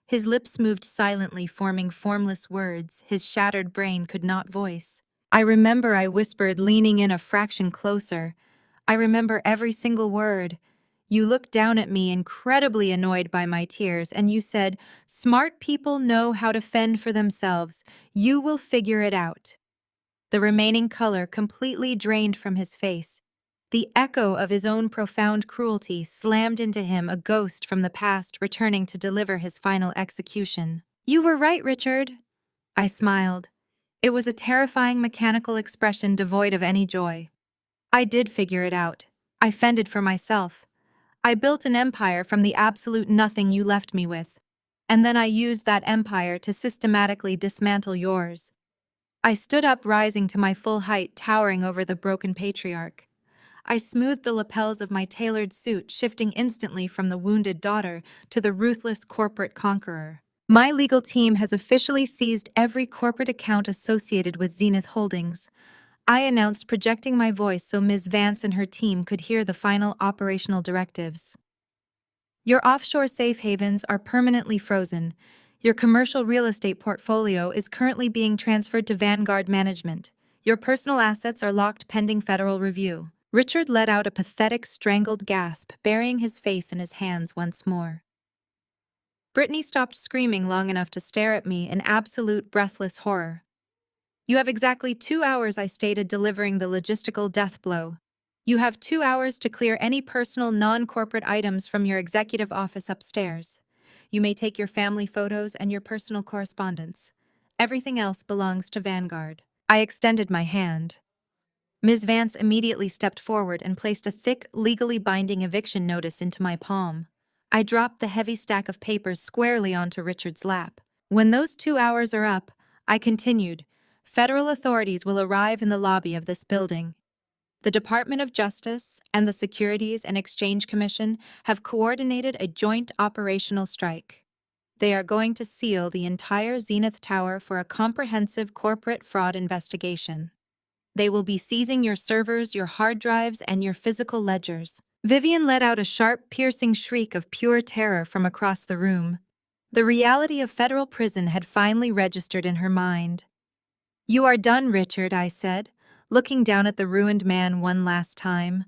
His lips moved silently, forming formless words his shattered brain could not voice. I remember, I whispered, leaning in a fraction closer. I remember every single word. You looked down at me, incredibly annoyed by my tears, and you said, "Smart people know how to fend for themselves. You will figure it out." The remaining color completely drained from his face. The echo of his own profound cruelty slammed into him, a ghost from the past returning to deliver his final execution. You were right, Richard. I smiled. It was a terrifying mechanical expression devoid of any joy. I did figure it out. I fended for myself. I built an empire from the absolute nothing you left me with. And then I used that empire to systematically dismantle yours. I stood up, rising to my full height, towering over the broken patriarch. I smoothed the lapels of my tailored suit, shifting instantly from the wounded daughter to the ruthless corporate conqueror. My legal team has officially seized every corporate account associated with Zenith Holdings. I announced, projecting my voice so Ms. Vance and her team could hear the final operational directives. Your offshore safe havens are permanently frozen. Your commercial real estate portfolio is currently being transferred to Vanguard Management. Your personal assets are locked pending federal review. Richard let out a pathetic, strangled gasp, burying his face in his hands once more. Brittany stopped screaming long enough to stare at me in absolute breathless horror. You have exactly 2 hours, I stated, delivering the logistical death blow. You have 2 hours to clear any personal non-corporate items from your executive office upstairs. You may take your family photos and your personal correspondence. Everything else belongs to Vanguard. I extended my hand. Ms. Vance immediately stepped forward and placed a thick, legally binding eviction notice into my palm. I dropped the heavy stack of papers squarely onto Richard's lap. When those 2 hours are up, I continued, federal authorities will arrive in the lobby of this building. The Department of Justice and the Securities and Exchange Commission have coordinated a joint operational strike. They are going to seal the entire Zenith Tower for a comprehensive corporate fraud investigation. They will be seizing your servers, your hard drives, and your physical ledgers. Vivian let out a sharp, piercing shriek of pure terror from across the room. The reality of federal prison had finally registered in her mind. You are done, Richard, I said, looking down at the ruined man one last time.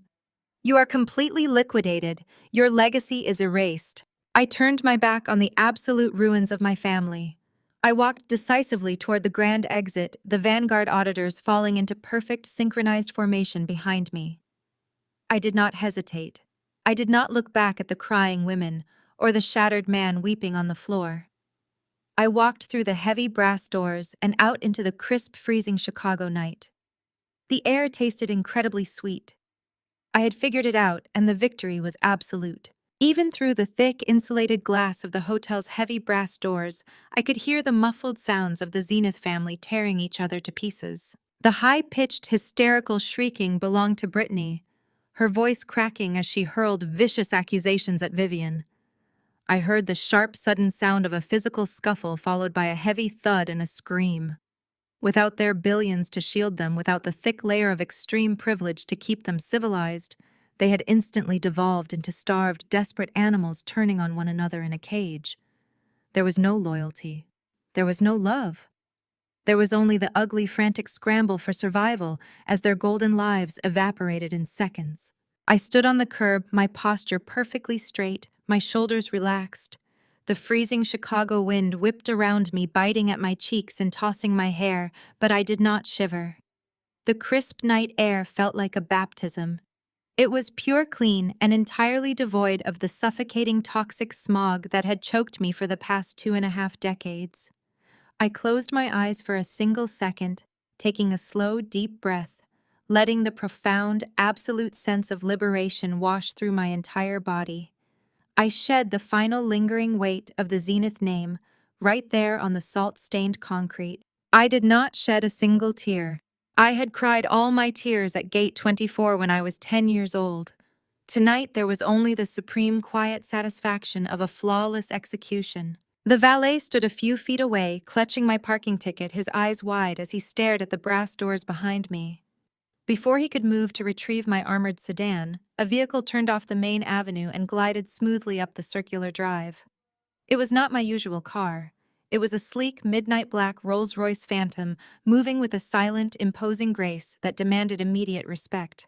You are completely liquidated. Your legacy is erased. I turned my back on the absolute ruins of my family. I walked decisively toward the grand exit, the Vanguard auditors falling into perfect synchronized formation behind me. I did not hesitate. I did not look back at the crying women or the shattered man weeping on the floor. I walked through the heavy brass doors and out into the crisp, freezing Chicago night. The air tasted incredibly sweet. I had figured it out, and the victory was absolute. Even through the thick, insulated glass of the hotel's heavy brass doors, I could hear the muffled sounds of the Zenith family tearing each other to pieces. The high-pitched, hysterical shrieking belonged to Brittany, her voice cracking as she hurled vicious accusations at Vivian. I heard the sharp, sudden sound of a physical scuffle followed by a heavy thud and a scream. Without their billions to shield them, without the thick layer of extreme privilege to keep them civilized, they had instantly devolved into starved, desperate animals turning on one another in a cage. There was no loyalty. There was no love. There was only the ugly, frantic scramble for survival as their golden lives evaporated in seconds. I stood on the curb, my posture perfectly straight, my shoulders relaxed. The freezing Chicago wind whipped around me, biting at my cheeks and tossing my hair, but I did not shiver. The crisp night air felt like a baptism. It was pure, clean, and entirely devoid of the suffocating toxic smog that had choked me for the past 2.5 decades. I closed my eyes for a single second, taking a slow, deep breath, letting the profound, absolute sense of liberation wash through my entire body. I shed the final lingering weight of the Zenith name, right there on the salt-stained concrete. I did not shed a single tear. I had cried all my tears at Gate 24 when I was 10 years old. Tonight there was only the supreme quiet satisfaction of a flawless execution. The valet stood a few feet away, clutching my parking ticket, his eyes wide as he stared at the brass doors behind me. Before he could move to retrieve my armored sedan, a vehicle turned off the main avenue and glided smoothly up the circular drive. It was not my usual car. It was a sleek, midnight black Rolls-Royce Phantom, moving with a silent, imposing grace that demanded immediate respect.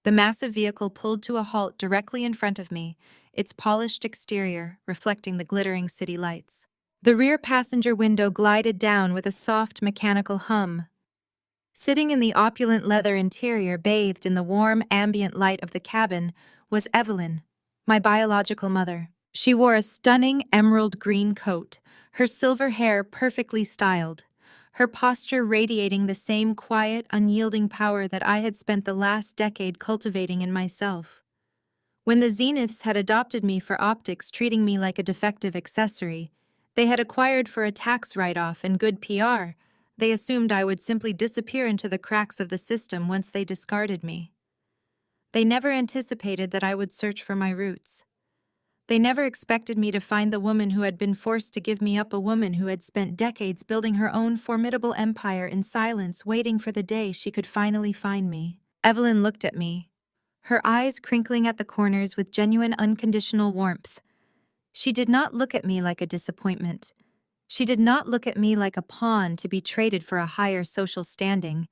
The massive vehicle pulled to a halt directly in front of me, its polished exterior reflecting the glittering city lights. The rear passenger window glided down with a soft mechanical hum. Sitting in the opulent leather interior, bathed in the warm, ambient light of the cabin, was Evelyn, my biological mother. She wore a stunning emerald green coat, her silver hair perfectly styled, her posture radiating the same quiet, unyielding power that I had spent the last decade cultivating in myself. When the Zeniths had adopted me for optics, treating me like a defective accessory, they had acquired for a tax write-off and good PR. They assumed I would simply disappear into the cracks of the system once they discarded me. They never anticipated that I would search for my roots. They never expected me to find the woman who had been forced to give me up, a woman who had spent decades building her own formidable empire in silence, waiting for the day she could finally find me. Evelyn looked at me, her eyes crinkling at the corners with genuine unconditional warmth. She did not look at me like a disappointment. She did not look at me like a pawn to be traded for a higher social standing.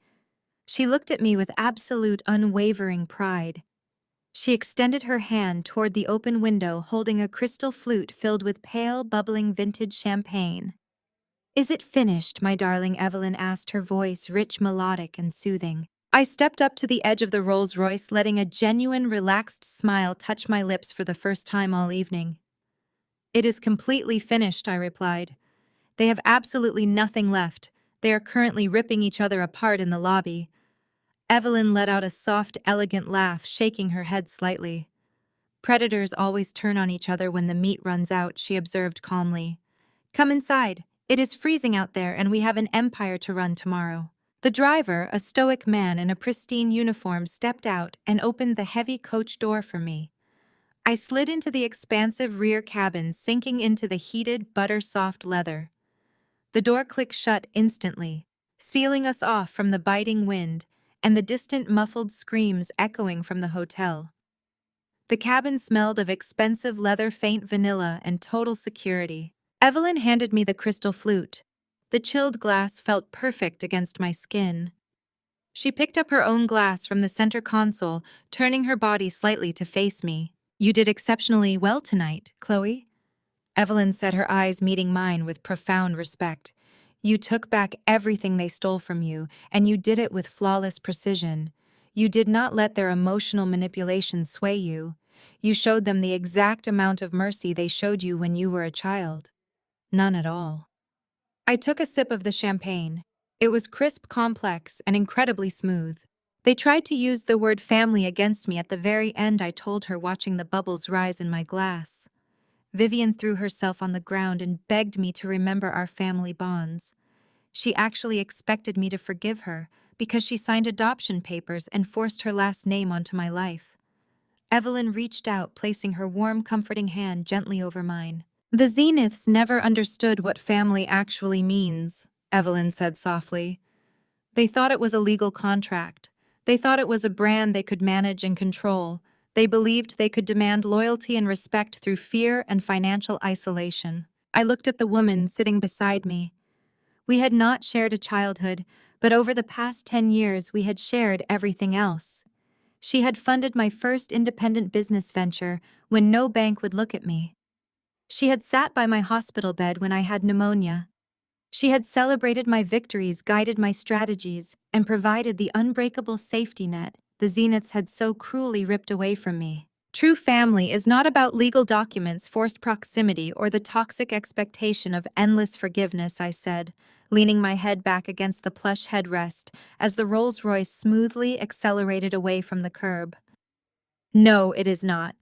She looked at me with absolute, unwavering pride. She extended her hand toward the open window, holding a crystal flute filled with pale, bubbling vintage champagne. "Is it finished, my darling?" Evelyn asked, her voice rich, melodic, and soothing. I stepped up to the edge of the Rolls-Royce, letting a genuine, relaxed smile touch my lips for the first time all evening. "It is completely finished," I replied. "They have absolutely nothing left. They are currently ripping each other apart in the lobby." Evelyn let out a soft, elegant laugh, shaking her head slightly. "Predators always turn on each other when the meat runs out," she observed calmly. "Come inside. It is freezing out there, and we have an empire to run tomorrow." The driver, a stoic man in a pristine uniform, stepped out and opened the heavy coach door for me. I slid into the expansive rear cabin, sinking into the heated, butter-soft leather. The door clicked shut instantly, sealing us off from the biting wind and the distant muffled screams echoing from the hotel. The cabin smelled of expensive leather, faint vanilla, and total security. Evelyn handed me the crystal flute. The chilled glass felt perfect against my skin. She picked up her own glass from the center console, turning her body slightly to face me. "You did exceptionally well tonight, Chloe," Evelyn said, her eyes meeting mine with profound respect. "You took back everything they stole from you, and you did it with flawless precision. You did not let their emotional manipulation sway you. You showed them the exact amount of mercy they showed you when you were a child. None at all." I took a sip of the champagne. It was crisp, complex, and incredibly smooth. "They tried to use the word family against me at the very end," I told her, watching the bubbles rise in my glass. "Vivian threw herself on the ground and begged me to remember our family bonds. She actually expected me to forgive her because she signed adoption papers and forced her last name onto my life." Evelyn reached out, placing her warm, comforting hand gently over mine. "The Zeniths never understood what family actually means. Evelyn said softly. They thought it was a legal contract. They thought it was a brand they could manage and control. They believed they could demand loyalty and respect through fear and financial isolation. I looked at the woman sitting beside me. We had not shared a childhood, but over the past 10 years we had shared everything else. She had funded my first independent business venture when no bank would look at me. She had sat by my hospital bed when I had pneumonia. She had celebrated my victories, guided my strategies, and provided the unbreakable safety net the Zeniths had so cruelly ripped away from me. True family is not about legal documents, forced proximity, or the toxic expectation of endless forgiveness, I said, leaning my head back against the plush headrest as the Rolls-Royce smoothly accelerated away from the curb. No, it is not,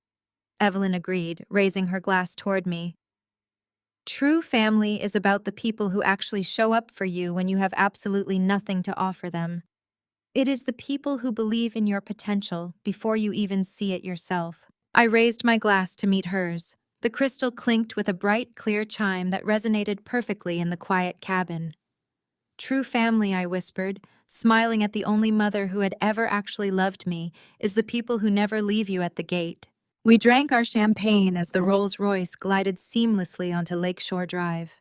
Evelyn agreed, raising her glass toward me. True family is about the people who actually show up for you when you have absolutely nothing to offer them. It is the people who believe in your potential before you even see it yourself. I raised my glass to meet hers. The crystal clinked with a bright, clear chime that resonated perfectly in the quiet cabin. True family, I whispered, smiling at the only mother who had ever actually loved me, is the people who never leave you at the gate. We drank our champagne as the Rolls-Royce glided seamlessly onto Lakeshore Drive.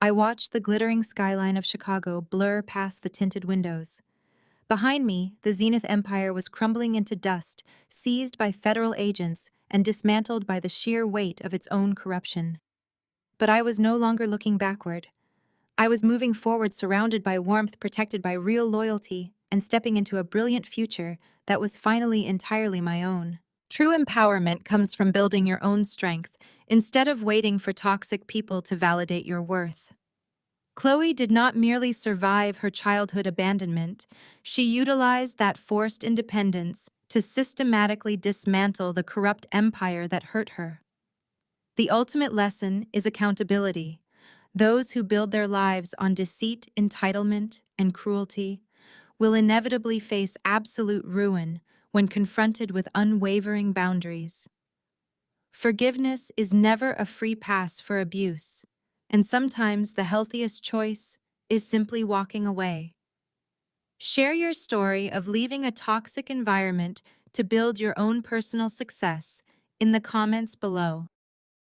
I watched the glittering skyline of Chicago blur past the tinted windows. Behind me, the Zenith Empire was crumbling into dust, seized by federal agents and dismantled by the sheer weight of its own corruption. But I was no longer looking backward. I was moving forward, surrounded by warmth, protected by real loyalty, and stepping into a brilliant future that was finally entirely my own. True empowerment comes from building your own strength, instead of waiting for toxic people to validate your worth. Chloe did not merely survive her childhood abandonment, she utilized that forced independence to systematically dismantle the corrupt empire that hurt her. The ultimate lesson is accountability. Those who build their lives on deceit, entitlement, and cruelty will inevitably face absolute ruin when confronted with unwavering boundaries. Forgiveness is never a free pass for abuse, and sometimes the healthiest choice is simply walking away. Share your story of leaving a toxic environment to build your own personal success in the comments below.